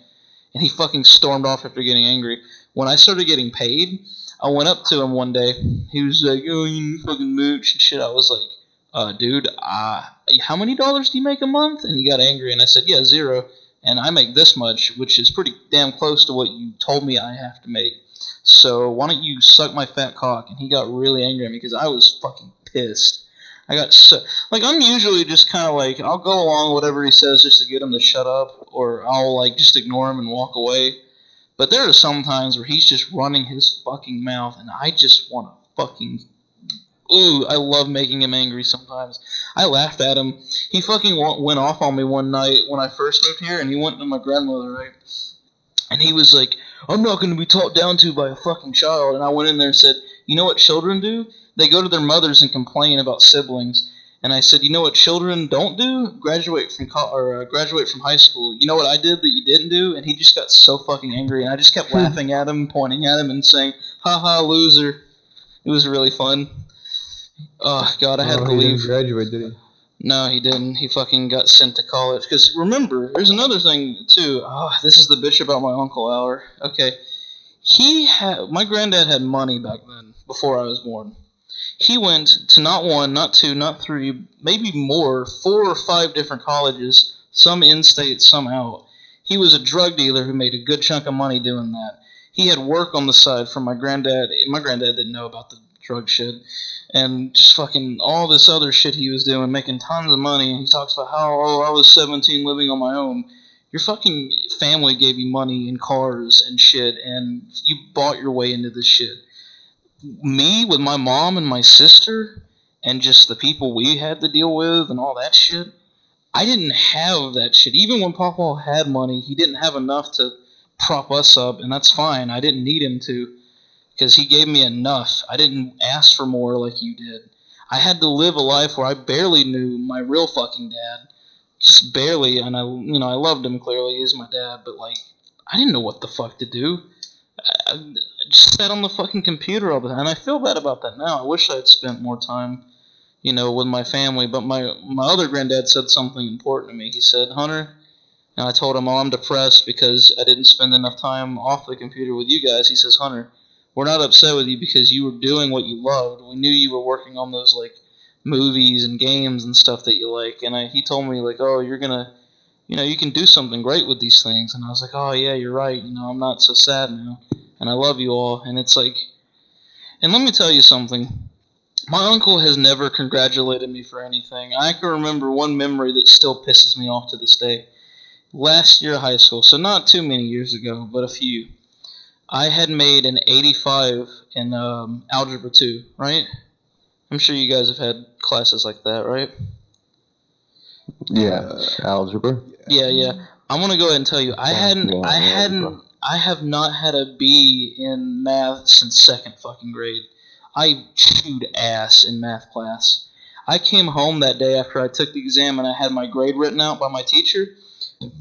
And he fucking stormed off after getting angry. When I started getting paid, I went up to him one day. He was like, "Oh, you fucking mooch and shit." I was like, "Dude, how many dollars do you make a month?" And he got angry, and I said, "Yeah, 0. And I make this much, which is pretty damn close to what you told me I have to make. So why don't you suck my fat cock?" And he got really angry at me because I was fucking pissed. I got I'm usually just kind of I'll go along with whatever he says just to get him to shut up, or I'll just ignore him and walk away. But there are some times where he's just running his fucking mouth, and I just want to fucking... Ooh, I love making him angry sometimes. I laughed at him. He fucking went off on me one night when I first moved here, and he went to my grandmother, right? And he was like, "I'm not going to be talked down to by a fucking child." And I went in there and said, "You know what children do? They go to their mothers and complain about siblings." And I said, "You know what children don't do? Graduate from high school. You know what I did that you didn't do?" And he just got so fucking angry, and I just kept laughing at him, pointing at him, and saying, "Ha ha, loser." It was really fun. Oh God, I had to leave. He didn't graduate, did he? No, he didn't. He fucking got sent to college. Because remember, there's another thing too. Oh, this is the bitch about my uncle hour. Okay, my granddad had money back then, before I was born. He went to not 1, not 2, not 3, maybe more, 4 or 5 different colleges, some in-state, some out. He was a drug dealer who made a good chunk of money doing that. He had work on the side from my granddad. My granddad didn't know about the drug shit. And just fucking all this other shit he was doing, making tons of money. And he talks about how, I was 17 living on my own. Your fucking family gave you money and cars and shit, and you bought your way into this shit. Me, with my mom and my sister, and just the people we had to deal with and all that shit. I didn't have that shit. Even when Papa had money, he didn't have enough to prop us up, and that's fine. I didn't need him to, because he gave me enough. I didn't ask for more like you did. I had to live a life where I barely knew my real fucking dad. Just barely, and I loved him clearly. He's my dad, but like, I didn't know what the fuck to do. I just sat on the fucking computer all the time, and I feel bad about that now. I wish I had spent more time, with my family. But my other granddad said something important to me. He said, Hunter, and I told him, I'm depressed because I didn't spend enough time off the computer with you guys. He says, Hunter, we're not upset with you because you were doing what you loved. We knew you were working on those, like, movies and games and stuff that you like. And he told me, like, oh, you're gonna, you can do something great with these things. And I was like, oh, yeah, you're right. I'm not so sad now. And I love you all. And it's like, and let me tell you something. My uncle has never congratulated me for anything. I can remember one memory that still pisses me off to this day. Last year of high school, so not too many years ago, but a few, I had made an 85 in Algebra 2, right? I'm sure you guys have had classes like that, right? Yeah, algebra. Yeah. I'm gonna go ahead and tell you, I have not had a B in math since second fucking grade. I chewed ass in math class. I came home that day after I took the exam and I had my grade written out by my teacher.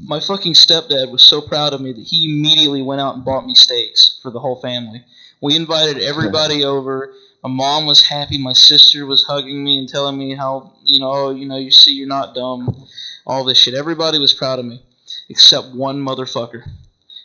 My fucking stepdad was so proud of me that he immediately went out and bought me steaks for the whole family. We invited everybody over. My mom was happy. My sister was hugging me and telling me how, you see, you're not dumb. All this shit. Everybody was proud of me, except one motherfucker,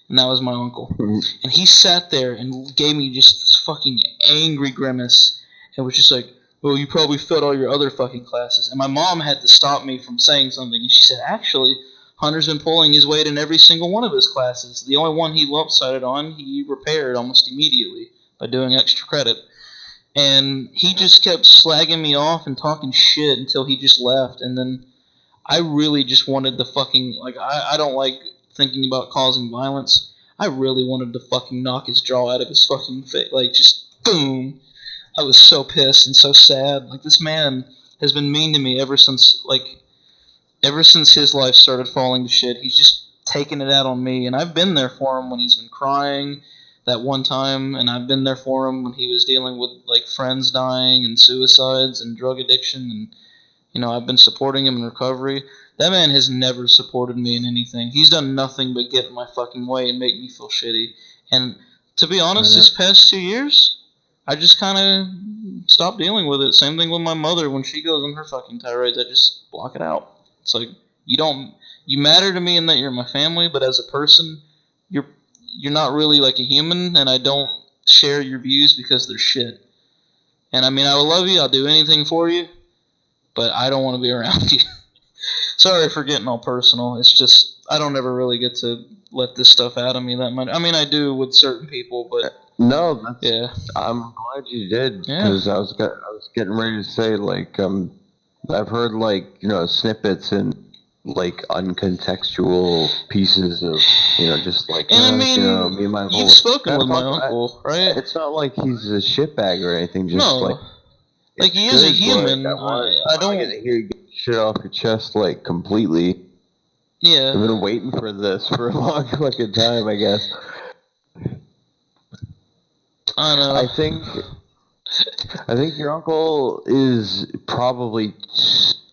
and that was my uncle. And he sat there and gave me just this fucking angry grimace, and was just like, well, you probably failed all your other fucking classes. And my mom had to stop me from saying something, and she said, actually, Hunter's been pulling his weight in every single one of his classes. The only one he lopsided on, he repaired almost immediately by doing extra credit. And he just kept slagging me off and talking shit until he just left. And then I really just wanted to fucking, like, I don't like thinking about causing violence. I really wanted to fucking knock his jaw out of his fucking face. Like, just boom. I was so pissed and so sad. Like, this man has been mean to me ever since his life started falling to shit. He's just taken it out on me. And I've been there for him when he's been crying that one time. And I've been there for him when he was dealing with, like, friends dying and suicides and drug addiction. And, I've been supporting him in recovery. That man has never supported me in anything. He's done nothing but get in my fucking way and make me feel shitty. And to be honest, this past 2 years, I just kind of stopped dealing with it. Same thing with my mother. When she goes on her fucking tirades, I just block it out. It's like, you matter to me in that you're my family, but as a person, you're not really like a human, and I don't share your views because they're shit. And I mean, I will love you, I'll do anything for you, but I don't want to be around you. Sorry for getting all personal. It's just, I don't ever really get to let this stuff out of me that much. I mean, I do with certain people, but no, yeah. I'm glad you did, Yeah. because I was getting ready to say, like, I've heard, like, snippets and, like, uncontextual pieces of, just like, And I mean, me and my uncle. You've spoken with my uncle, right? It's not like he's a shitbag or anything. Just no, like he is a human. I don't get to hear you get shit off your chest, like, completely. Yeah. I've been waiting for this for a long fucking time, I guess. I know. I think your uncle is probably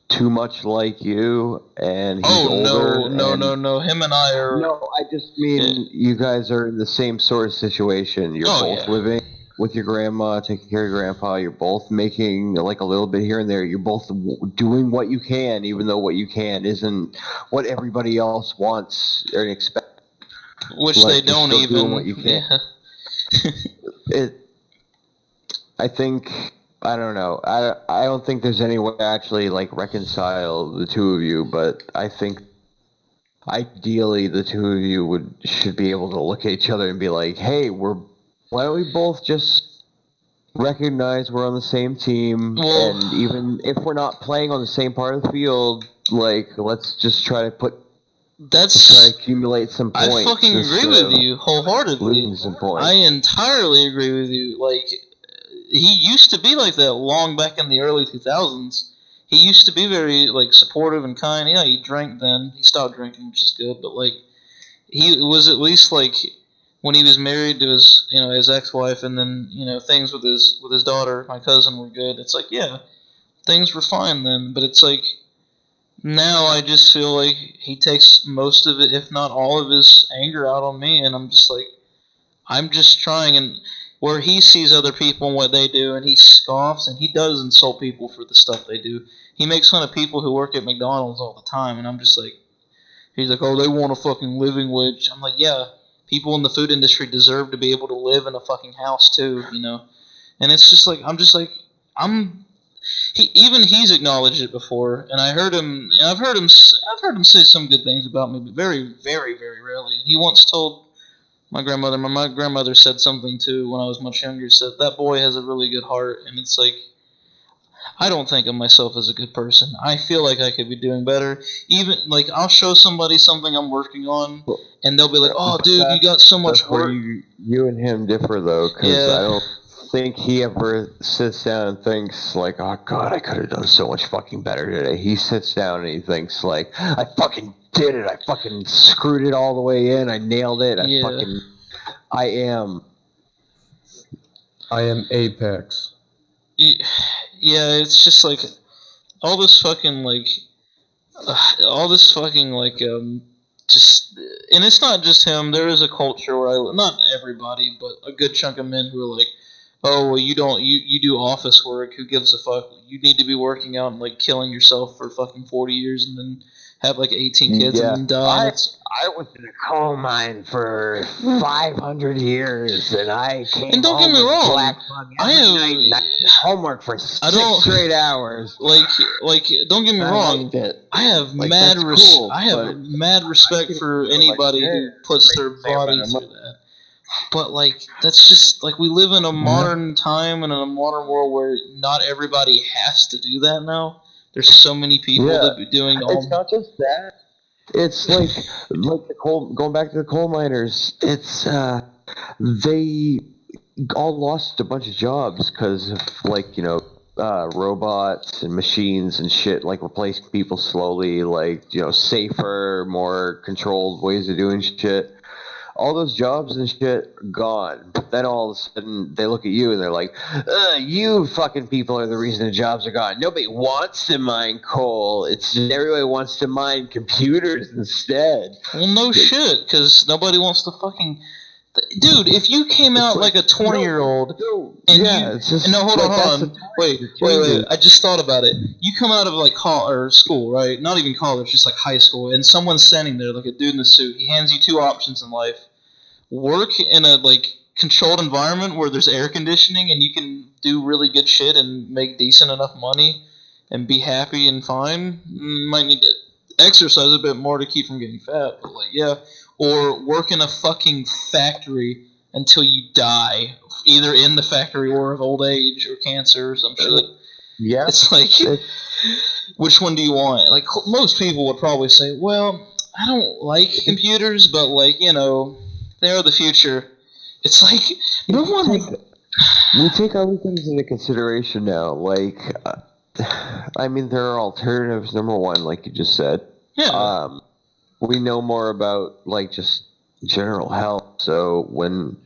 too much like you, and he's older. No. Him and I are. No, I just mean you guys are in the same sort of situation. You're both living with your grandma, taking care of your grandpa. You're both making, like, a little bit here and there. You're both doing what you can, even though what you can isn't what everybody else wants or expects. Which, like, they don't even. Doing what you can. Yeah. I think, I don't know. I don't think there's any way to actually, like, reconcile the two of you, but I think ideally the two of you should be able to look at each other and be like, hey, why don't we both just recognize we're on the same team, and even if we're not playing on the same part of the field, like, let's just try to accumulate some points. I fucking agree with you wholeheartedly. Some points. I entirely agree with you. Like, he used to be like that long back in the early 2000s. He used to be very like supportive and kind. Yeah, he drank then. He stopped drinking, which is good. But like he was at least like when he was married to his ex-wife, and then things with his daughter, my cousin, were good. It's like yeah, things were fine then. But it's like now I just feel like he takes most of it, if not all of his anger out on me, and I'm just trying, and where he sees other people and what they do, and he scoffs, and he does insult people for the stuff they do. He makes fun of people who work at McDonald's all the time, and I'm just like, he's like, oh, they want a fucking living wage. I'm like, yeah, people in the food industry deserve to be able to live in a fucking house too, And it's just like, he's acknowledged it before, and I've heard him say some good things about me, but very, very, very rarely. And he once told my grandmother said something too when I was much younger. Said that boy has a really good heart, and it's like I don't think of myself as a good person. I feel like I could be doing better. Even like I'll show somebody something I'm working on, and they'll be like, "Oh, dude, you got so much That's work." where you and him differ though, because I don't think he ever sits down and thinks like, "Oh God, I could have done so much fucking better today." He sits down and he thinks like, "I fucking did it. I fucking screwed it all the way in. I nailed it. I am Apex." Yeah, it's just like all this fucking like, just, and it's not just him. There is a culture where not everybody, but a good chunk of men who are like, oh, well, you do office work. Who gives a fuck? You need to be working out and like killing yourself for fucking 40 years and then have like 18 kids and then die. I was in a coal mine for 500 years, and I came and don't home get me with wrong, black lung every night, and I did homework for 6 straight hours. Like, don't get me wrong. I have mad respect for anybody who puts their body through that. But like, that's just like we live in a modern time and in a modern world where not everybody has to do that now. There's so many people that be doing all. It's not just that. It's like the coal. Going back to the coal miners, it's they all lost a bunch of jobs because of robots and machines and shit like replacing people slowly, safer, more controlled ways of doing shit. All those jobs and shit gone. But then all of a sudden they look at you and they're like, you fucking people are the reason the jobs are gone. Nobody wants to mine coal. It's just everybody wants to mine computers instead. Well, no shit, because nobody wants to fucking... Dude, if you came out like a 20-year-old hold on. Wait. I just thought about it. You come out of like school, right? Not even college, just like high school, and someone's standing there, like a dude in a suit. He hands you two options in life: work in a like controlled environment where there's air conditioning and you can do really good shit and make decent enough money and be happy and fine. Might need to exercise a bit more to keep from getting fat, but like or work in a fucking factory until you die, either in the factory or of old age or cancer or some shit. Yeah. It's like, which one do you want? Like, most people would probably say, well, I don't like computers, but like, they're the future. It's like, no one... We take other things into consideration now. Like, I mean, there are alternatives, number one, like you just said. Yeah. We know more about like just general health. So when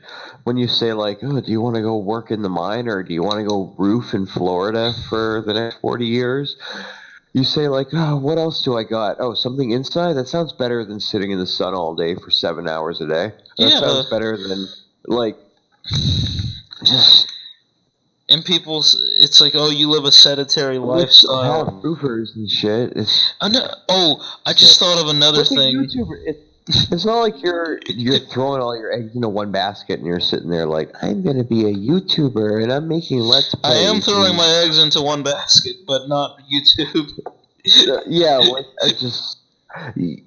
you say like, oh, do you want to go work in the mine or do you want to go roof in Florida for the next 40 years? You say like, oh, what else do I got? Oh, something inside? That sounds better than sitting in the sun all day for 7 hours a day. That sounds better than like just... And it's like, oh, you live a sedentary lifestyle. Roofers and shit. I just thought of another thing. It's not like you're throwing all your eggs into one basket and you're sitting there like, I'm gonna be a YouTuber and I'm making Let's Plays. I am throwing my eggs into one basket, but not YouTube.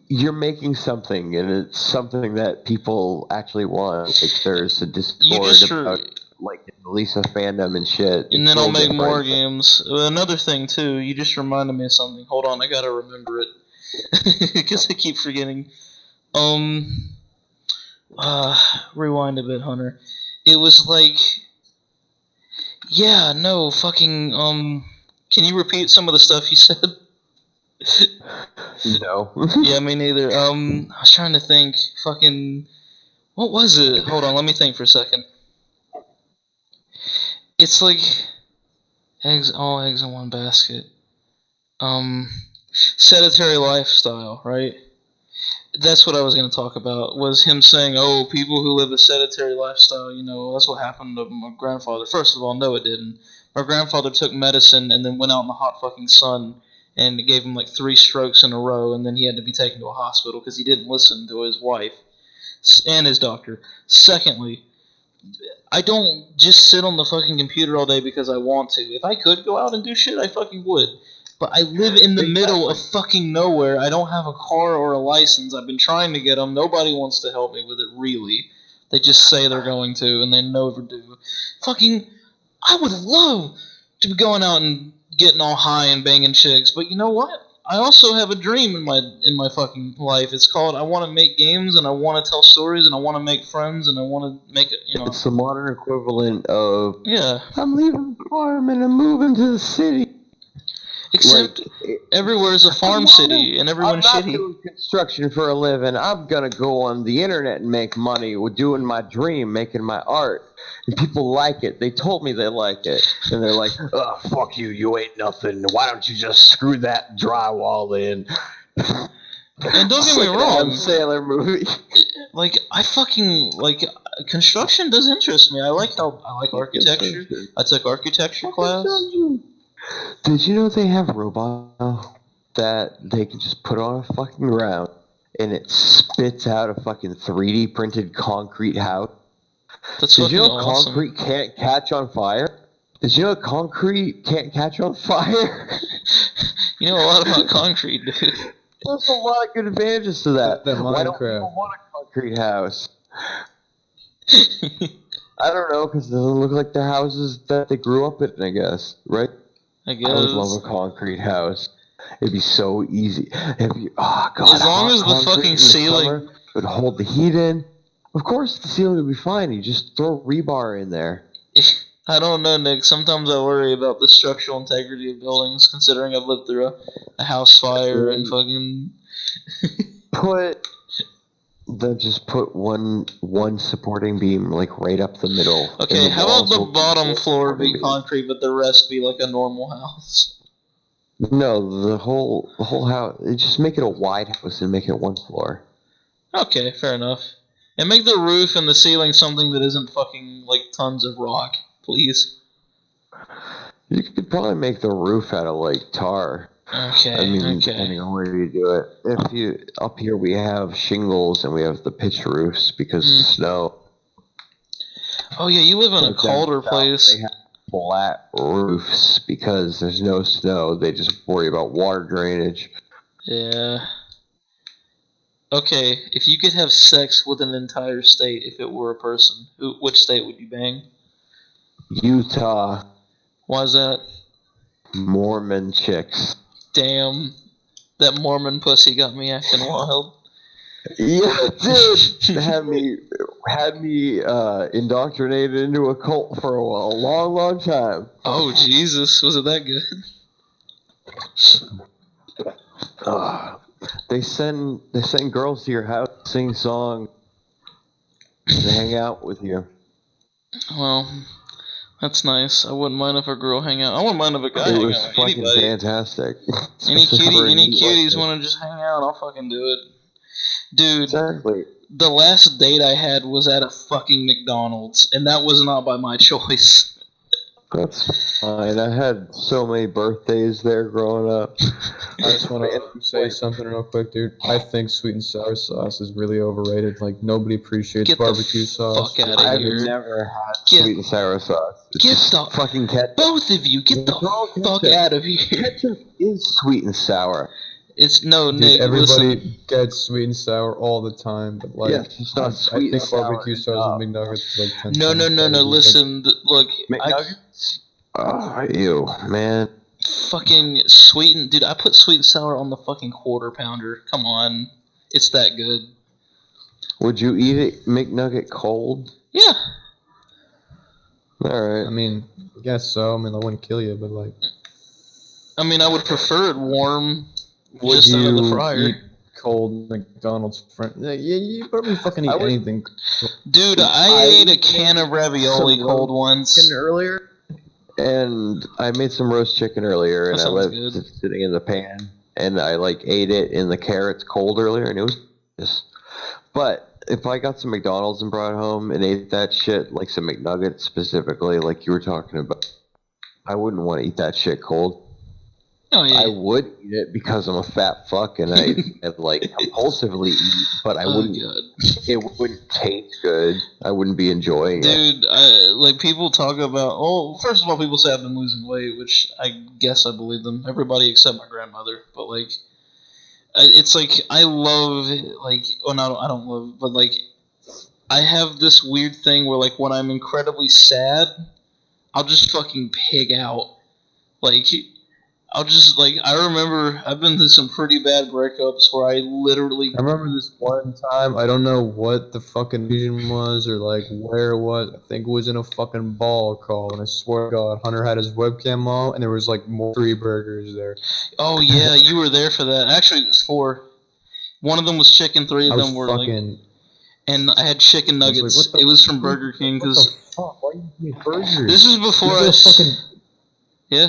You're making something, and it's something that people actually want. Like there's a Discord about like Lisa fandom and shit. And then I'll make more games. Another thing too, you just reminded me of something. Hold on, I gotta remember it because I keep forgetting. Rewind a bit, Hunter. It was like Yeah, no, fucking, can you repeat some of the stuff you said? No. Yeah, me neither. I was trying to think, fucking, what was it? Hold on, let me think for a second. It's like, all eggs in one basket. Sedentary lifestyle, right? That's what I was going to talk about, was him saying, oh, people who live a sedentary lifestyle, that's what happened to my grandfather. First of all, no, it didn't. My grandfather took medicine and then went out in the hot fucking sun, and it gave him like 3 strokes in a row, and then he had to be taken to a hospital because he didn't listen to his wife and his doctor. Secondly, I don't just sit on the fucking computer all day because I want to. If I could go out and do shit, I fucking would. But I live in the middle of fucking nowhere. I don't have a car or a license. I've been trying to get them. Nobody wants to help me with it, really. They just say they're going to, and they never do. Fucking, I would love to be going out and getting all high and banging chicks, but you know what? I also have a dream in my fucking life. It's called I want to make games, and I want to tell stories, and I want to make friends, and I want to make it, It's the modern equivalent of, Yeah. I'm leaving the farm and I'm moving to the city. Except everywhere is a farm city, and everyone's I'm not shitty. doing construction for a living. I'm gonna go on the internet and make money with doing my dream, making my art. And people like it. They told me they like it. And they're like, oh, fuck you, you ain't nothing. Why don't you just screw that drywall in? And don't get me wrong, Sailor movie. like I fucking like construction does interest me. I like architecture. I took architecture class. Did you know they have robots now that they can just put on a fucking ground and it spits out a fucking 3D printed concrete house? That's Did you know awesome. concrete can't catch on fire? Did you know concrete can't catch on fire? You know a lot about concrete, dude. There's a lot of good advantages to that. Why don't Minecraft. people want a concrete house? I don't know, because it doesn't look like the houses that they grew up in, I guess, right? I guess. I would love a concrete house. It'd be so easy. Oh god! As long as the fucking ceiling would hold the heat in. Of course, the ceiling would be fine. You just throw rebar in there. I don't know, Nick. Sometimes I worry about the structural integrity of buildings, considering I've lived through a house fire and fucking. Just put one supporting beam like right up the middle. Okay, how about the bottom floor be concrete, but the rest be like a normal house? No, the whole house. Just make it a wide house and make it one floor. Okay, fair enough. And make the roof and the ceiling something that isn't fucking like tons of rock, please. You could probably make the roof out of like tar. Okay. Depending on where you do it. Up here we have shingles and we have the pitched roofs because of the snow. Oh yeah, you live in a colder place. They have flat roofs because there's no snow. They just worry about water drainage. Yeah. Okay, if you could have sex with an entire state, if it were a person, which state would you bang? Utah. Why is that? Mormon chicks. Damn, that Mormon pussy got me acting wild. Yeah, dude, had me indoctrinated into a cult for a long, long time. Oh Jesus, was it that good? They send girls to your house, sing songs, to hang out with you. Well, that's nice. I wouldn't mind if a girl hang out. I wouldn't mind if a guy hang out. It was fucking fantastic. Any cuties want to just hang out, I'll fucking do it. Dude, exactly. The last date I had was at a fucking McDonald's, and that was not by my choice. That's fine. I had so many birthdays there growing up. I just want to say something real quick, dude. I think sweet and sour sauce is really overrated. Like, nobody appreciates barbecue sauce. Fuck out of here. I've never had sweet and sour sauce. It's fucking ketchup. Both of you, get the fuck out of here. Ketchup is sweet and sour. It's no, dude, Nick. Everybody gets sweet and sour all the time, but like, it's not sweet. I think barbecue sauce and McNuggets is like 10 No. times Listen, look. McNuggets. Oh, ew, man. Fucking sweet dude. I put sweet and sour on the fucking quarter pounder. Come on, it's that good. Would you eat it McNugget cold? Yeah. All right. I mean, guess so. I mean, I wouldn't kill you, but like. I mean, I would prefer it warm, Would just out of the you fryer. eat cold McDonald's? Yeah, you probably fucking eat I would- anything. Dude, I ate a can of ravioli cold once. Chicken earlier, and I made some roast chicken earlier, and That I sounds left good. it sitting in the pan, and I like ate it in the carrots cold earlier, and it was just. But if I got some McDonald's and brought it home and ate that shit, like some McNuggets specifically, like you were talking about, I wouldn't want to eat that shit cold. Oh yeah. I would eat it because I'm a fat fuck and I like compulsively eat, but I Oh wouldn't. god. It wouldn't taste good. I wouldn't be enjoying it. Dude, like people talk about. Oh, first of all, people say I've been losing weight, which I guess I believe them. Everybody except my grandmother. But like, it's like I love like. Well, no, I don't love, but like, I have this weird thing where like when I'm incredibly sad, I'll just fucking pig out. Like, I'll just like. I remember I've been through some pretty bad breakups where I literally. I remember this one time. I don't know what the fucking region was or like where it was. I think it was in a fucking ball call, and I swear to God, Hunter had his webcam on, and there was like more free burgers there. Oh yeah, you were there for that. Actually, it was 4. One of them was chicken. 3 I of was them were like. fucking. And I had chicken I was like, nuggets. what the It was from Burger King What the because fuck? Why are you eating burgers? this is before These are fucking. yeah.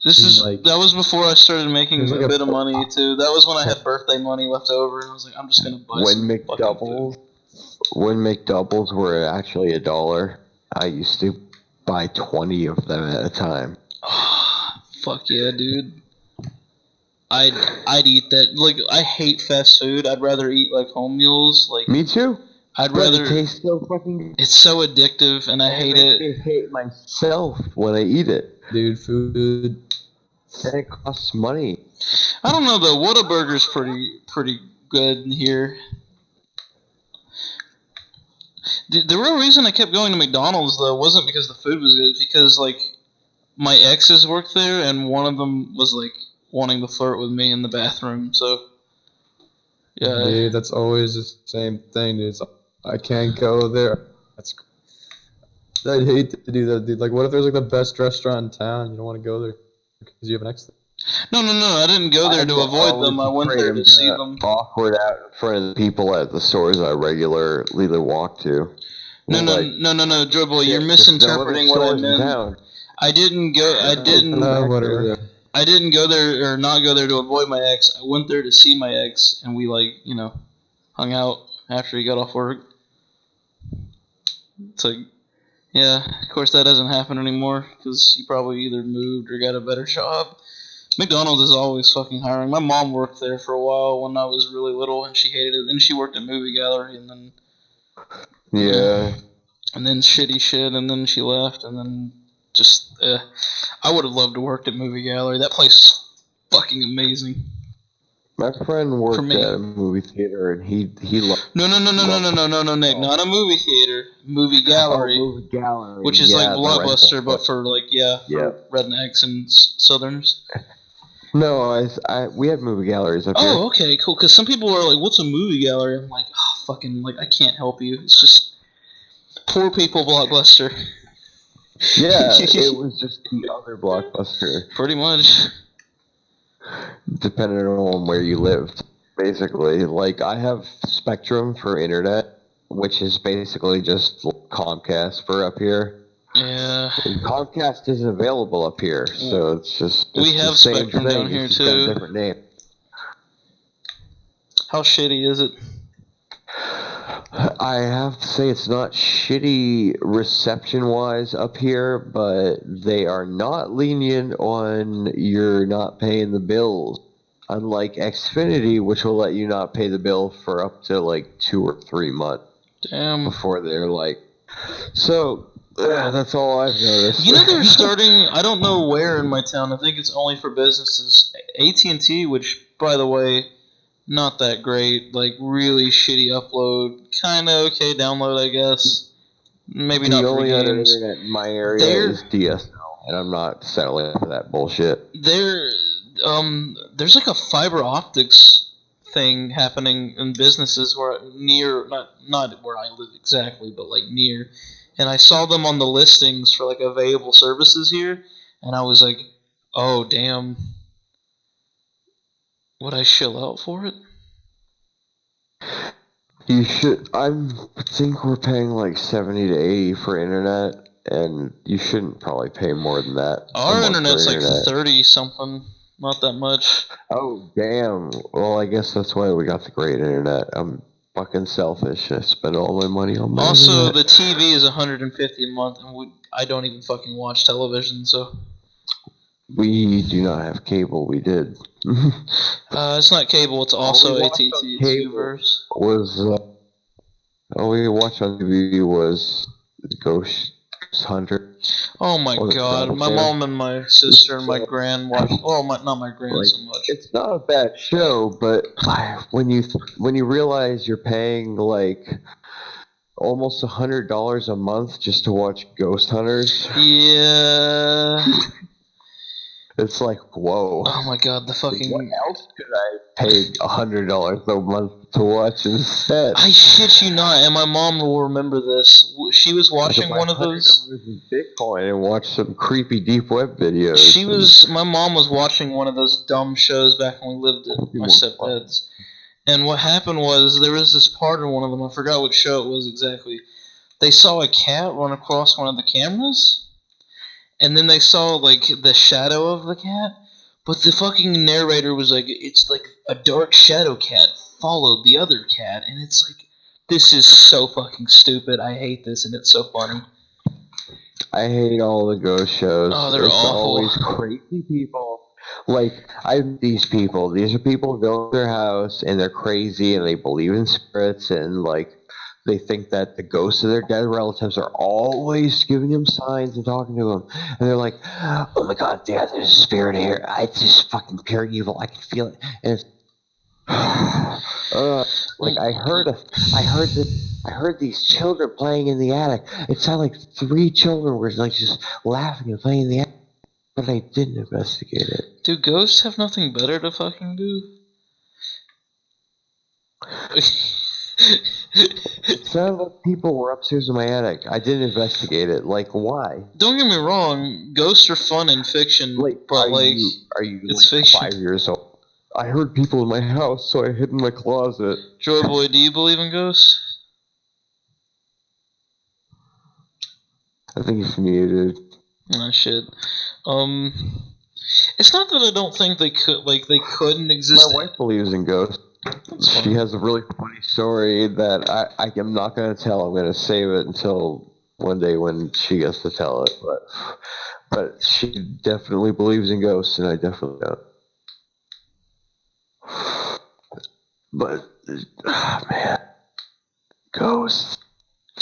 This is Like- that was before I started making There's like a a- bit of money too. That was when I had birthday money left over, and I was like, I'm just gonna buy When some fucking McDoubles, when McDoubles were actually $1, I used to buy 20 of them at a time. food. Fuck yeah, dude. I'd eat that. Like I hate fast food. I'd rather eat like home meals. Like Me too. I'd But rather. it tastes so fucking good. It's so addictive, and I hate makes it. me hate myself when I eat it. Dude, food. And it costs money. I don't know though. Whataburger's pretty good here. The real reason I kept going to McDonald's though wasn't because the food was good. It's because like my exes worked there, and one of them was like wanting to flirt with me in the bathroom. So yeah, Dude, that's always the same thing, dude. I can't go there. I'd hate to do that, dude. Like, what if there's like the best restaurant in town? You don't want to go there because you have an ex. no, I didn't go there to avoid them. I went there to see them. Awkward out in front of the people at the stores I regularly walk to. No, Joy Boy, you're misinterpreting what I meant. I didn't go. Whatever. I didn't go there or not go there to avoid my ex. I went there to see my ex, and we hung out after he got off work. It's like, yeah, of course that doesn't happen anymore because he probably either moved or got a better job. McDonald's is always fucking hiring. My mom worked there for a while when I was really little, and she hated it. Then she worked at Movie Gallery, and then shitty shit, and then she left, and then just I would have loved to work at Movie Gallery. That place is fucking amazing. My friend worked me. at a movie theater, and he loved. No, Nick, not a movie theater, Movie Gallery, Movie gallery, which is like the Blockbuster, rental but for Yeah. rednecks and Southerners. No, we have movie galleries up here. Oh, okay, cool. Because some people are like, "What's a movie gallery?" I'm like, "Oh, fucking, like, I can't help you. It's just poor people Blockbuster." Yeah, it was just the other Blockbuster, Pretty much. depending on where you lived. Basically, like I have Spectrum for internet, which is basically just Comcast for up here. Yeah. And Comcast isn't available up here, so it's just We the have same Spectrum thing, down here, it's just got a too. different name. How shitty is it? I have to say it's not shitty reception-wise up here, but they are not lenient on you're not paying the bills. Unlike Xfinity, which will let you not pay the bill for up to like 2 or 3 months Damn. before they're like. So that's all I've noticed. You know they're starting. I don't know where in my town. I think it's only for businesses. AT&T, which by the way, not that great. Like really shitty upload. Kind of okay download, I guess. Maybe not The for only other games. internet in my area They're- is DSL, and I'm not settling for that bullshit. There's like a fiber optics thing happening in businesses where not where I live exactly, but like near, and I saw them on the listings for like available services here, and I was like, oh damn, would I shill out for it? You should. I think we're paying like 70 to 80 for internet, and you shouldn't probably pay more than that. Our internet's like 30 something, not that much. Oh damn! Well, I guess that's why we got the great internet. I'm fucking selfish. I spend all my money on my Also, internet. the TV is $150 a month, and I don't even fucking watch television, so. We do not have cable. We did. It's not cable. It's also we AT&T. watched on It's cable Uverse. Was all we watched on TV was Ghost Hunter. Oh my Or the god! Travel My Channel. mom and my sister and my gran watch. Oh, not my gran Like, so much. it's not a bad show, but when you realize you're paying like almost $100 a month just to watch Ghost Hunters, Yeah. it's like, whoa. Oh my god! The fucking. What else could I pay $100 a month to watch instead? I shit you not, and my mom will remember this. She was watching one of those. $100 in Bitcoin and watch some creepy deep web videos. My mom was watching one of those dumb shows back when we lived at my stepdad's. And what happened was, there was this part in one of them, I forgot what show it was exactly. They saw a cat run across one of the cameras, and then they saw, like, the shadow of the cat, but the fucking narrator was like, it's like a dark shadow cat followed the other cat, and it's like, this is so fucking stupid, I hate this, and it's so funny. I hate all the ghost shows. Oh, they're it's awful. Always crazy people. Like, these people. These are people who go to their house and they're crazy and they believe in spirits and like they think that the ghosts of their dead relatives are always giving them signs and talking to them. And they're like, "Oh my god, Dad, there's a spirit here. It's just fucking pure evil. I can feel it." And it's like I heard these children playing in the attic. It sounded like 3 children were like just laughing and playing in the attic. But I didn't investigate it. Do ghosts have nothing better to fucking do? It sounded like people were upstairs in my attic. I didn't investigate it. Like, why? Don't get me wrong, ghosts are fun in fiction, Like, but are you it's like fiction. 5 years old? I heard people in my house, so I hid in my closet. Joy Boy, do you believe in ghosts? I think he's muted. Oh shit. It's not that I don't think they couldn't exist. My wife believes in ghosts. She has a really funny story that I am not going to tell. I'm going to save it until one day when she gets to tell it. But she definitely believes in ghosts, and I definitely don't. But, man, ghosts.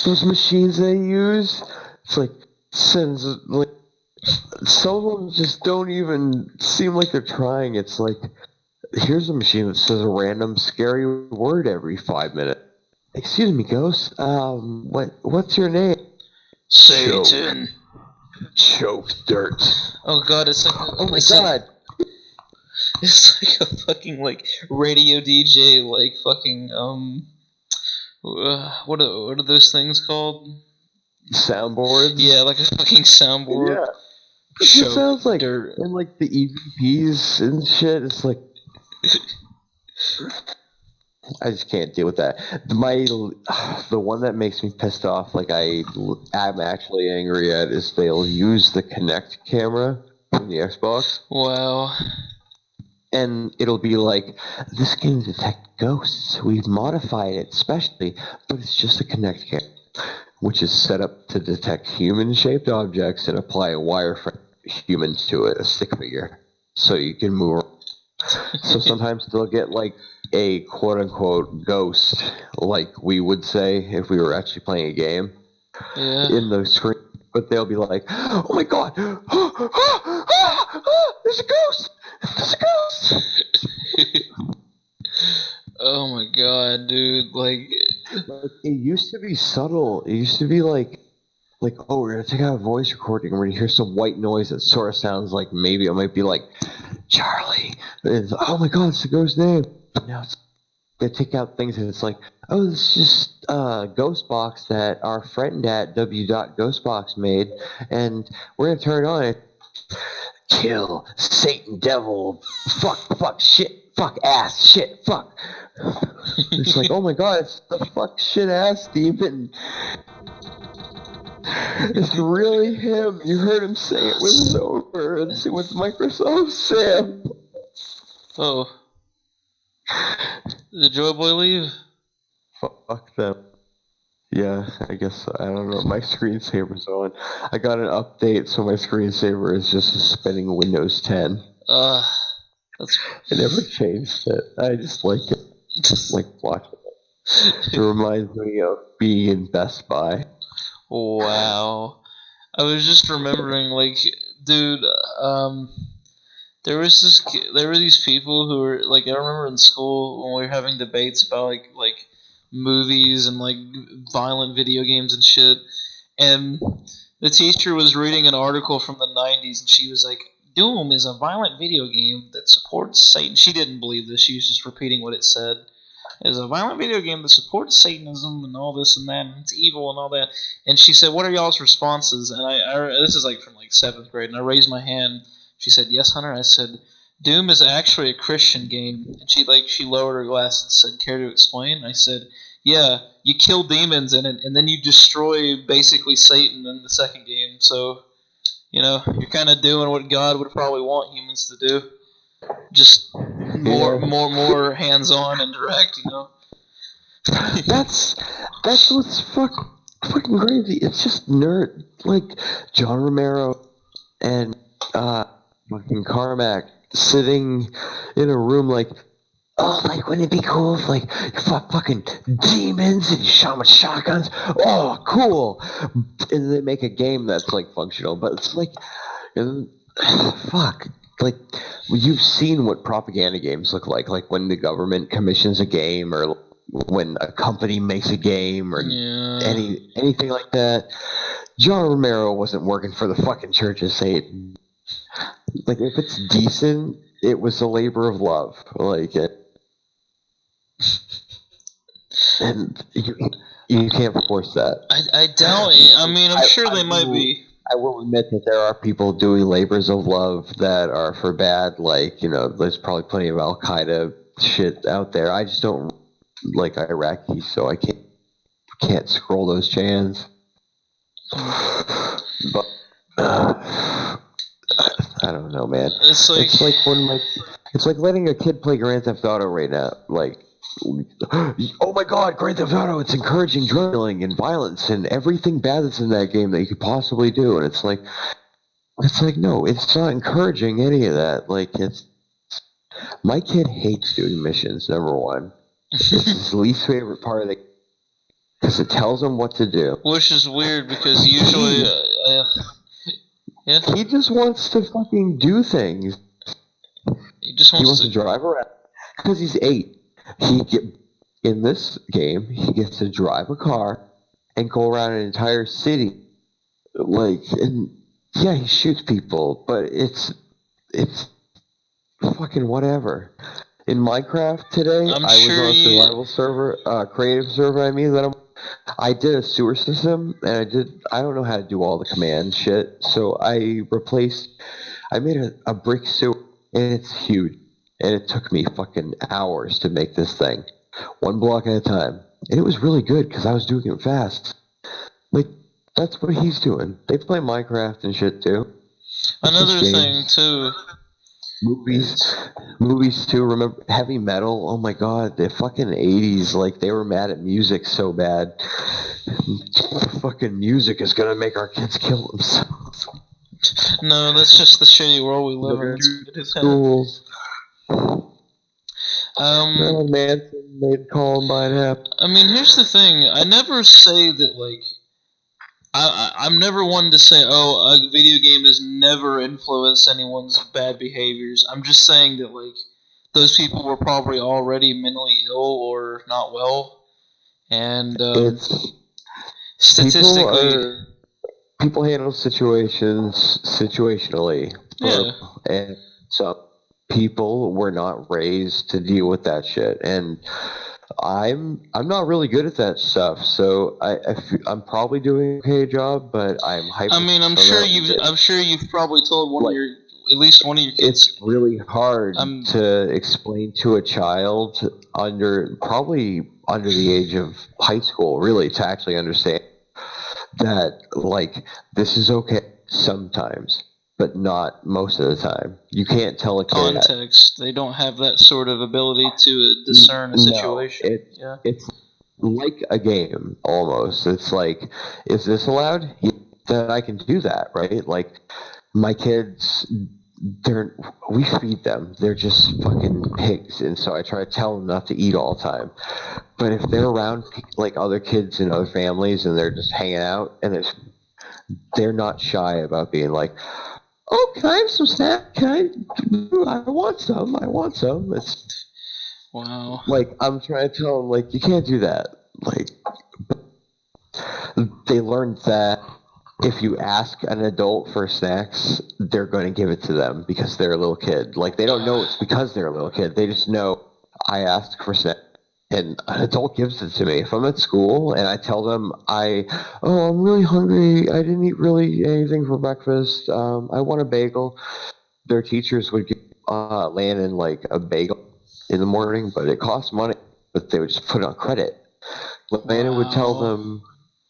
Those machines they use, it's like, sends, like, some of them just don't even seem like they're trying. It's like, here's a machine that says a random scary word every 5 minutes. Excuse me, ghost. What's your name? Satan. Choke dirt. Oh god, it's like Oh my god. It's like a fucking like radio DJ, like fucking what are those things called? Soundboards. Yeah, like a fucking soundboard. Yeah. It just sounds like dirt. And like the EVPs and shit. It's like I just can't deal with that. The one that makes me pissed off, like I'm actually angry at, is they'll use the Kinect camera from the Xbox. Wow. And it'll be like, this can detect ghosts. We've modified it specially, but it's just a Kinect camera, which is set up to detect human-shaped objects and apply a wireframe human to it, a stick figure, so you can move around. So sometimes they'll get like a quote-unquote ghost, like we would say if we were actually playing a game, in the screen. But they'll be like, "Oh my god, there's a ghost! There's a ghost!" Oh my god, dude! Like it used to be subtle. It used to be like, oh, we're gonna take out a voice recording and we're gonna hear some white noise that sort of sounds like maybe it might be like Charlie. And oh my god, it's the ghost name. Now it's they take out things and it's like, oh, this is just Ghostbox that our friend at w.ghostbox made, and we're gonna turn it on and kill Satan, devil, fuck, shit, fuck, ass, shit, fuck. It's like, oh my god, it's the fuck, shit, ass demon. It's really him. You heard him say it with his own words. It was Microsoft Sam. Oh. Did Joy Boy leave? Fuck them. Yeah, I guess, I don't know. My screensaver's on. I got an update, so my screensaver is just spinning Windows 10. That's... I never changed it. I just like it. Like watching it. It reminds me of being in Best Buy. Wow. I was just remembering, like, dude, there were these people who were, like, I remember in school when we were having debates about, like, movies and, like, violent video games and shit, and the teacher was reading an article from the 90s, and she was like, Doom is a violent video game that supports Satan. She didn't believe this, she was just repeating what it said. It's a violent video game that supports Satanism and all this and that, and it's evil and all that. And she said, what are y'all's responses? And I this is like from like 7th grade, and I raised my hand. She said, yes, Hunter. I said, Doom is actually a Christian game. And she lowered her glass and said, care to explain? And I said, yeah, you kill demons in it, and then you destroy basically Satan in the second game. So, you know, you're kind of doing what God would probably want humans to do. Just more hands-on and direct, you know. That's what's fucking crazy. It's just nerd, like John Romero and fucking Carmack sitting in a room like, oh, like, wouldn't it be cool if, like, you fought fucking demons and you shot them with shotguns? Oh, cool. And they make a game that's, like, functional, but it's like, fuck. Like, you've seen what propaganda games look like when the government commissions a game or when a company makes a game or anything like that. John Romero wasn't working for the fucking Church of Satan. Like, if it's decent, it was a labor of love. Like, and you can't force that. I doubt it. I mean, I'm sure they might be. I will admit that there are people doing labors of love that are for bad. Like, you know, there's probably plenty of Al Qaeda shit out there. I just don't like Iraqis, so I can't scroll those chants. But I don't know, man. It's like letting a kid play Grand Theft Auto right now. Like, oh my god, Grand Theft Auto, it's encouraging drug dealing and violence and everything bad that's in that game that you could possibly do. And it's like, no, it's not encouraging any of that. Like, my kid hates doing missions, number one. It's his least favorite part of the game because it tells him what to do. Which is weird because usually, yeah. He just wants to fucking do things. He wants to drive around because he's 8. In this game, he gets to drive a car and go around an entire city. Like, and yeah, he shoots people, but it's fucking whatever. In Minecraft today, I was on a survival server, creative server. I did a sewer system, and I don't know how to do all the command shit, so I made a brick sewer, and it's huge. And it took me fucking hours to make this thing. 1 block at a time. And it was really good because I was doing it fast. Like, that's what he's doing. They play Minecraft and shit too. Another thing too. Movies too. Remember heavy metal? Oh my god, the fucking 80s, like they were mad at music so bad. Fucking music is gonna make our kids kill themselves. No, that's just the shitty world we live in. Schools. Manson made Columbine happen. I mean, here's the thing. I never say that, like, I'm never one to say, oh, a video game has never influenced anyone's bad behaviors. I'm just saying that, like, those people were probably already mentally ill or not well. And statistically, people handle situations situationally. Yeah. And so people were not raised to deal with that shit, and I'm not really good at that stuff, so I'm probably doing a okay job, but I'm hyper. I mean, I'm sure you've probably told at least one of your kids. It's really hard Um, to explain to a child probably under the age of high school, really, to actually understand that, like, this is okay sometimes, but not most of the time. You can't tell a kid context. They don't have that sort of ability to discern a situation. It's like a game almost. It's like, is this allowed? Yeah, then I can do that, right? Like, my kids, we feed them. They're just fucking pigs, and so I try to tell them not to eat all the time. But if they're around like other kids in other families and they're just hanging out, and they're not shy about being like, "Oh, can I have some snack? I want some. I want some." It's wow. like, I'm trying to tell them, like, you can't do that. Like, they learned that if you ask an adult for snacks, they're going to give it to them because they're a little kid. Like, they don't know it's because they're a little kid. They just know, I asked for snacks, and an adult gives it to me. If I'm at school and I tell them, I'm really hungry, I didn't eat really anything for breakfast, I want a bagel, their teachers would give Landon like a bagel in the morning, but it costs money, but they would just put it on credit. Landon would tell them,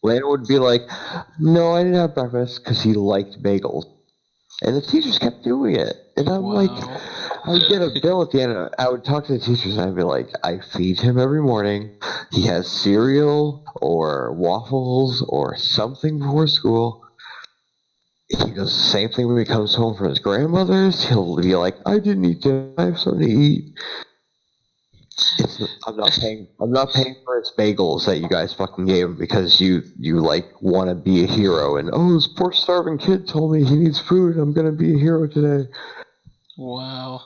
Landon would be like, "No, I didn't have breakfast," because he liked bagels. And the teachers kept doing it. And I'm like, I would get a bill at the end of it. I would talk to the teachers and I'd be like, I feed him every morning. He has cereal or waffles or something before school. He does the same thing when he comes home from his grandmother's. He'll be like, I didn't eat dinner. I have something to eat. I'm not paying for his bagels that you guys fucking gave him because you like want to be a hero, and this poor starving kid told me he needs food. I'm gonna be a hero today. Wow.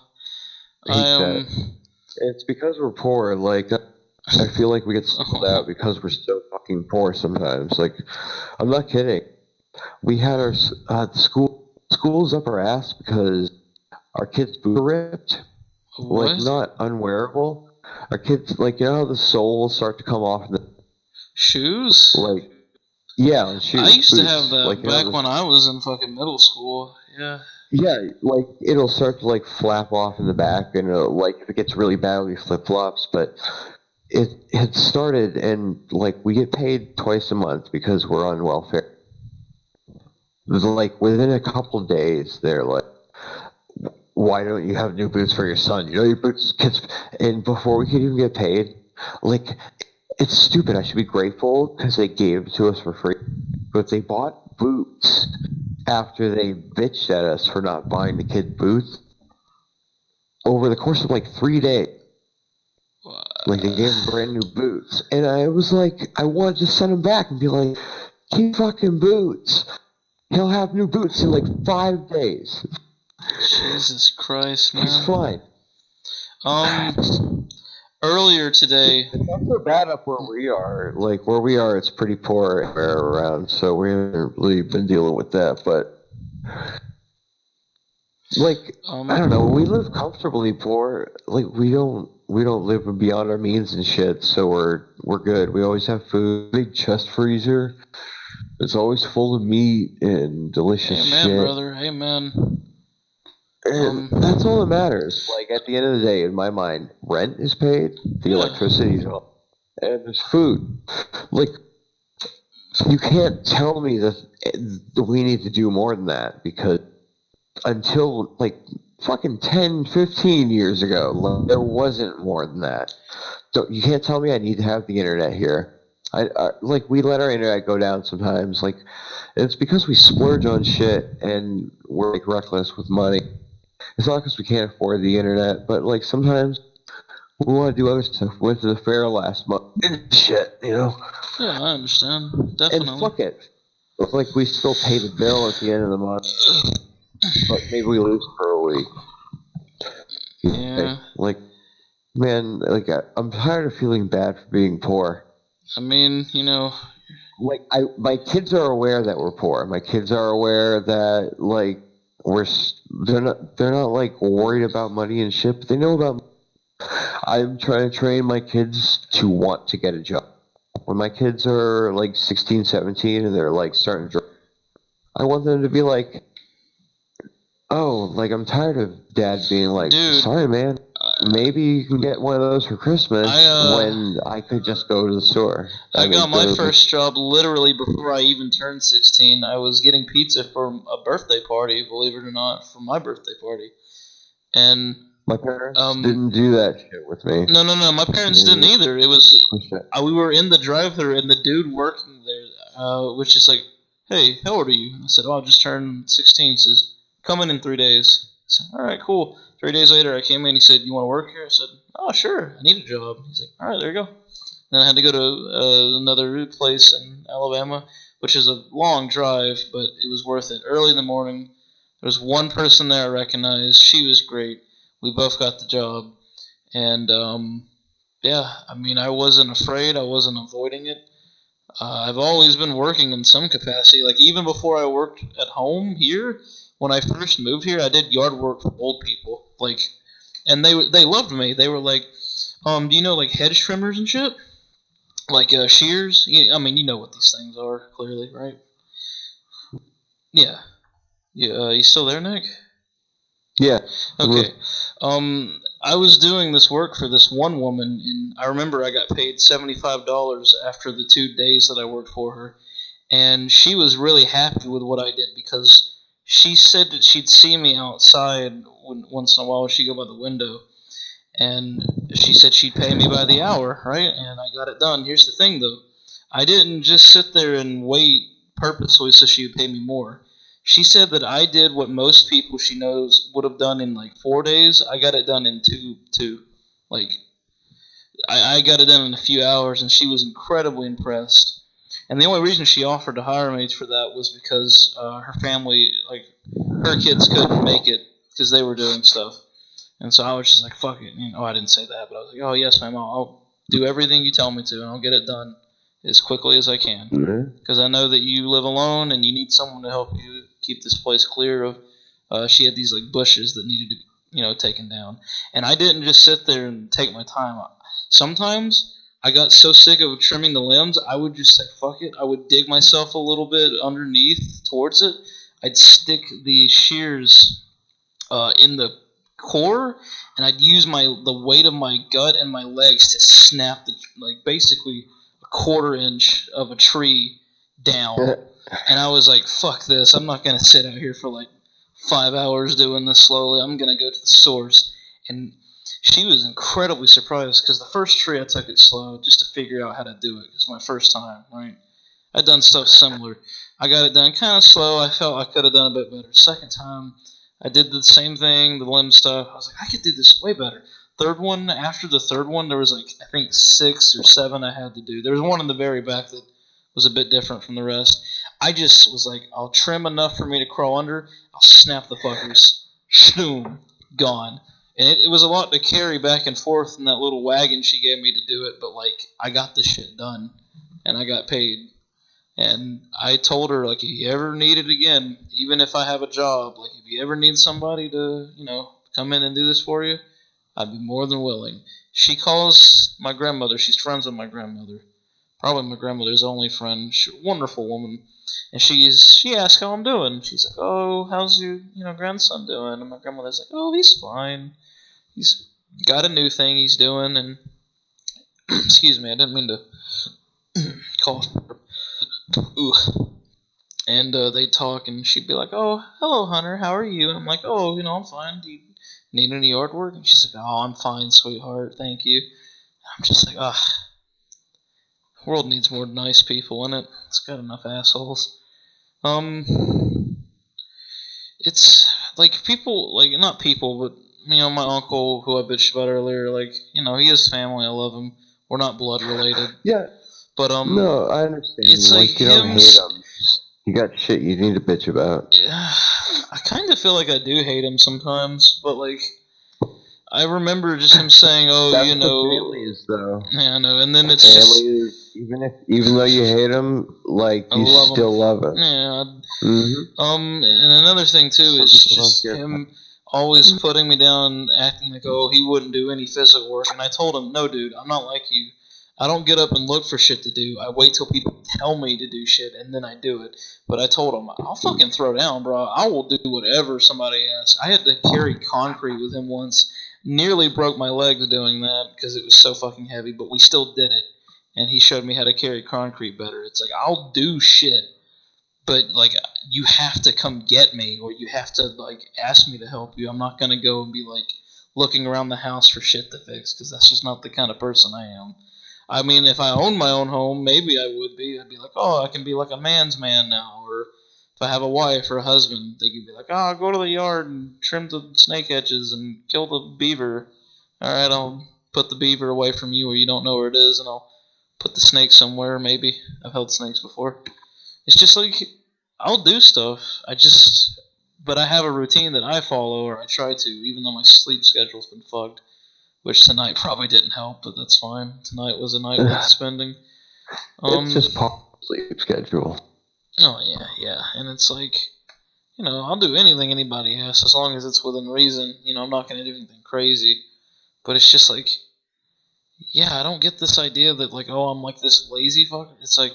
It's because we're poor. Like, I feel like we get singled out because we're so fucking poor sometimes. Like, I'm not kidding. We had our school's up our ass because our kids' boots were ripped. What? Like, not unwearable. Our kids, like, you know how the soles start to come off the shoes? Like, yeah, on shoes. I used boots. to have that like, back when I was in fucking middle school. Yeah. Yeah, like, it'll start to, like, flap off in the back, and like, if it gets really bad, we flip-flops, but it had started, and, like, we get paid twice a month because we're on welfare. Like, within a couple days, they're like, why don't you have new boots for your son? You know, your boots, kids. And before we could even get paid, like, it's stupid. I should be grateful because they gave it to us for free. But they bought boots after they bitched at us for not buying the kid boots over the course of like 3 days. Like, they gave him brand new boots. And I was like, I wanted to send him back and be like, keep fucking boots. He'll have new boots in like 5 days. Jesus Christ, man. He's fine. Earlier today. It's not so bad up where we are. Like, where we are, it's pretty poor everywhere around, so we haven't really been dealing with that. But, like, I don't know. We live comfortably poor. Like, we don't live beyond our means and shit, so we're good. We always have food. Big chest freezer. It's always full of meat and delicious shit. Amen, brother. Amen. And that's all that matters. Like, at the end of the day, in my mind, rent is paid, the electricity's on, and there's food. Like, you can't tell me that we need to do more than that, because until, like, fucking 10, 15 years ago, like, there wasn't more than that. So you can't tell me I need to have the internet here. Like, we let our internet go down sometimes. Like, it's because we splurge on shit and we're, like, reckless with money. It's not because we can't afford the internet, but, like, sometimes we want to do other stuff. We went to the fair last month and shit, you know? Yeah, I understand. Definitely. And fuck it. It's like, we still pay the bill at the end of the month, but maybe we lose for a week. Yeah. Like, man, like, I'm tired of feeling bad for being poor. I mean, you know. Like, my kids are aware that we're poor. My kids are aware that, like, they're not like worried about money and shit, but they know about. I'm trying to train my kids to want to get a job. When my kids are like 16, 17, and they're like starting to, I want them to be like, oh, like I'm tired of dad being like, Dude, sorry, man. Maybe you can get one of those for Christmas when I could just go to the store. I got my first job literally before I even turned 16. I was getting pizza for a birthday party, believe it or not, for my birthday party. And my parents didn't do that shit with me. No. My parents didn't either. It was we were in the drive-thru, and the dude working there was just like, "Hey, how old are you?" I said, "Oh, I just turned 16." He says, "Come in 3 days." I said, "All right, cool." 3 days later, I came in. He said, "You want to work here?" I said, "Oh, sure. I need a job." He's like, "All right, there you go." Then I had to go to another place in Alabama, which is a long drive, but it was worth it. Early in the morning, there was one person there I recognized. She was great. We both got the job. And, yeah, I mean, I wasn't afraid. I wasn't avoiding it. I've always been working in some capacity. Like, even before I worked at home here, when I first moved here, I did yard work for old people. Like, and they loved me. They were like, do you know, like, hedge trimmers and shit? Like, shears? I mean, you know what these things are, clearly, right? Yeah. Yeah, you still there, Nick? Yeah. Okay. I was doing this work for this one woman, and I remember I got paid $75 after the 2 days that I worked for her, and she was really happy with what I did because she said that she'd see me outside once in a while when she'd go by the window, and she said she'd pay me by the hour, right? And I got it done. Here's the thing, though. I didn't just sit there and wait purposely so she would pay me more. She said that I did what most people she knows would have done in like 4 days. I got it done in two. Like, I got it done in a few hours, and she was incredibly impressed. And the only reason she offered to hire me for that was because her family, like, her kids couldn't make it because they were doing stuff. And so I was just like, fuck it. I didn't say that, but I was like, oh, yes, ma'am, I'll do everything you tell me to, and I'll get it done as quickly as I can. Because I know that you live alone, and you need someone to help you keep this place clear of, she had these, like, bushes that needed to, taken down. And I didn't just sit there and take my time. Sometimes I got so sick of trimming the limbs, I would just say, fuck it. I would dig myself a little bit underneath towards it. I'd stick the shears in the core, and I'd use the weight of my gut and my legs to snap basically a 1/4 inch of a tree down. And I was like, fuck this, I'm not gonna sit out here for like 5 hours doing this slowly. I'm gonna go to the source. And she was incredibly surprised because the first tree I took it slow just to figure out how to do it. It was my first time, right? I'd done stuff similar. I got it done kind of slow. I felt I could have done a bit better. Second time, I did the same thing, the limb stuff. I was like, I could do this way better. Third one, after the third one, there was like, I think 6 or 7 I had to do. There was one in the very back that was a bit different from the rest. I just was like, I'll trim enough for me to crawl under. I'll snap the fuckers. Boom. Gone. And it was a lot to carry back and forth in that little wagon she gave me to do it, but like, I got this shit done. And I got paid. And I told her, like, if you ever need it again, even if I have a job, like, if you ever need somebody to, come in and do this for you, I'd be more than willing. She calls my grandmother. She's friends with my grandmother. Probably my grandmother's only friend. She's a wonderful woman. And she asks how I'm doing. She's like, oh, how's your, grandson doing? And my grandmother's like, oh, he's fine. He's got a new thing he's doing. And, excuse me, I didn't mean to cough. Ooh. And they talk, and she'd be like, oh, hello, Hunter, how are you? And I'm like, oh, I'm fine. Do you need any yard work? And she's like, oh, I'm fine, sweetheart, thank you. And I'm just like, the world needs more nice people in it. It's got enough assholes. It's like people, like, not people, but, my uncle, who I bitched about earlier, like, he has family, I love him. We're not blood related. Yeah. But, no, I understand. It's like you don't hate him. You got shit you need to bitch about. Yeah, I kind of feel like I do hate him sometimes, but like, I remember just him saying, "Oh, That's you what know." family is, though. Yeah, I know. And then it's Family just. is even though you hate them, like I you love him. still love it. Yeah. Mm-hmm. And another thing too Some is people don't just care. him always putting me down, acting like, oh, he wouldn't do any physical work. And I told him, no, dude, I'm not like you. I don't get up and look for shit to do. I wait till people tell me to do shit, and then I do it. But I told him, I'll fucking throw down, bro. I will do whatever somebody asks. I had to carry concrete with him once. Nearly broke my legs doing that because it was so fucking heavy, but we still did it. And he showed me how to carry concrete better. It's like, I'll do shit, but like you have to come get me, or you have to like ask me to help you. I'm not gonna go and be like looking around the house for shit to fix, because that's just not the kind of person I am. I mean, if I owned my own home, maybe I would be. I'd be like, oh, I can be like a man's man now. Or if I have a wife or a husband, they could be like, oh, go to the yard and trim the snake hedges and kill the beaver. All right, I'll put the beaver away from you where you don't know where it is, and I'll put the snake somewhere. Maybe I've held snakes before. It's just like I'll do stuff. But I have a routine that I follow, or I try to, even though my sleep schedule's been fucked. Which tonight probably didn't help, but that's fine. Tonight was a night worth spending. It's just part of the sleep schedule. Oh yeah, and it's like, I'll do anything anybody asks as long as it's within reason. I'm not gonna do anything crazy, but it's just like, yeah, I don't get this idea that like, oh, I'm like this lazy fucker. It's like,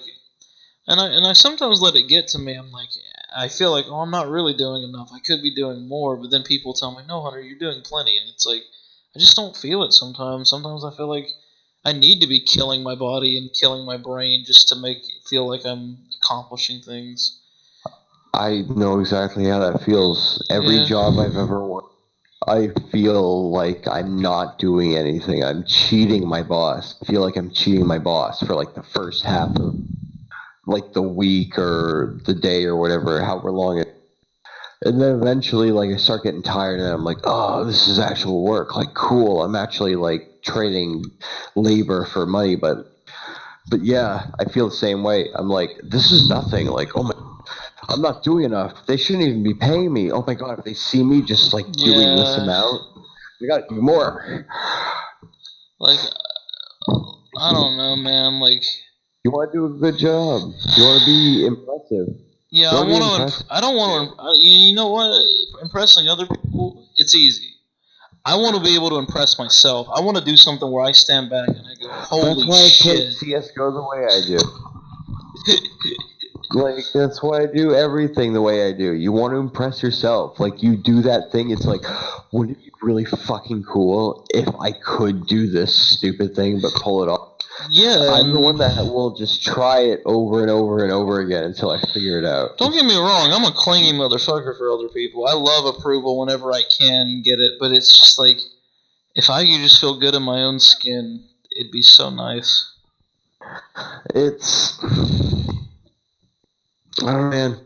and I sometimes let it get to me. I'm like, I feel like, oh, I'm not really doing enough. I could be doing more, but then people tell me, no, Hunter, you're doing plenty, and it's like, I just don't feel it sometimes. Sometimes I feel like I need to be killing my body and killing my brain just to make it feel like I'm accomplishing things. I know exactly how that feels. Every job I've ever worked, I feel like I'm not doing anything. I'm cheating my boss. I feel like I'm cheating my boss for like the first half of like the week or the day or whatever, however long it. And then eventually, like, I start getting tired, and I'm like, oh, this is actual work. Like, cool. I'm actually like trading labor for money, but yeah, I feel the same way. I'm like, this is nothing. Like, oh my, I'm not doing enough. They shouldn't even be paying me. Oh my god, if they see me just like doing this amount, we gotta do more. Like, I don't know, man. Like, you want to do a good job. You want to be impressive. Yeah, I want to. I don't want to. You know what? Impressing other people, it's easy. I want to be able to impress myself. I want to do something where I stand back and I go, "Holy shit!" That's why I play shit!" CS:GO the way I do. Like, that's why I do everything the way I do. You want to impress yourself. Like, you do that thing, it's like, wouldn't it be really fucking cool if I could do this stupid thing but pull it off? Yeah. I'm the one that will just try it over and over and over again until I figure it out. Don't get me wrong, I'm a clingy motherfucker for other people. I love approval whenever I can get it, but it's just like, if I could just feel good in my own skin, it'd be so nice. It's... oh, man.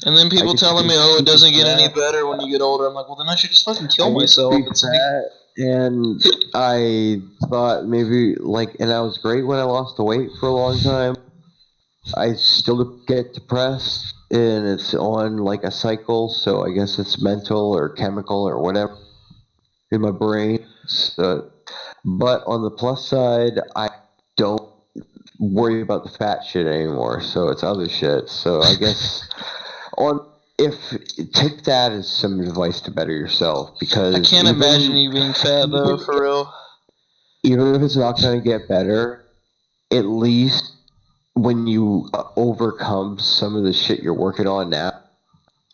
And then people telling me, oh, it doesn't get any better when you get older. I'm like, well, then I should just fucking kill myself. It's that, and I thought maybe, like, and I was great when I lost the weight for a long time. I still get depressed, and it's on, like, a cycle, so I guess it's mental or chemical or whatever in my brain. So, but on the plus side, I don't worry about the fat shit anymore, so it's other shit. So I guess take that as some advice to better yourself, because I can't imagine you being fat though, for real. Even if it's not going to get better, at least when you overcome some of the shit you're working on now,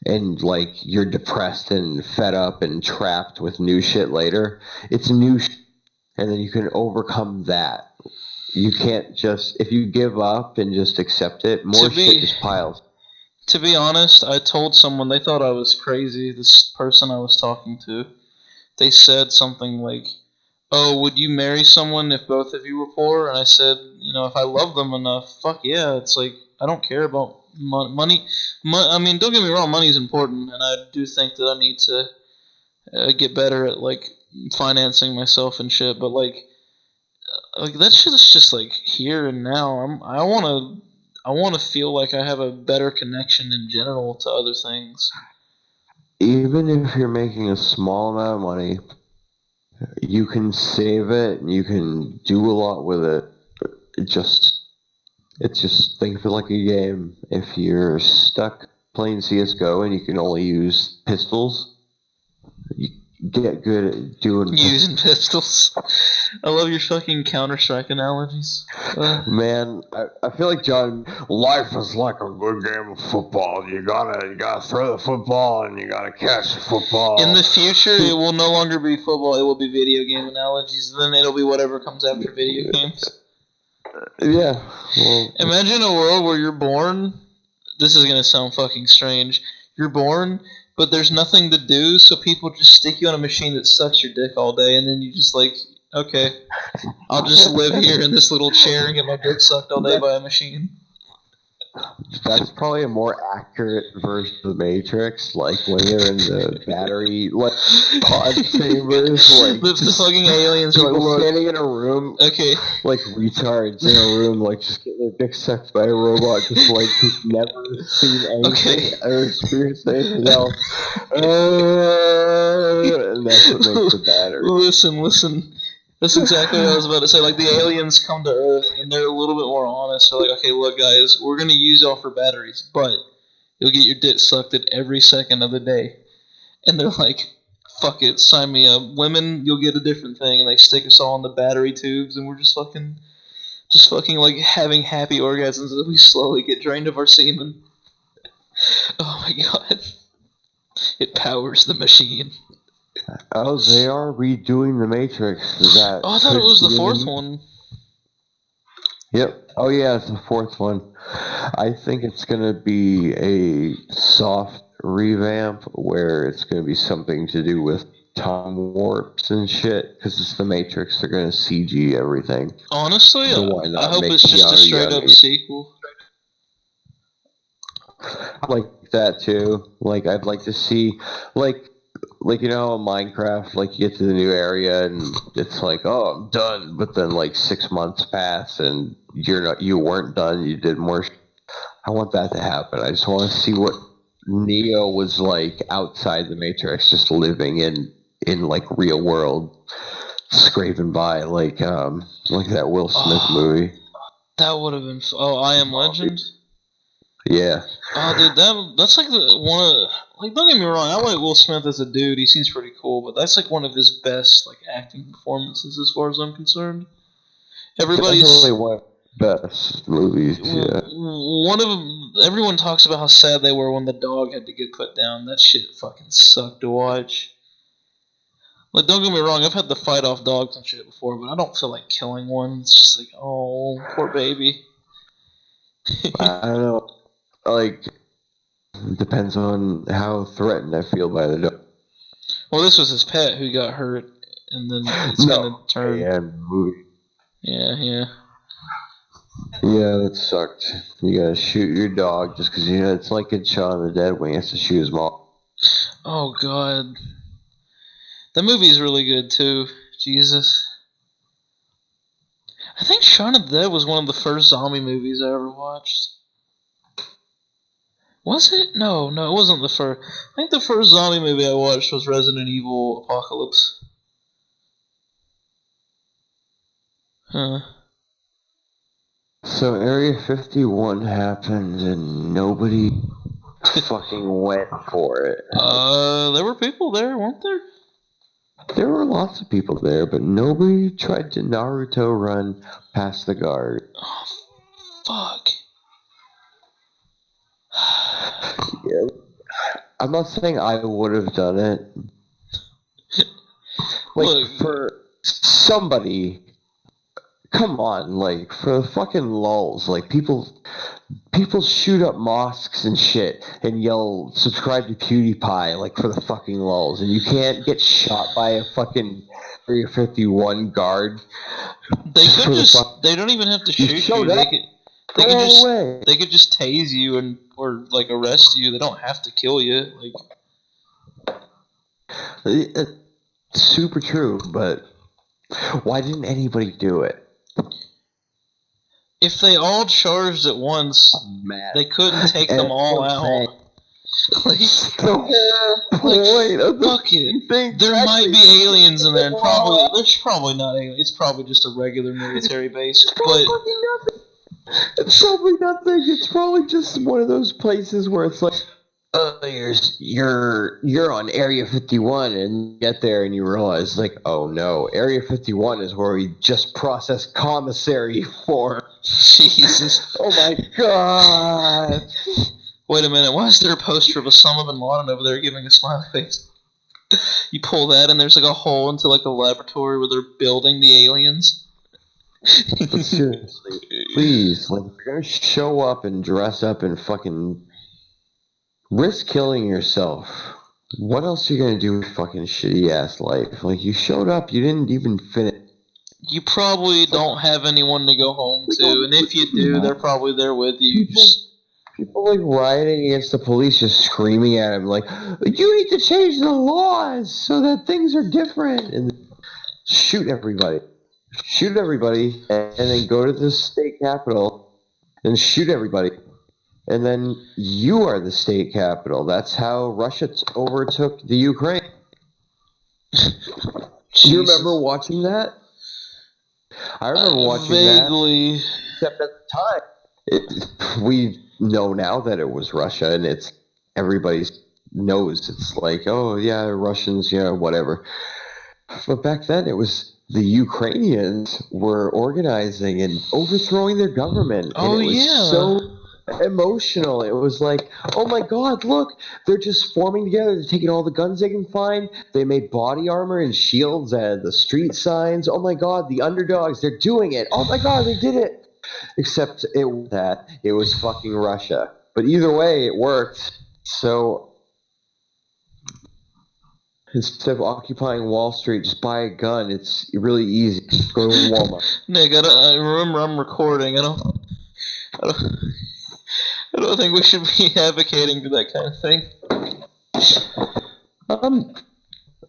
and like you're depressed and fed up and trapped with new shit later, it's new shit, and then you can overcome that. You can't just, if you give up and just accept it, more shit just piles. To be honest, I told someone, they thought I was crazy, this person I was talking to. They said something like, oh, would you marry someone if both of you were poor? And I said, if I love them enough, fuck yeah. It's like, I don't care about money. I mean, don't get me wrong, money's important, and I do think that I need to get better at, like, financing myself and shit, but, like that shit is just, like, here and now. I want to feel like I have a better connection in general to other things. even if you're making a small amount of money, you can save it and you can do a lot with it. It's just think of it like a game. If you're stuck playing CS:GO and you can only use pistols, you get good at doing Using pistols. I love your fucking Counter-Strike analogies. Man, I feel like John. Life is like a good game of football. You gotta throw the football and you gotta catch the football. In the future, it will no longer be football. It will be video game analogies. Then it'll be whatever comes after video games. Yeah. Well, Imagine a world where you're born. This is gonna sound fucking strange. You're born, but there's nothing to do, so people just stick you on a machine that sucks your dick all day, and then you just like, okay, I'll just live here in this little chair and get my dick sucked all day by a machine. that's probably a more accurate version of the Matrix. Like when you're in the battery, like pod chambers, like The fucking aliens are like, people look, standing in a room, okay, like retards in a room, like just getting their dick sucked by a robot, just like who's never seen anything or experienced anything else. And that's what makes the battery. Listen. That's exactly what I was about to say. Like, the aliens come to Earth, and they're a little bit more honest. They're like, okay, look, guys, we're going to use y'all for batteries, but you'll get your dick sucked at every second of the day. And they're like, fuck it, sign me up. Women, you'll get a different thing. And they stick us all in the battery tubes, and we're just fucking, like, having happy orgasms as we slowly get drained of our semen. Oh, my God. It powers the machine. Oh, they are redoing the Matrix. That Oh, I thought it was the fourth one. Yep. Oh, yeah, it's the fourth one. I think it's going to be a soft revamp where it's going to be something to do with time warps and shit, because it's the Matrix. They're going to CG everything. Honestly, So why not I hope make it's just a Keanu straight up Reeves? sequel. I like that too. Like, I'd like to see, like you know, in Minecraft, like you get to the new area and it's like, oh, I'm done, but then like 6 months pass and you weren't done. You did more. I want that to happen. I just want to see what Neo was like outside the Matrix, just living in like real world, scraping by, like that Will Smith movie. That would have been. I Am Legend. Yeah. Oh, dude, that's like one of. Like, don't get me wrong, I like Will Smith as a dude. He seems pretty cool, but that's like one of his best like acting performances, as far as I'm concerned. Everybody's definitely one of the best movies. Yeah. One of them. Everyone talks about how sad they were when the dog had to get put down. That shit fucking sucked to watch. Like, don't get me wrong, I've had to fight off dogs and shit before, but I don't feel like killing one. It's just like, oh, poor baby. I don't know. Like, it depends on how threatened I feel by the dog. Well, this was his pet who got hurt, and then it's gonna turn. Yeah, movie. Yeah. Yeah, that sucked. You gotta shoot your dog just because, you know, it's like in Shaun of the Dead when he has to shoot his mom. Oh, God. That movie is really good, too. Jesus. I think Shaun of the Dead was one of the first zombie movies I ever watched. Was it? No, it wasn't the first. I think the first zombie movie I watched was Resident Evil Apocalypse. Huh. So Area 51 happened and nobody fucking went for it. There were people there, weren't there? There were lots of people there, but nobody tried to Naruto run past the guard. Oh, fuck. Yeah. I'm not saying I would have done it. Like, Look, for somebody, come on, like, for the fucking lulz, like, people shoot up mosques and shit and yell, subscribe to PewDiePie, like, for the fucking lulz, and you can't get shot by a fucking Area 51 guard. they could just, they don't even have to shoot you. They could just tase you or like arrest you. They don't have to kill you. Like, it's super true, but why didn't anybody do it? if they all charged at once, they couldn't take them all out. Like, The whole point of the fucking, thing. there might be aliens in there, and there's probably not aliens. It's probably just a regular military base. But It's probably nothing. It's probably just one of those places where it's like, you're on Area 51, and you get there and you realize, like, oh no, Area 51 is where we just processed commissary for. Jesus. Oh my god. Wait a minute, why is there a poster of Osama bin Laden over there giving a smiley face? You pull that and there's like a hole into like a laboratory where they're building the aliens. But seriously, please, like, if you're gonna show up and dress up and fucking risk killing yourself, what else are you gonna do with fucking shitty ass life? Like, you showed up, you didn't even finish. You probably don't have anyone to go home to, and if you do, they're probably there with you. People like rioting against the police, just screaming at him like, you need to change the laws so that things are different, and shoot everybody, and then go to the state capitol and shoot everybody, and then you are the state capitol. That's how Russia overtook the Ukraine. You remember watching that? I remember watching vaguely. that. Except at the time, we know now that it was Russia, and it's everybody knows. It's like, oh yeah, Russians, yeah, whatever. But back then, it was the Ukrainians were organizing and overthrowing their government. Oh, and it was yeah. so emotional. It was like, oh my god, look, they're just forming together. They're taking all the guns they can find. They made body armor and shields and the street signs. Oh my god, the underdogs, they're doing it. Oh my god, they did it. Except it was fucking Russia. But either way, it worked. So instead of occupying Wall Street, just buy a gun. It's really easy. Go to Walmart. Nick, I remember I'm recording. I don't think we should be advocating for that kind of thing.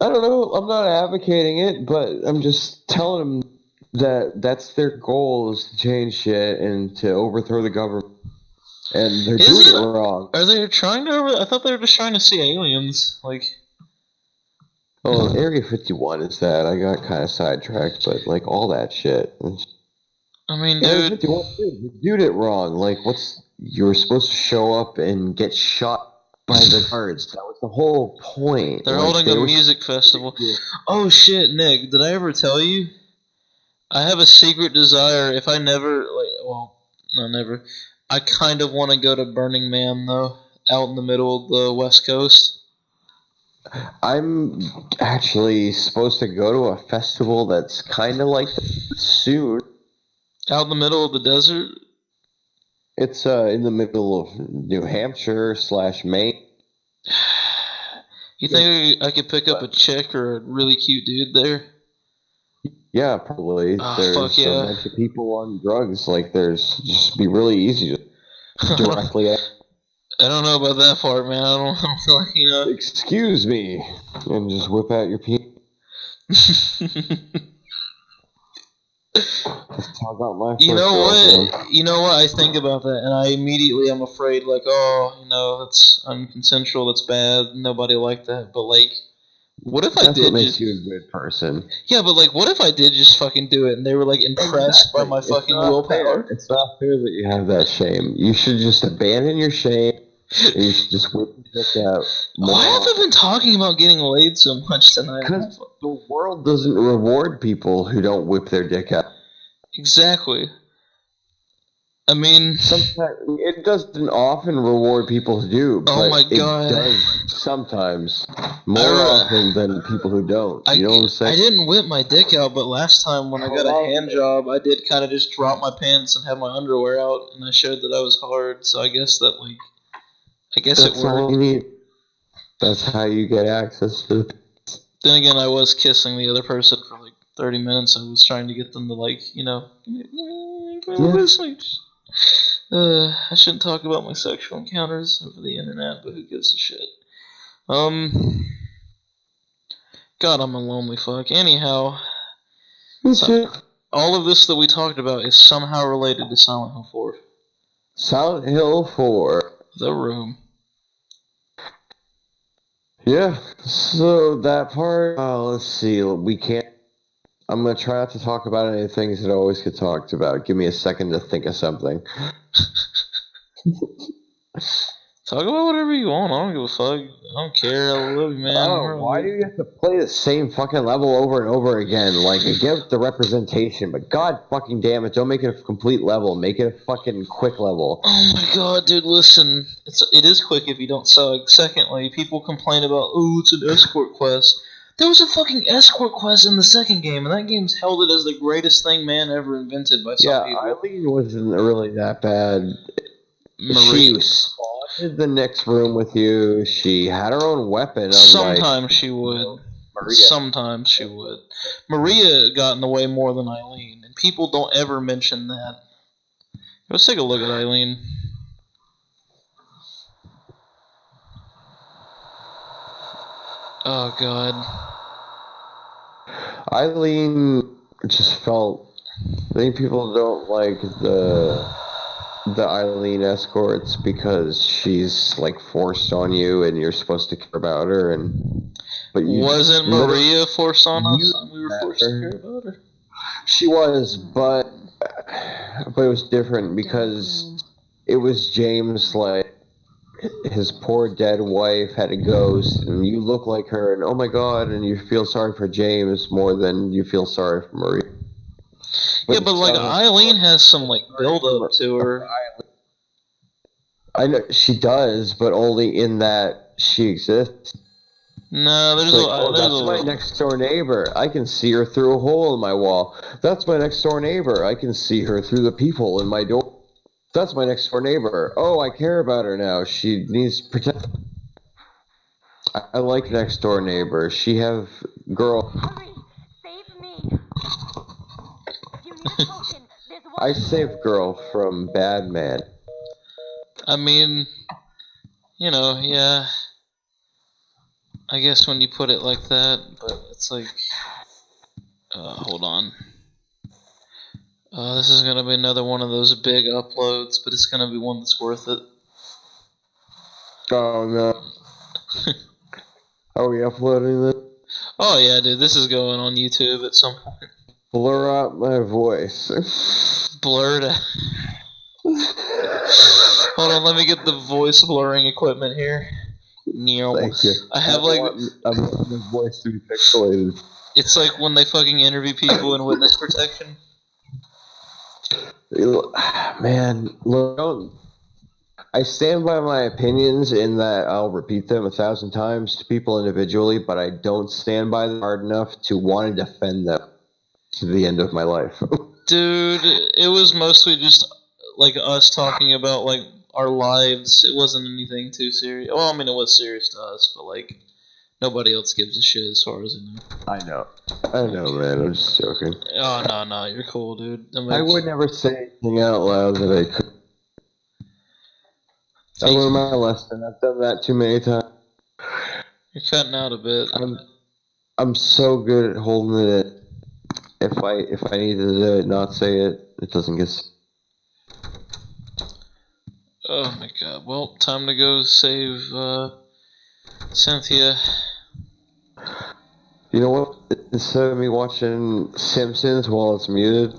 I don't know. I'm not advocating it, but I'm just telling them that that's their goal, is to change shit and to overthrow the government. And they're doing it wrong. Are they trying to I thought they were just trying to see aliens. Like, oh, Area 51 is that. I got kind of sidetracked, but like all that shit. I mean, Area dude. 51, you did it wrong. Like, you were supposed to show up and get shot by the guards. That was the whole point. They're holding a music festival. Yeah. Oh shit, Nick, did I ever tell you? I have a secret desire. If I never, never. I kind of want to go to Burning Man, though, out in the middle of the West Coast. I'm actually supposed to go to a festival that's kind of like that soon. Out in the middle of the desert? It's in the middle of New Hampshire / Maine. You think I could pick up a chick or a really cute dude there? Yeah, probably. There's fuck yeah. a bunch of people on drugs. Like, just be really easy to directly. I don't know about that part, man. I don't feel like, you know. Excuse me, and just whip out your penis. You know what? You know what? I think about that, and I immediately am afraid, like, oh, you know, that's unconsensual. That's bad. Nobody liked that. But like, what if I did? That's what makes you a good person. Yeah, but like, what if I did just fucking do it, and they were like impressed by my fucking willpower? It's not fair that you have that shame. You should just abandon your shame. And you should just whip your dick out. Why have I been talking about getting laid so much tonight? Because the world doesn't reward people who don't whip their dick out. Exactly. I mean, sometimes it doesn't often reward people who do, but oh my God. It does sometimes more often than people who don't. You know what I'm saying? I didn't whip my dick out, but last time when I got a hand job, I did kind of just drop my pants and have my underwear out, and I showed that I was hard. So I guess that That's it worked. All you need. That's how you get access to. Then again, I was kissing the other person for like 30 minutes. I was trying to get them to, like, you know, I shouldn't talk about my sexual encounters over the internet, but who gives a shit? God, I'm a lonely fuck. Anyhow, all of this that we talked about is somehow related to Silent Hill 4. Silent Hill 4. The Room. Yeah. So that part. Let's see. We can't. I'm gonna try not to talk about any things that always get talked about. Give me a second to think of something. Talk about whatever you want. I don't give a fuck. I don't care. I love you, man. Oh, why do you have to play the same fucking level over and over again? Like, I get the representation, but god fucking damn it, don't make it a complete level. Make it a fucking quick level. Oh my god, dude, listen. It is quick if you don't suck. Secondly, people complain about, oh, it's an escort quest. There was a fucking escort quest in the second game, and that game's held it as the greatest thing man ever invented by some people. Eileen wasn't really that bad. Marie. She spotted the next room with you. She had her own weapon. Sometimes she would. Maria. Sometimes she would. Maria got in the way more than Eileen, and people don't ever mention that. Let's take a look at Eileen. Oh god. Eileen just felt. I think people don't like the Eileen escorts because she's like forced on you and you're supposed to care about her, but you wasn't Maria forced on us and we were forced to care about her? She was, but it was different because it was James, like his poor dead wife had a ghost and you look like her and oh my god, and you feel sorry for James more than you feel sorry for Maria. Yeah, but like Eileen has some like build up to her. I know she does, but only in that she exists. No, there's like, that's my next door neighbor. I can see her through a hole in my wall. That's my next door neighbor. I can see her through the peephole in my door. That's my next door neighbor. Oh, I care about her now. She needs protection. I like next door neighbor. She have girl. Hurry, save me. You need a token. There's one. I saved girl from bad man. I mean, you know, yeah. I guess when you put it like that, but it's like, hold on. This is gonna be another one of those big uploads, but it's gonna be one that's worth it. Oh no. Are we uploading this? Oh yeah, dude, this is going on YouTube at some point. Blur out my voice. Blurred out. Hold on, let me get the voice blurring equipment here. Thank you. I have like my voice to be pixelated. It's like when they fucking interview people in witness protection. Man, look, I stand by my opinions in that I'll repeat them 1,000 times to people individually, but I don't stand by them hard enough to want to defend them to the end of my life. Dude, it was mostly just like us talking about like our lives. It wasn't anything too serious. Well, I mean, it was serious to us, but like nobody else gives a shit as far as I know. I know, man. I'm just joking. Oh no, you're cool, dude. I would never say anything out loud that I could. I learned my lesson. I've done that too many times. You're cutting out a bit. I'm so good at holding it in. If I need to not say it, it doesn't get. Oh my god. Well, time to go save Cynthia. You know what? Instead of me watching Simpsons while it's muted,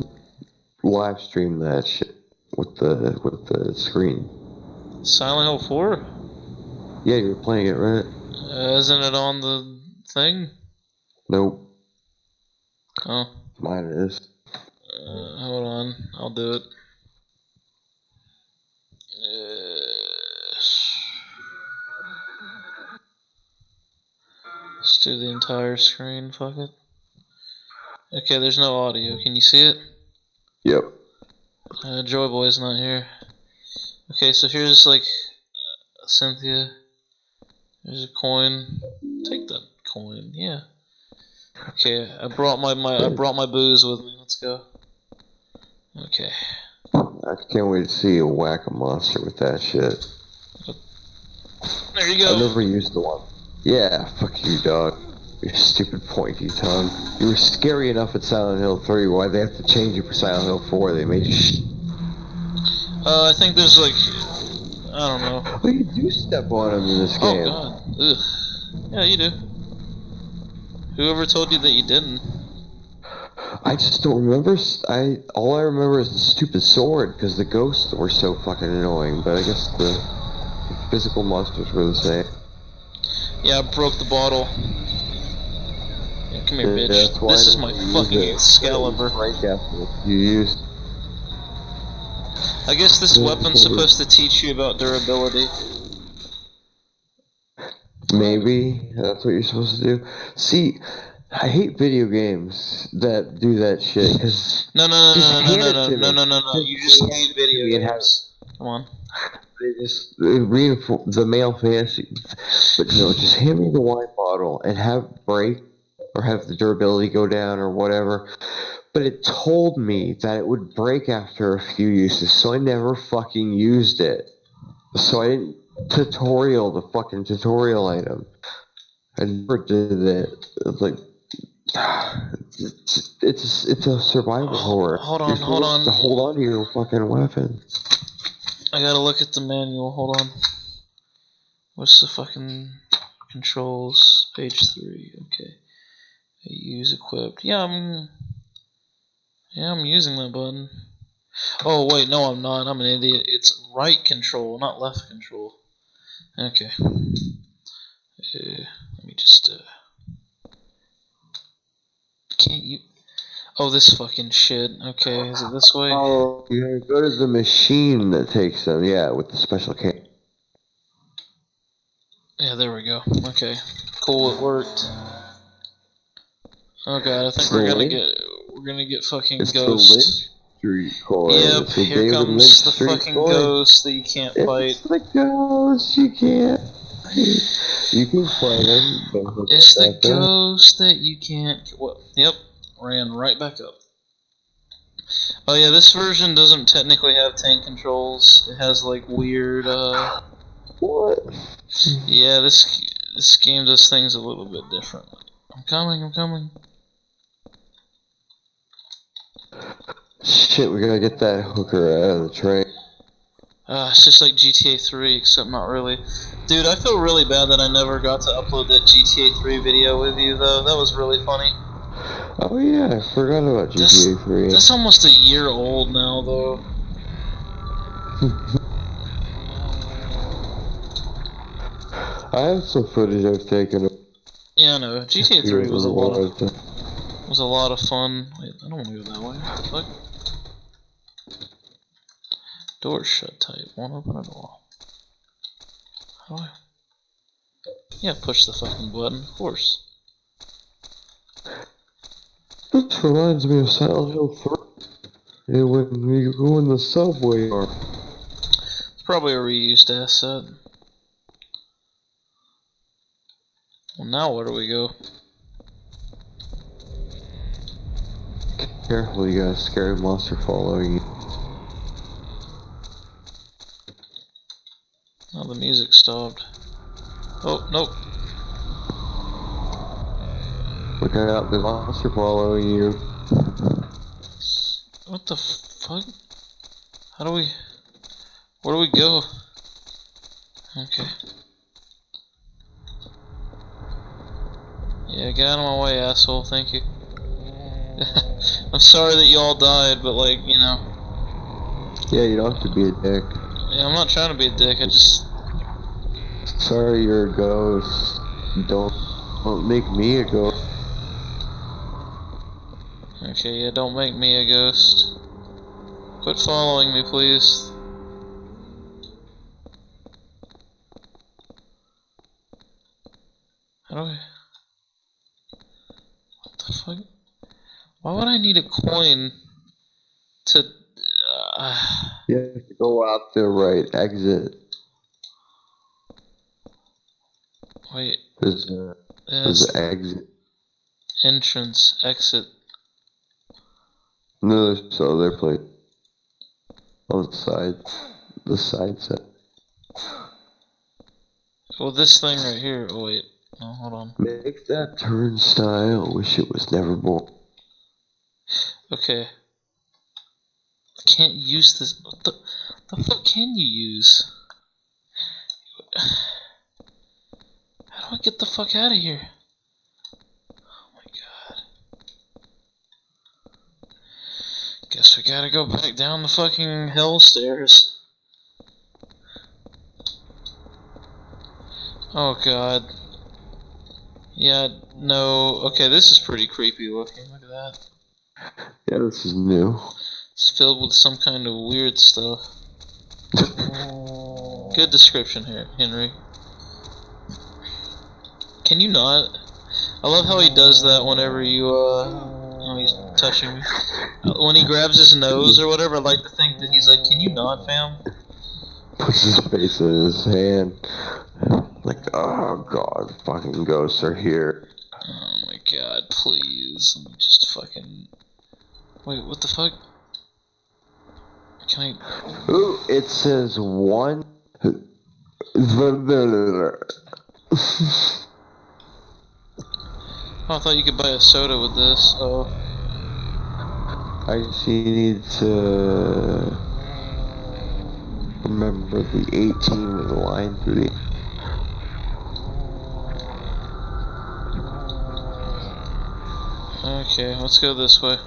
live stream that shit with the screen. Silent Hill 4? Yeah, you were playing it, right? Isn't it on the thing? Nope. Oh. Mine is. Hold on. I'll do it. Let's do the entire screen, fuck it. Okay, there's no audio. Can you see it? Yep. Joy Boy's not here. Okay, so here's like Cynthia. There's a coin. Take that coin, yeah. Okay, I brought my booze with me. Let's go. Okay. I can't wait to see you whack a monster with that shit. There you go. I never used the one. Yeah, fuck you, dog. Your stupid pointy tongue. You were scary enough at Silent Hill 3. Why'd they have to change you for Silent Hill 4? They made you I think there's like, I don't know. Oh, you do step on him in this game. Oh god. Ugh. Yeah, you do. Whoever told you that you didn't? I just don't remember. All I remember is the stupid sword because the ghosts were so fucking annoying. But I guess the physical monsters were the same. Yeah, I broke the bottle. Yeah, come here, Yeah, bitch. that's why This I is my never use fucking it. Excalibur. Break after you used. I guess this weapon's supposed to teach you about durability. Maybe that's what you're supposed to do. See, I hate video games that do that shit because No, no, no, just no, no, hand no, it no, to no, me. no, no, no. You just hand hate it to video me and have games. Come on. they just reinforce the male fantasy. But no, just hand me the wine bottle and have it break or have the durability go down or whatever. But it told me that it would break after a few uses, so I never fucking used it. So I didn't tutorial the fucking tutorial item. I never did it. It's like it's a survival horror. Hold You're on, hold supposed to on. hold on to your fucking weapon. I gotta look at the manual. Hold on. What's the fucking controls? Page 3. Okay. Use equipped. Yeah, I'm using that button. Oh wait, no, I'm not. I'm an idiot. It's right control, not left control. Okay. Let me just. Can't you? Oh, this fucking shit. Okay, is it this way? Oh, you gotta go to the machine that takes them. Yeah, with the special cam. Yeah, there we go. Okay, cool. It worked. Oh god, I think It's we're the gonna Lynch. get fucking It's the ghost. Lynch Street core. Yep, It's the here David comes Lynch the Street fucking core. ghost that you can't fight. It's the ghost. You can't. You can fight him. But It's the that's it. ghost that you can't. What? Yep, ran right back up. Oh yeah, this version doesn't technically have tank controls. It has like weird. What? Yeah, this game does things a little bit differently. I'm coming. I'm coming. Shit, we gotta get that hooker out of the train. It's just like GTA 3, except not really. Dude, I feel really bad that I never got to upload that GTA 3 video with you, though. That was really funny. Oh yeah, I forgot about GTA 3. That's almost a year old now, though. I have some footage I've taken. Yeah, I know. GTA 3 was a lot of fun. Wait, I don't want to go that way. What the fuck? Door's shut tight. Won't open at all. How do I? Yeah, push the fucking button. Of course. This reminds me of Silent Hill 3. Yeah, when you go in the subway or It's probably a reused asset. Well, now where do we go? careful, you got a scary monster following you. Oh, the music stopped. Oh, nope. Look out, the monster following you. What the fuck? How do we... Where do we go? Okay. Yeah, get out of my way, asshole. Thank you. I'm sorry that you all died, but like, you know. Yeah, you don't have to be a dick. Yeah, I'm not trying to be a dick. I just... Sorry you're a ghost. Don't make me a ghost. Okay, yeah, don't make me a ghost. Quit following me, please. How do I... What the fuck? Why would I need a coin to... You have to go out the right exit. Wait. There's There's an exit. entrance, exit. No, there's other place. On the side. The side set. Well, this thing right here. Oh, wait. No, hold on. Make that turnstile. Wish it was never born. Okay. I can't use this. What the fuck can you use? How do I get the fuck out of here? Oh my god. Guess we gotta go back down the fucking hell stairs. Oh god. Yeah, no. Okay, this is pretty creepy looking. Look at that. Yeah, this is new. It's filled with some kind of weird stuff. Good description here, Henry. Can you not? I love how he does that whenever you, oh, he's touching me. When he grabs his nose or whatever, I like to think that he's like, can you not, fam? Puts his face in his hand. Like, oh god, fucking ghosts are here. Oh my god, please. Let me just fucking... Wait, what the fuck? Can I... Ooh, it says one... Oh, I thought you could buy a soda with this. Oh. I just need to remember the 18 with the line through the... Okay, let's go this way.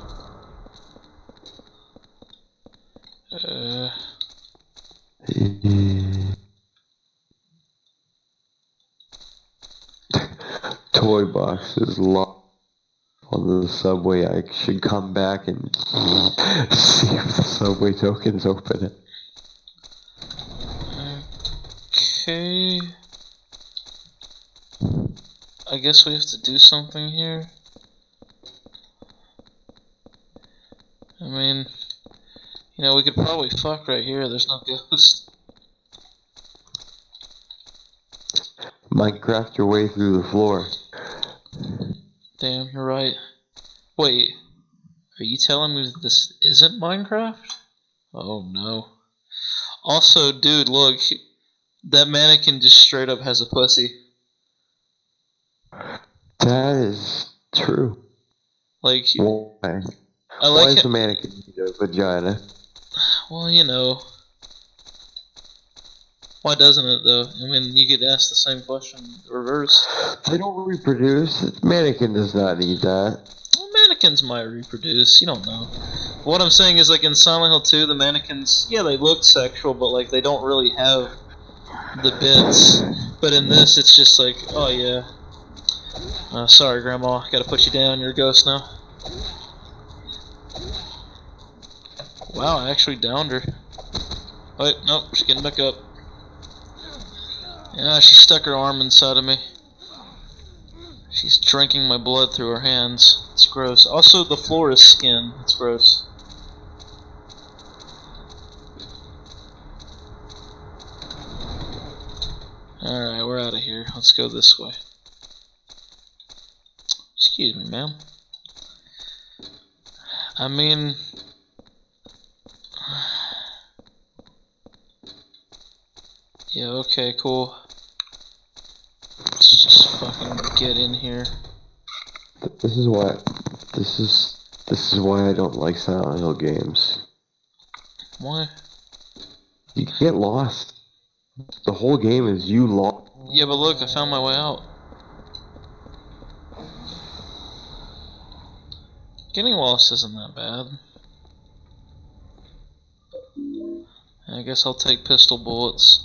Toy box is locked on the subway. I should come back and see if the subway tokens open it. Okay. I guess we have to do something here. I mean, you know, we could probably fuck right here. There's no ghost. Minecraft your way through the floor. Damn, you're right. Wait, are you telling me that this isn't Minecraft? Oh no. Also, dude, look. That mannequin just straight up has a pussy. That is true. Like, Why? I Why like is it. the mannequin need a vagina? Well, you know. Why doesn't it, though? I mean, you could ask the same question reverse. They don't reproduce. The mannequin does not need that. Well, mannequins might reproduce. You don't know. What I'm saying is, like, in Silent Hill 2, the mannequins, yeah, they look sexual, but, like, they don't really have the bits. But in this, it's just like, oh, yeah. Sorry, Grandma. Gotta put you down. You're a ghost now. Wow, I actually downed her. Wait, nope, she's getting back up. Yeah, she stuck her arm inside of me. She's drinking my blood through her hands. It's gross. Also, the floor is skin. It's gross. Alright, we're out of here. Let's go this way. Excuse me, ma'am. I mean... Yeah, okay, cool. Let's just fucking get in here. This is why. This is why I don't like Silent Hill games. Why? You get lost. The whole game is you lost. Yeah, but look, I found my way out. Getting lost isn't that bad. I guess I'll take pistol bullets.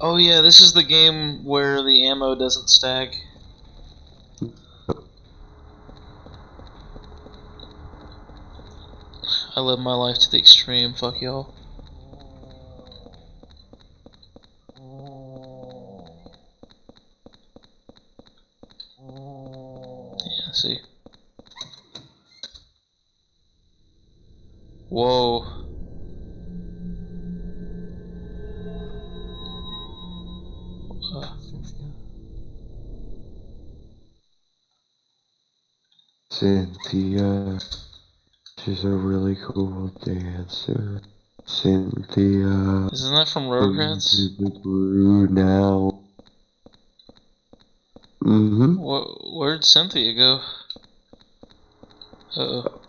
Oh yeah, this is the game where the ammo doesn't stack. I live my life to the extreme, fuck y'all. Yeah, see. Whoa. Cynthia, she's a really cool dancer. Cynthia, Isn't that from Rugrats? into the groove now. Mm-hmm. Where'd Cynthia go? Uh-oh.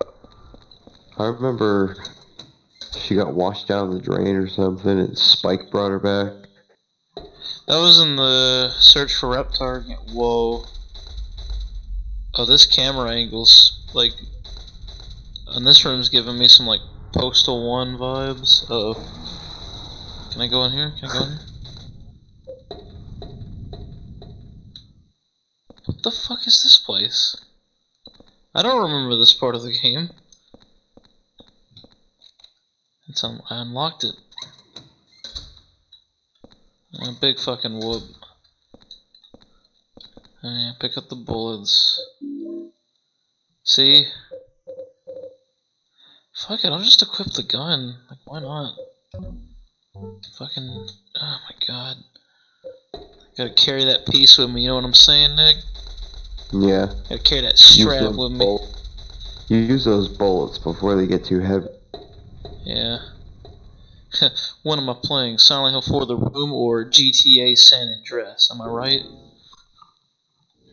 I remember she got washed down the drain or something, and Spike brought her back. That was in the search for rep target. Whoa. Oh, this camera angle's like. And this room's giving me some like Postal 1 vibes. Uh oh. Can I go in here? Can I go in here? What the fuck is this place? I don't remember this part of the game. I unlocked it. A big fucking whoop. Yeah, pick up the bullets. See? Fuck it, I'll just equip the gun. Like, why not? Fucking. Oh my god. Gotta carry that piece with me, you know what I'm saying, Nick? Yeah. Gotta carry that strap with me. You use those bullets before they get too heavy. Yeah. What am I playing? Silent Hill 4 The Room or GTA San Andreas? Am I right?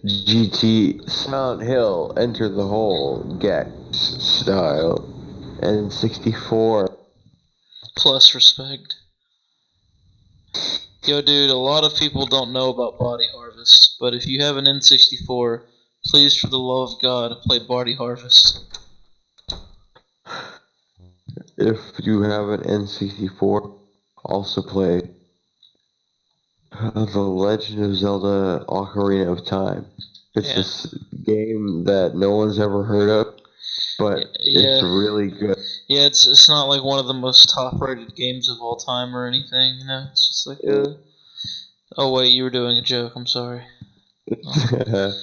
GT Silent Hill, Enter the Hole, Gex style, and 64. Plus respect. Yo, dude, a lot of people don't know about Body Harvest, but if you have an N64, please, for the love of God, play Body Harvest. If you have an N64, also play The Legend of Zelda Ocarina of Time. It's this game that no one's ever heard of, but it's really good. Yeah, it's not like one of the most top-rated games of all time or anything, you know? It's just like Oh wait, you were doing a joke, I'm sorry. Man,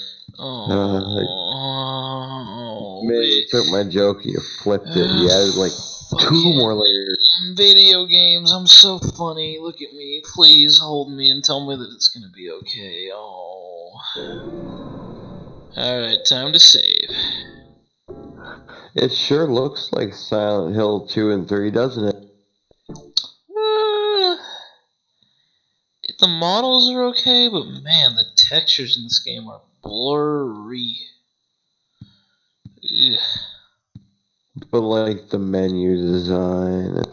you took my joke, you flipped it, you added like 2 more layers. Video games, I'm so funny, look at me, please hold me and tell me that it's gonna be okay. Oh. Alright, time to save. It sure looks like Silent Hill 2 and 3, doesn't it? The models are okay, but man, the textures in this game are blurry. Ugh. But like the menu design.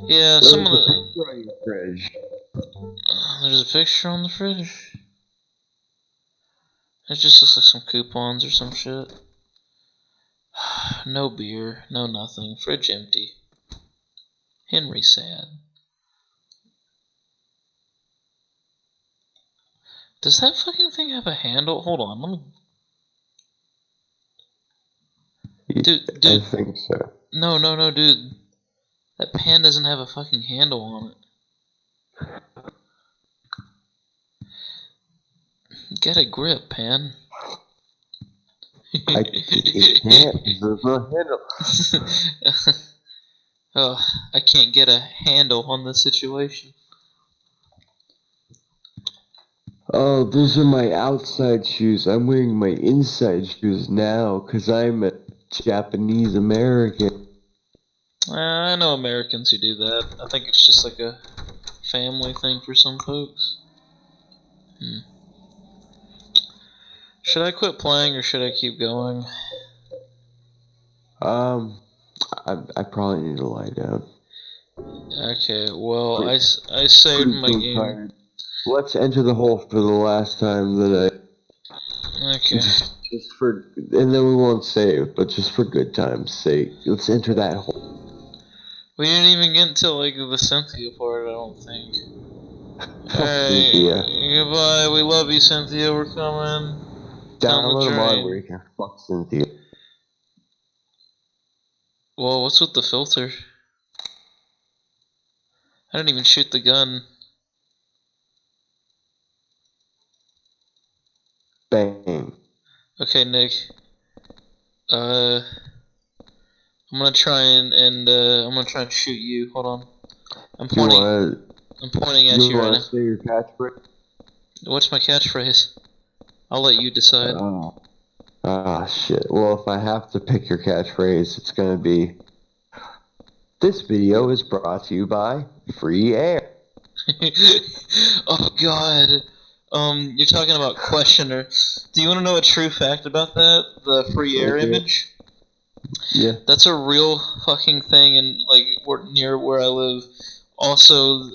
Yeah, some of the. Picture on your fridge. There's a picture on the fridge. It just looks like some coupons or some shit. No beer, no nothing. Fridge empty. Henry sad. Does that fucking thing have a handle? Hold on, let me. Dude. I think so. No, dude. That pan doesn't have a fucking handle on it. Get a grip, pan. It can't. There's no handle. Oh, I can't get a handle on the situation. Oh, those are my outside shoes. I'm wearing my inside shoes now because I'm a Japanese American. I know Americans who do that. I think it's just like a family thing for some folks. Should I quit playing or should I keep going? I probably need to lie down. Okay, well, I saved my game. Tired. Let's enter the hole for the last time that Okay. Just for, and then we won't save, but just for good time's sake, let's enter that hole. We didn't even get into like the Cynthia part, I don't think. Alright, Cynthia. goodbye, we love you, Cynthia, we're coming. Download a mod where you can fuck Cynthia. Whoa, what's with the filter? I didn't even shoot the gun. Bang. Okay, Nick. I'm gonna try and I'm gonna try and shoot you. Hold on. I'm pointing at you right now. Say your catchphrase? What's my catchphrase? I'll let you decide. Shit. Well, if I have to pick your catchphrase, it's gonna be, this video is brought to you by Free Air. Oh God. You're talking about questioner. Do you want to know a true fact about that? The free air image? Yeah. That's a real fucking thing, and like near where I live. Also,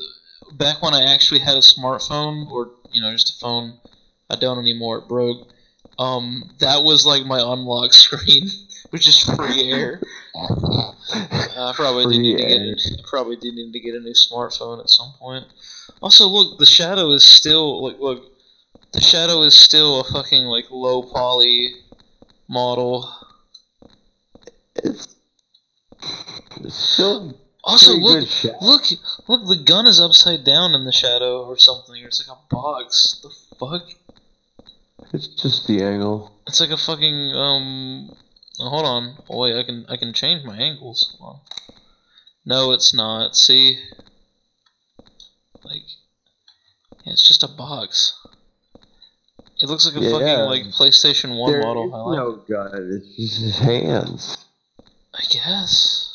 back when I actually had a smartphone, or just a phone. I don't anymore. It broke. That was like my unlock screen, which is free air. I probably do need to get it. I probably do need to get a new smartphone at some point. Also, look, the shadow is still look. The shadow is still a fucking like low poly model. It's still Also, pretty look, good shot. look, the gun is upside down in the shadow or something. Or it's like a box. The fuck? It's just the angle. It's like a fucking hold on. Oh wait, I can change my angles. Hold on. No, it's not. See, like, yeah, it's just a box. It looks like a fucking like PlayStation 1 model. There is no gun. It's just his hands. I guess.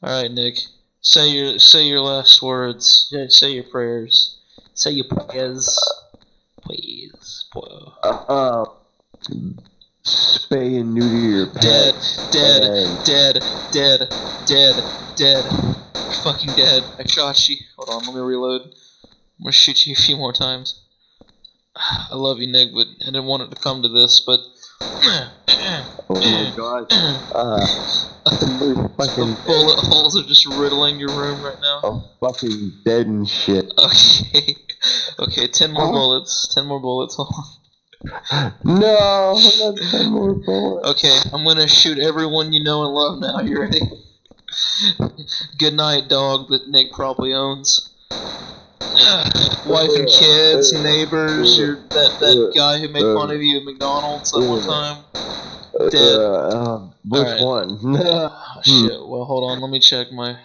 All right, Nick. Say your last words. Yeah, say your prayers. Say your prayers. Please. Spay and neuter your Dead. pets. Dead. You're fucking dead. I shot you. Hold on, let me reload. I'm gonna shoot you a few more times. I love you, Nick, but I didn't want it to come to this, but... Oh my god. Fucking bullet holes are just riddling your room right now. I'm fucking dead and shit. Okay. Okay, 10 more bullets. 10 more bullets. Hold on. No, not 10 more bullets. Okay, I'm gonna shoot everyone you know and love now. You ready? Good night, dog that Nick probably owns. Wife and kids, neighbors, that guy who made fun of you at McDonald's that one time. Dead. Which Alright. one? Oh, shit. Well, hold on. Let me check my...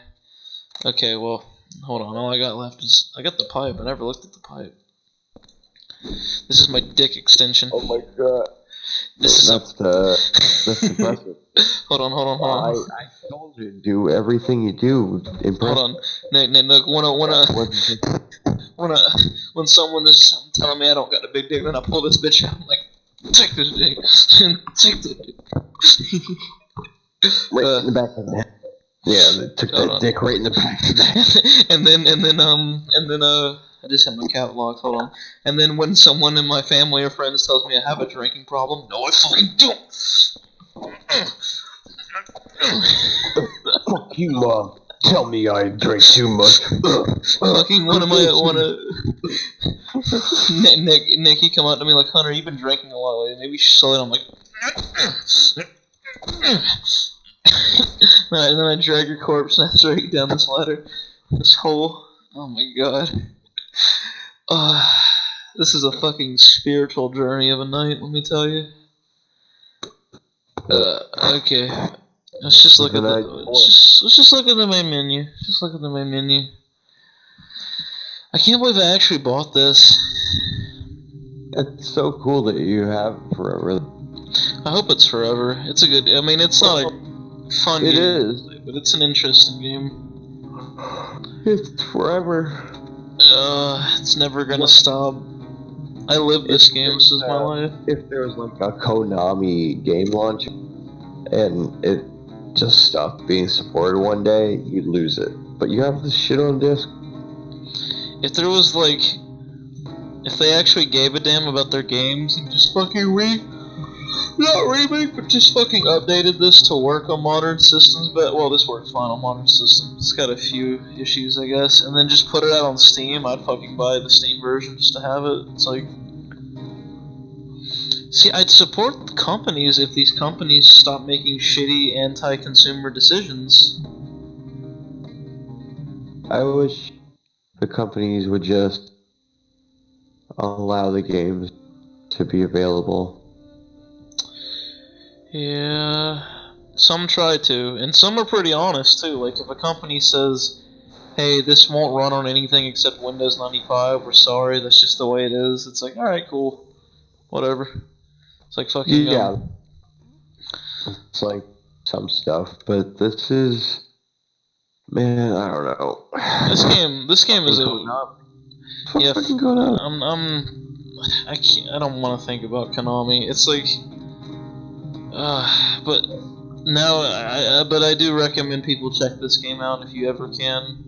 Okay, well, hold on. All I got left is... I got the pipe. I never looked at the pipe. This is my dick extension. Oh my god. This is That's impressive. Hold on. I told you to do everything you do. Impressive. Hold on. Nick, when someone is telling me I don't got a big dick, then I pull this bitch out. I'm like, take this dick. Take the dick. Right in the back of the head. Yeah, they took that dick right in the back of the head. and then I just have my cat locked. Hold on. And then when someone in my family or friends tells me I have a drinking problem, no, I fucking don't. Fuck you, Mom. Tell me I drink too much. Fucking Nick, he come up to me like, Hunter, you've been drinking a lot lately. Maybe you should slow down. I'm like, and then I drag your corpse and I throw you down this ladder, this hole. Oh my god. This is a fucking spiritual journey of a night, let me tell you. Okay. Let's just look at let's just look at the main menu. Just look at the main menu. I can't believe I actually bought this. It's so cool that you have it forever. I hope it's forever. It's a good... I mean, it's not a fun game. It is. But it's an interesting game. It's forever. It's never gonna stop. I live this game. This is my life. If there was like a Konami game launch and it just stopped being supported one day, you'd lose it. But you have this shit on disc. If there was like... If they actually gave a damn about their games and just fucking not remake, but just fucking updated this to work on modern systems. But well, this works fine on modern systems. It's got a few issues, I guess. And then just put it out on Steam. I'd fucking buy the Steam version just to have it. It's like, see, I'd support the companies if these companies stop making shitty anti-consumer decisions. I wish the companies would just allow the games to be available. Yeah, some try to, and some are pretty honest too. Like if a company says, "Hey, this won't run on anything except Windows 95," we're sorry, that's just the way it is. It's like, all right, cool, whatever. It's like fucking yeah. It's like some stuff, but this is, man, I don't know. This game is a yeah. What's going on? I don't want to think about Konami. It's like, but now, but I do recommend people check this game out if you ever can.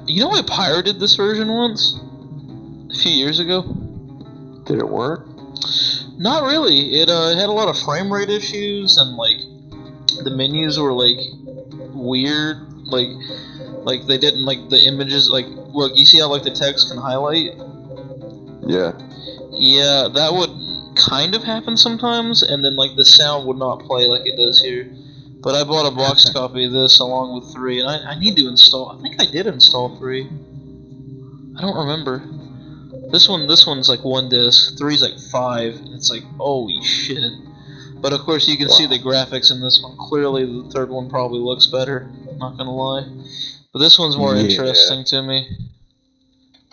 You know, I pirated this version once, a few years ago. Did it work? Not really. It had a lot of frame rate issues, and like the menus were like weird. Like they didn't like the images. Like, look, you see how like the text can highlight? Yeah. Yeah, that would kind of happen sometimes, and then like the sound would not play like it does here. But I bought a box copy of this along with 3, and I need to install. I think I did install 3. I don't remember. This one's like 1 disc. 3's like 5, and it's like, holy shit. But of course you can see the graphics in this one. Clearly the 3rd one probably looks better, not gonna lie. But this one's more interesting to me.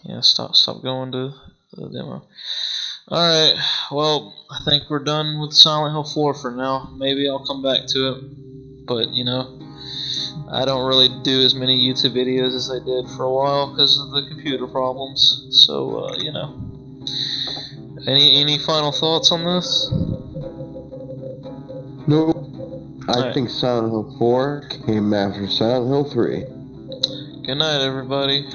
Yeah, stop going to the demo. Alright, well, I think we're done with Silent Hill 4 for now. Maybe I'll come back to it. But, you know, I don't really do as many YouTube videos as I did for a while because of the computer problems. So, you know. Any final thoughts on this? Nope. I Alright. think Silent Hill 4 came after Silent Hill 3. Good night, everybody.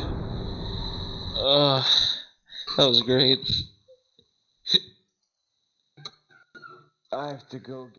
That was great. I have to go.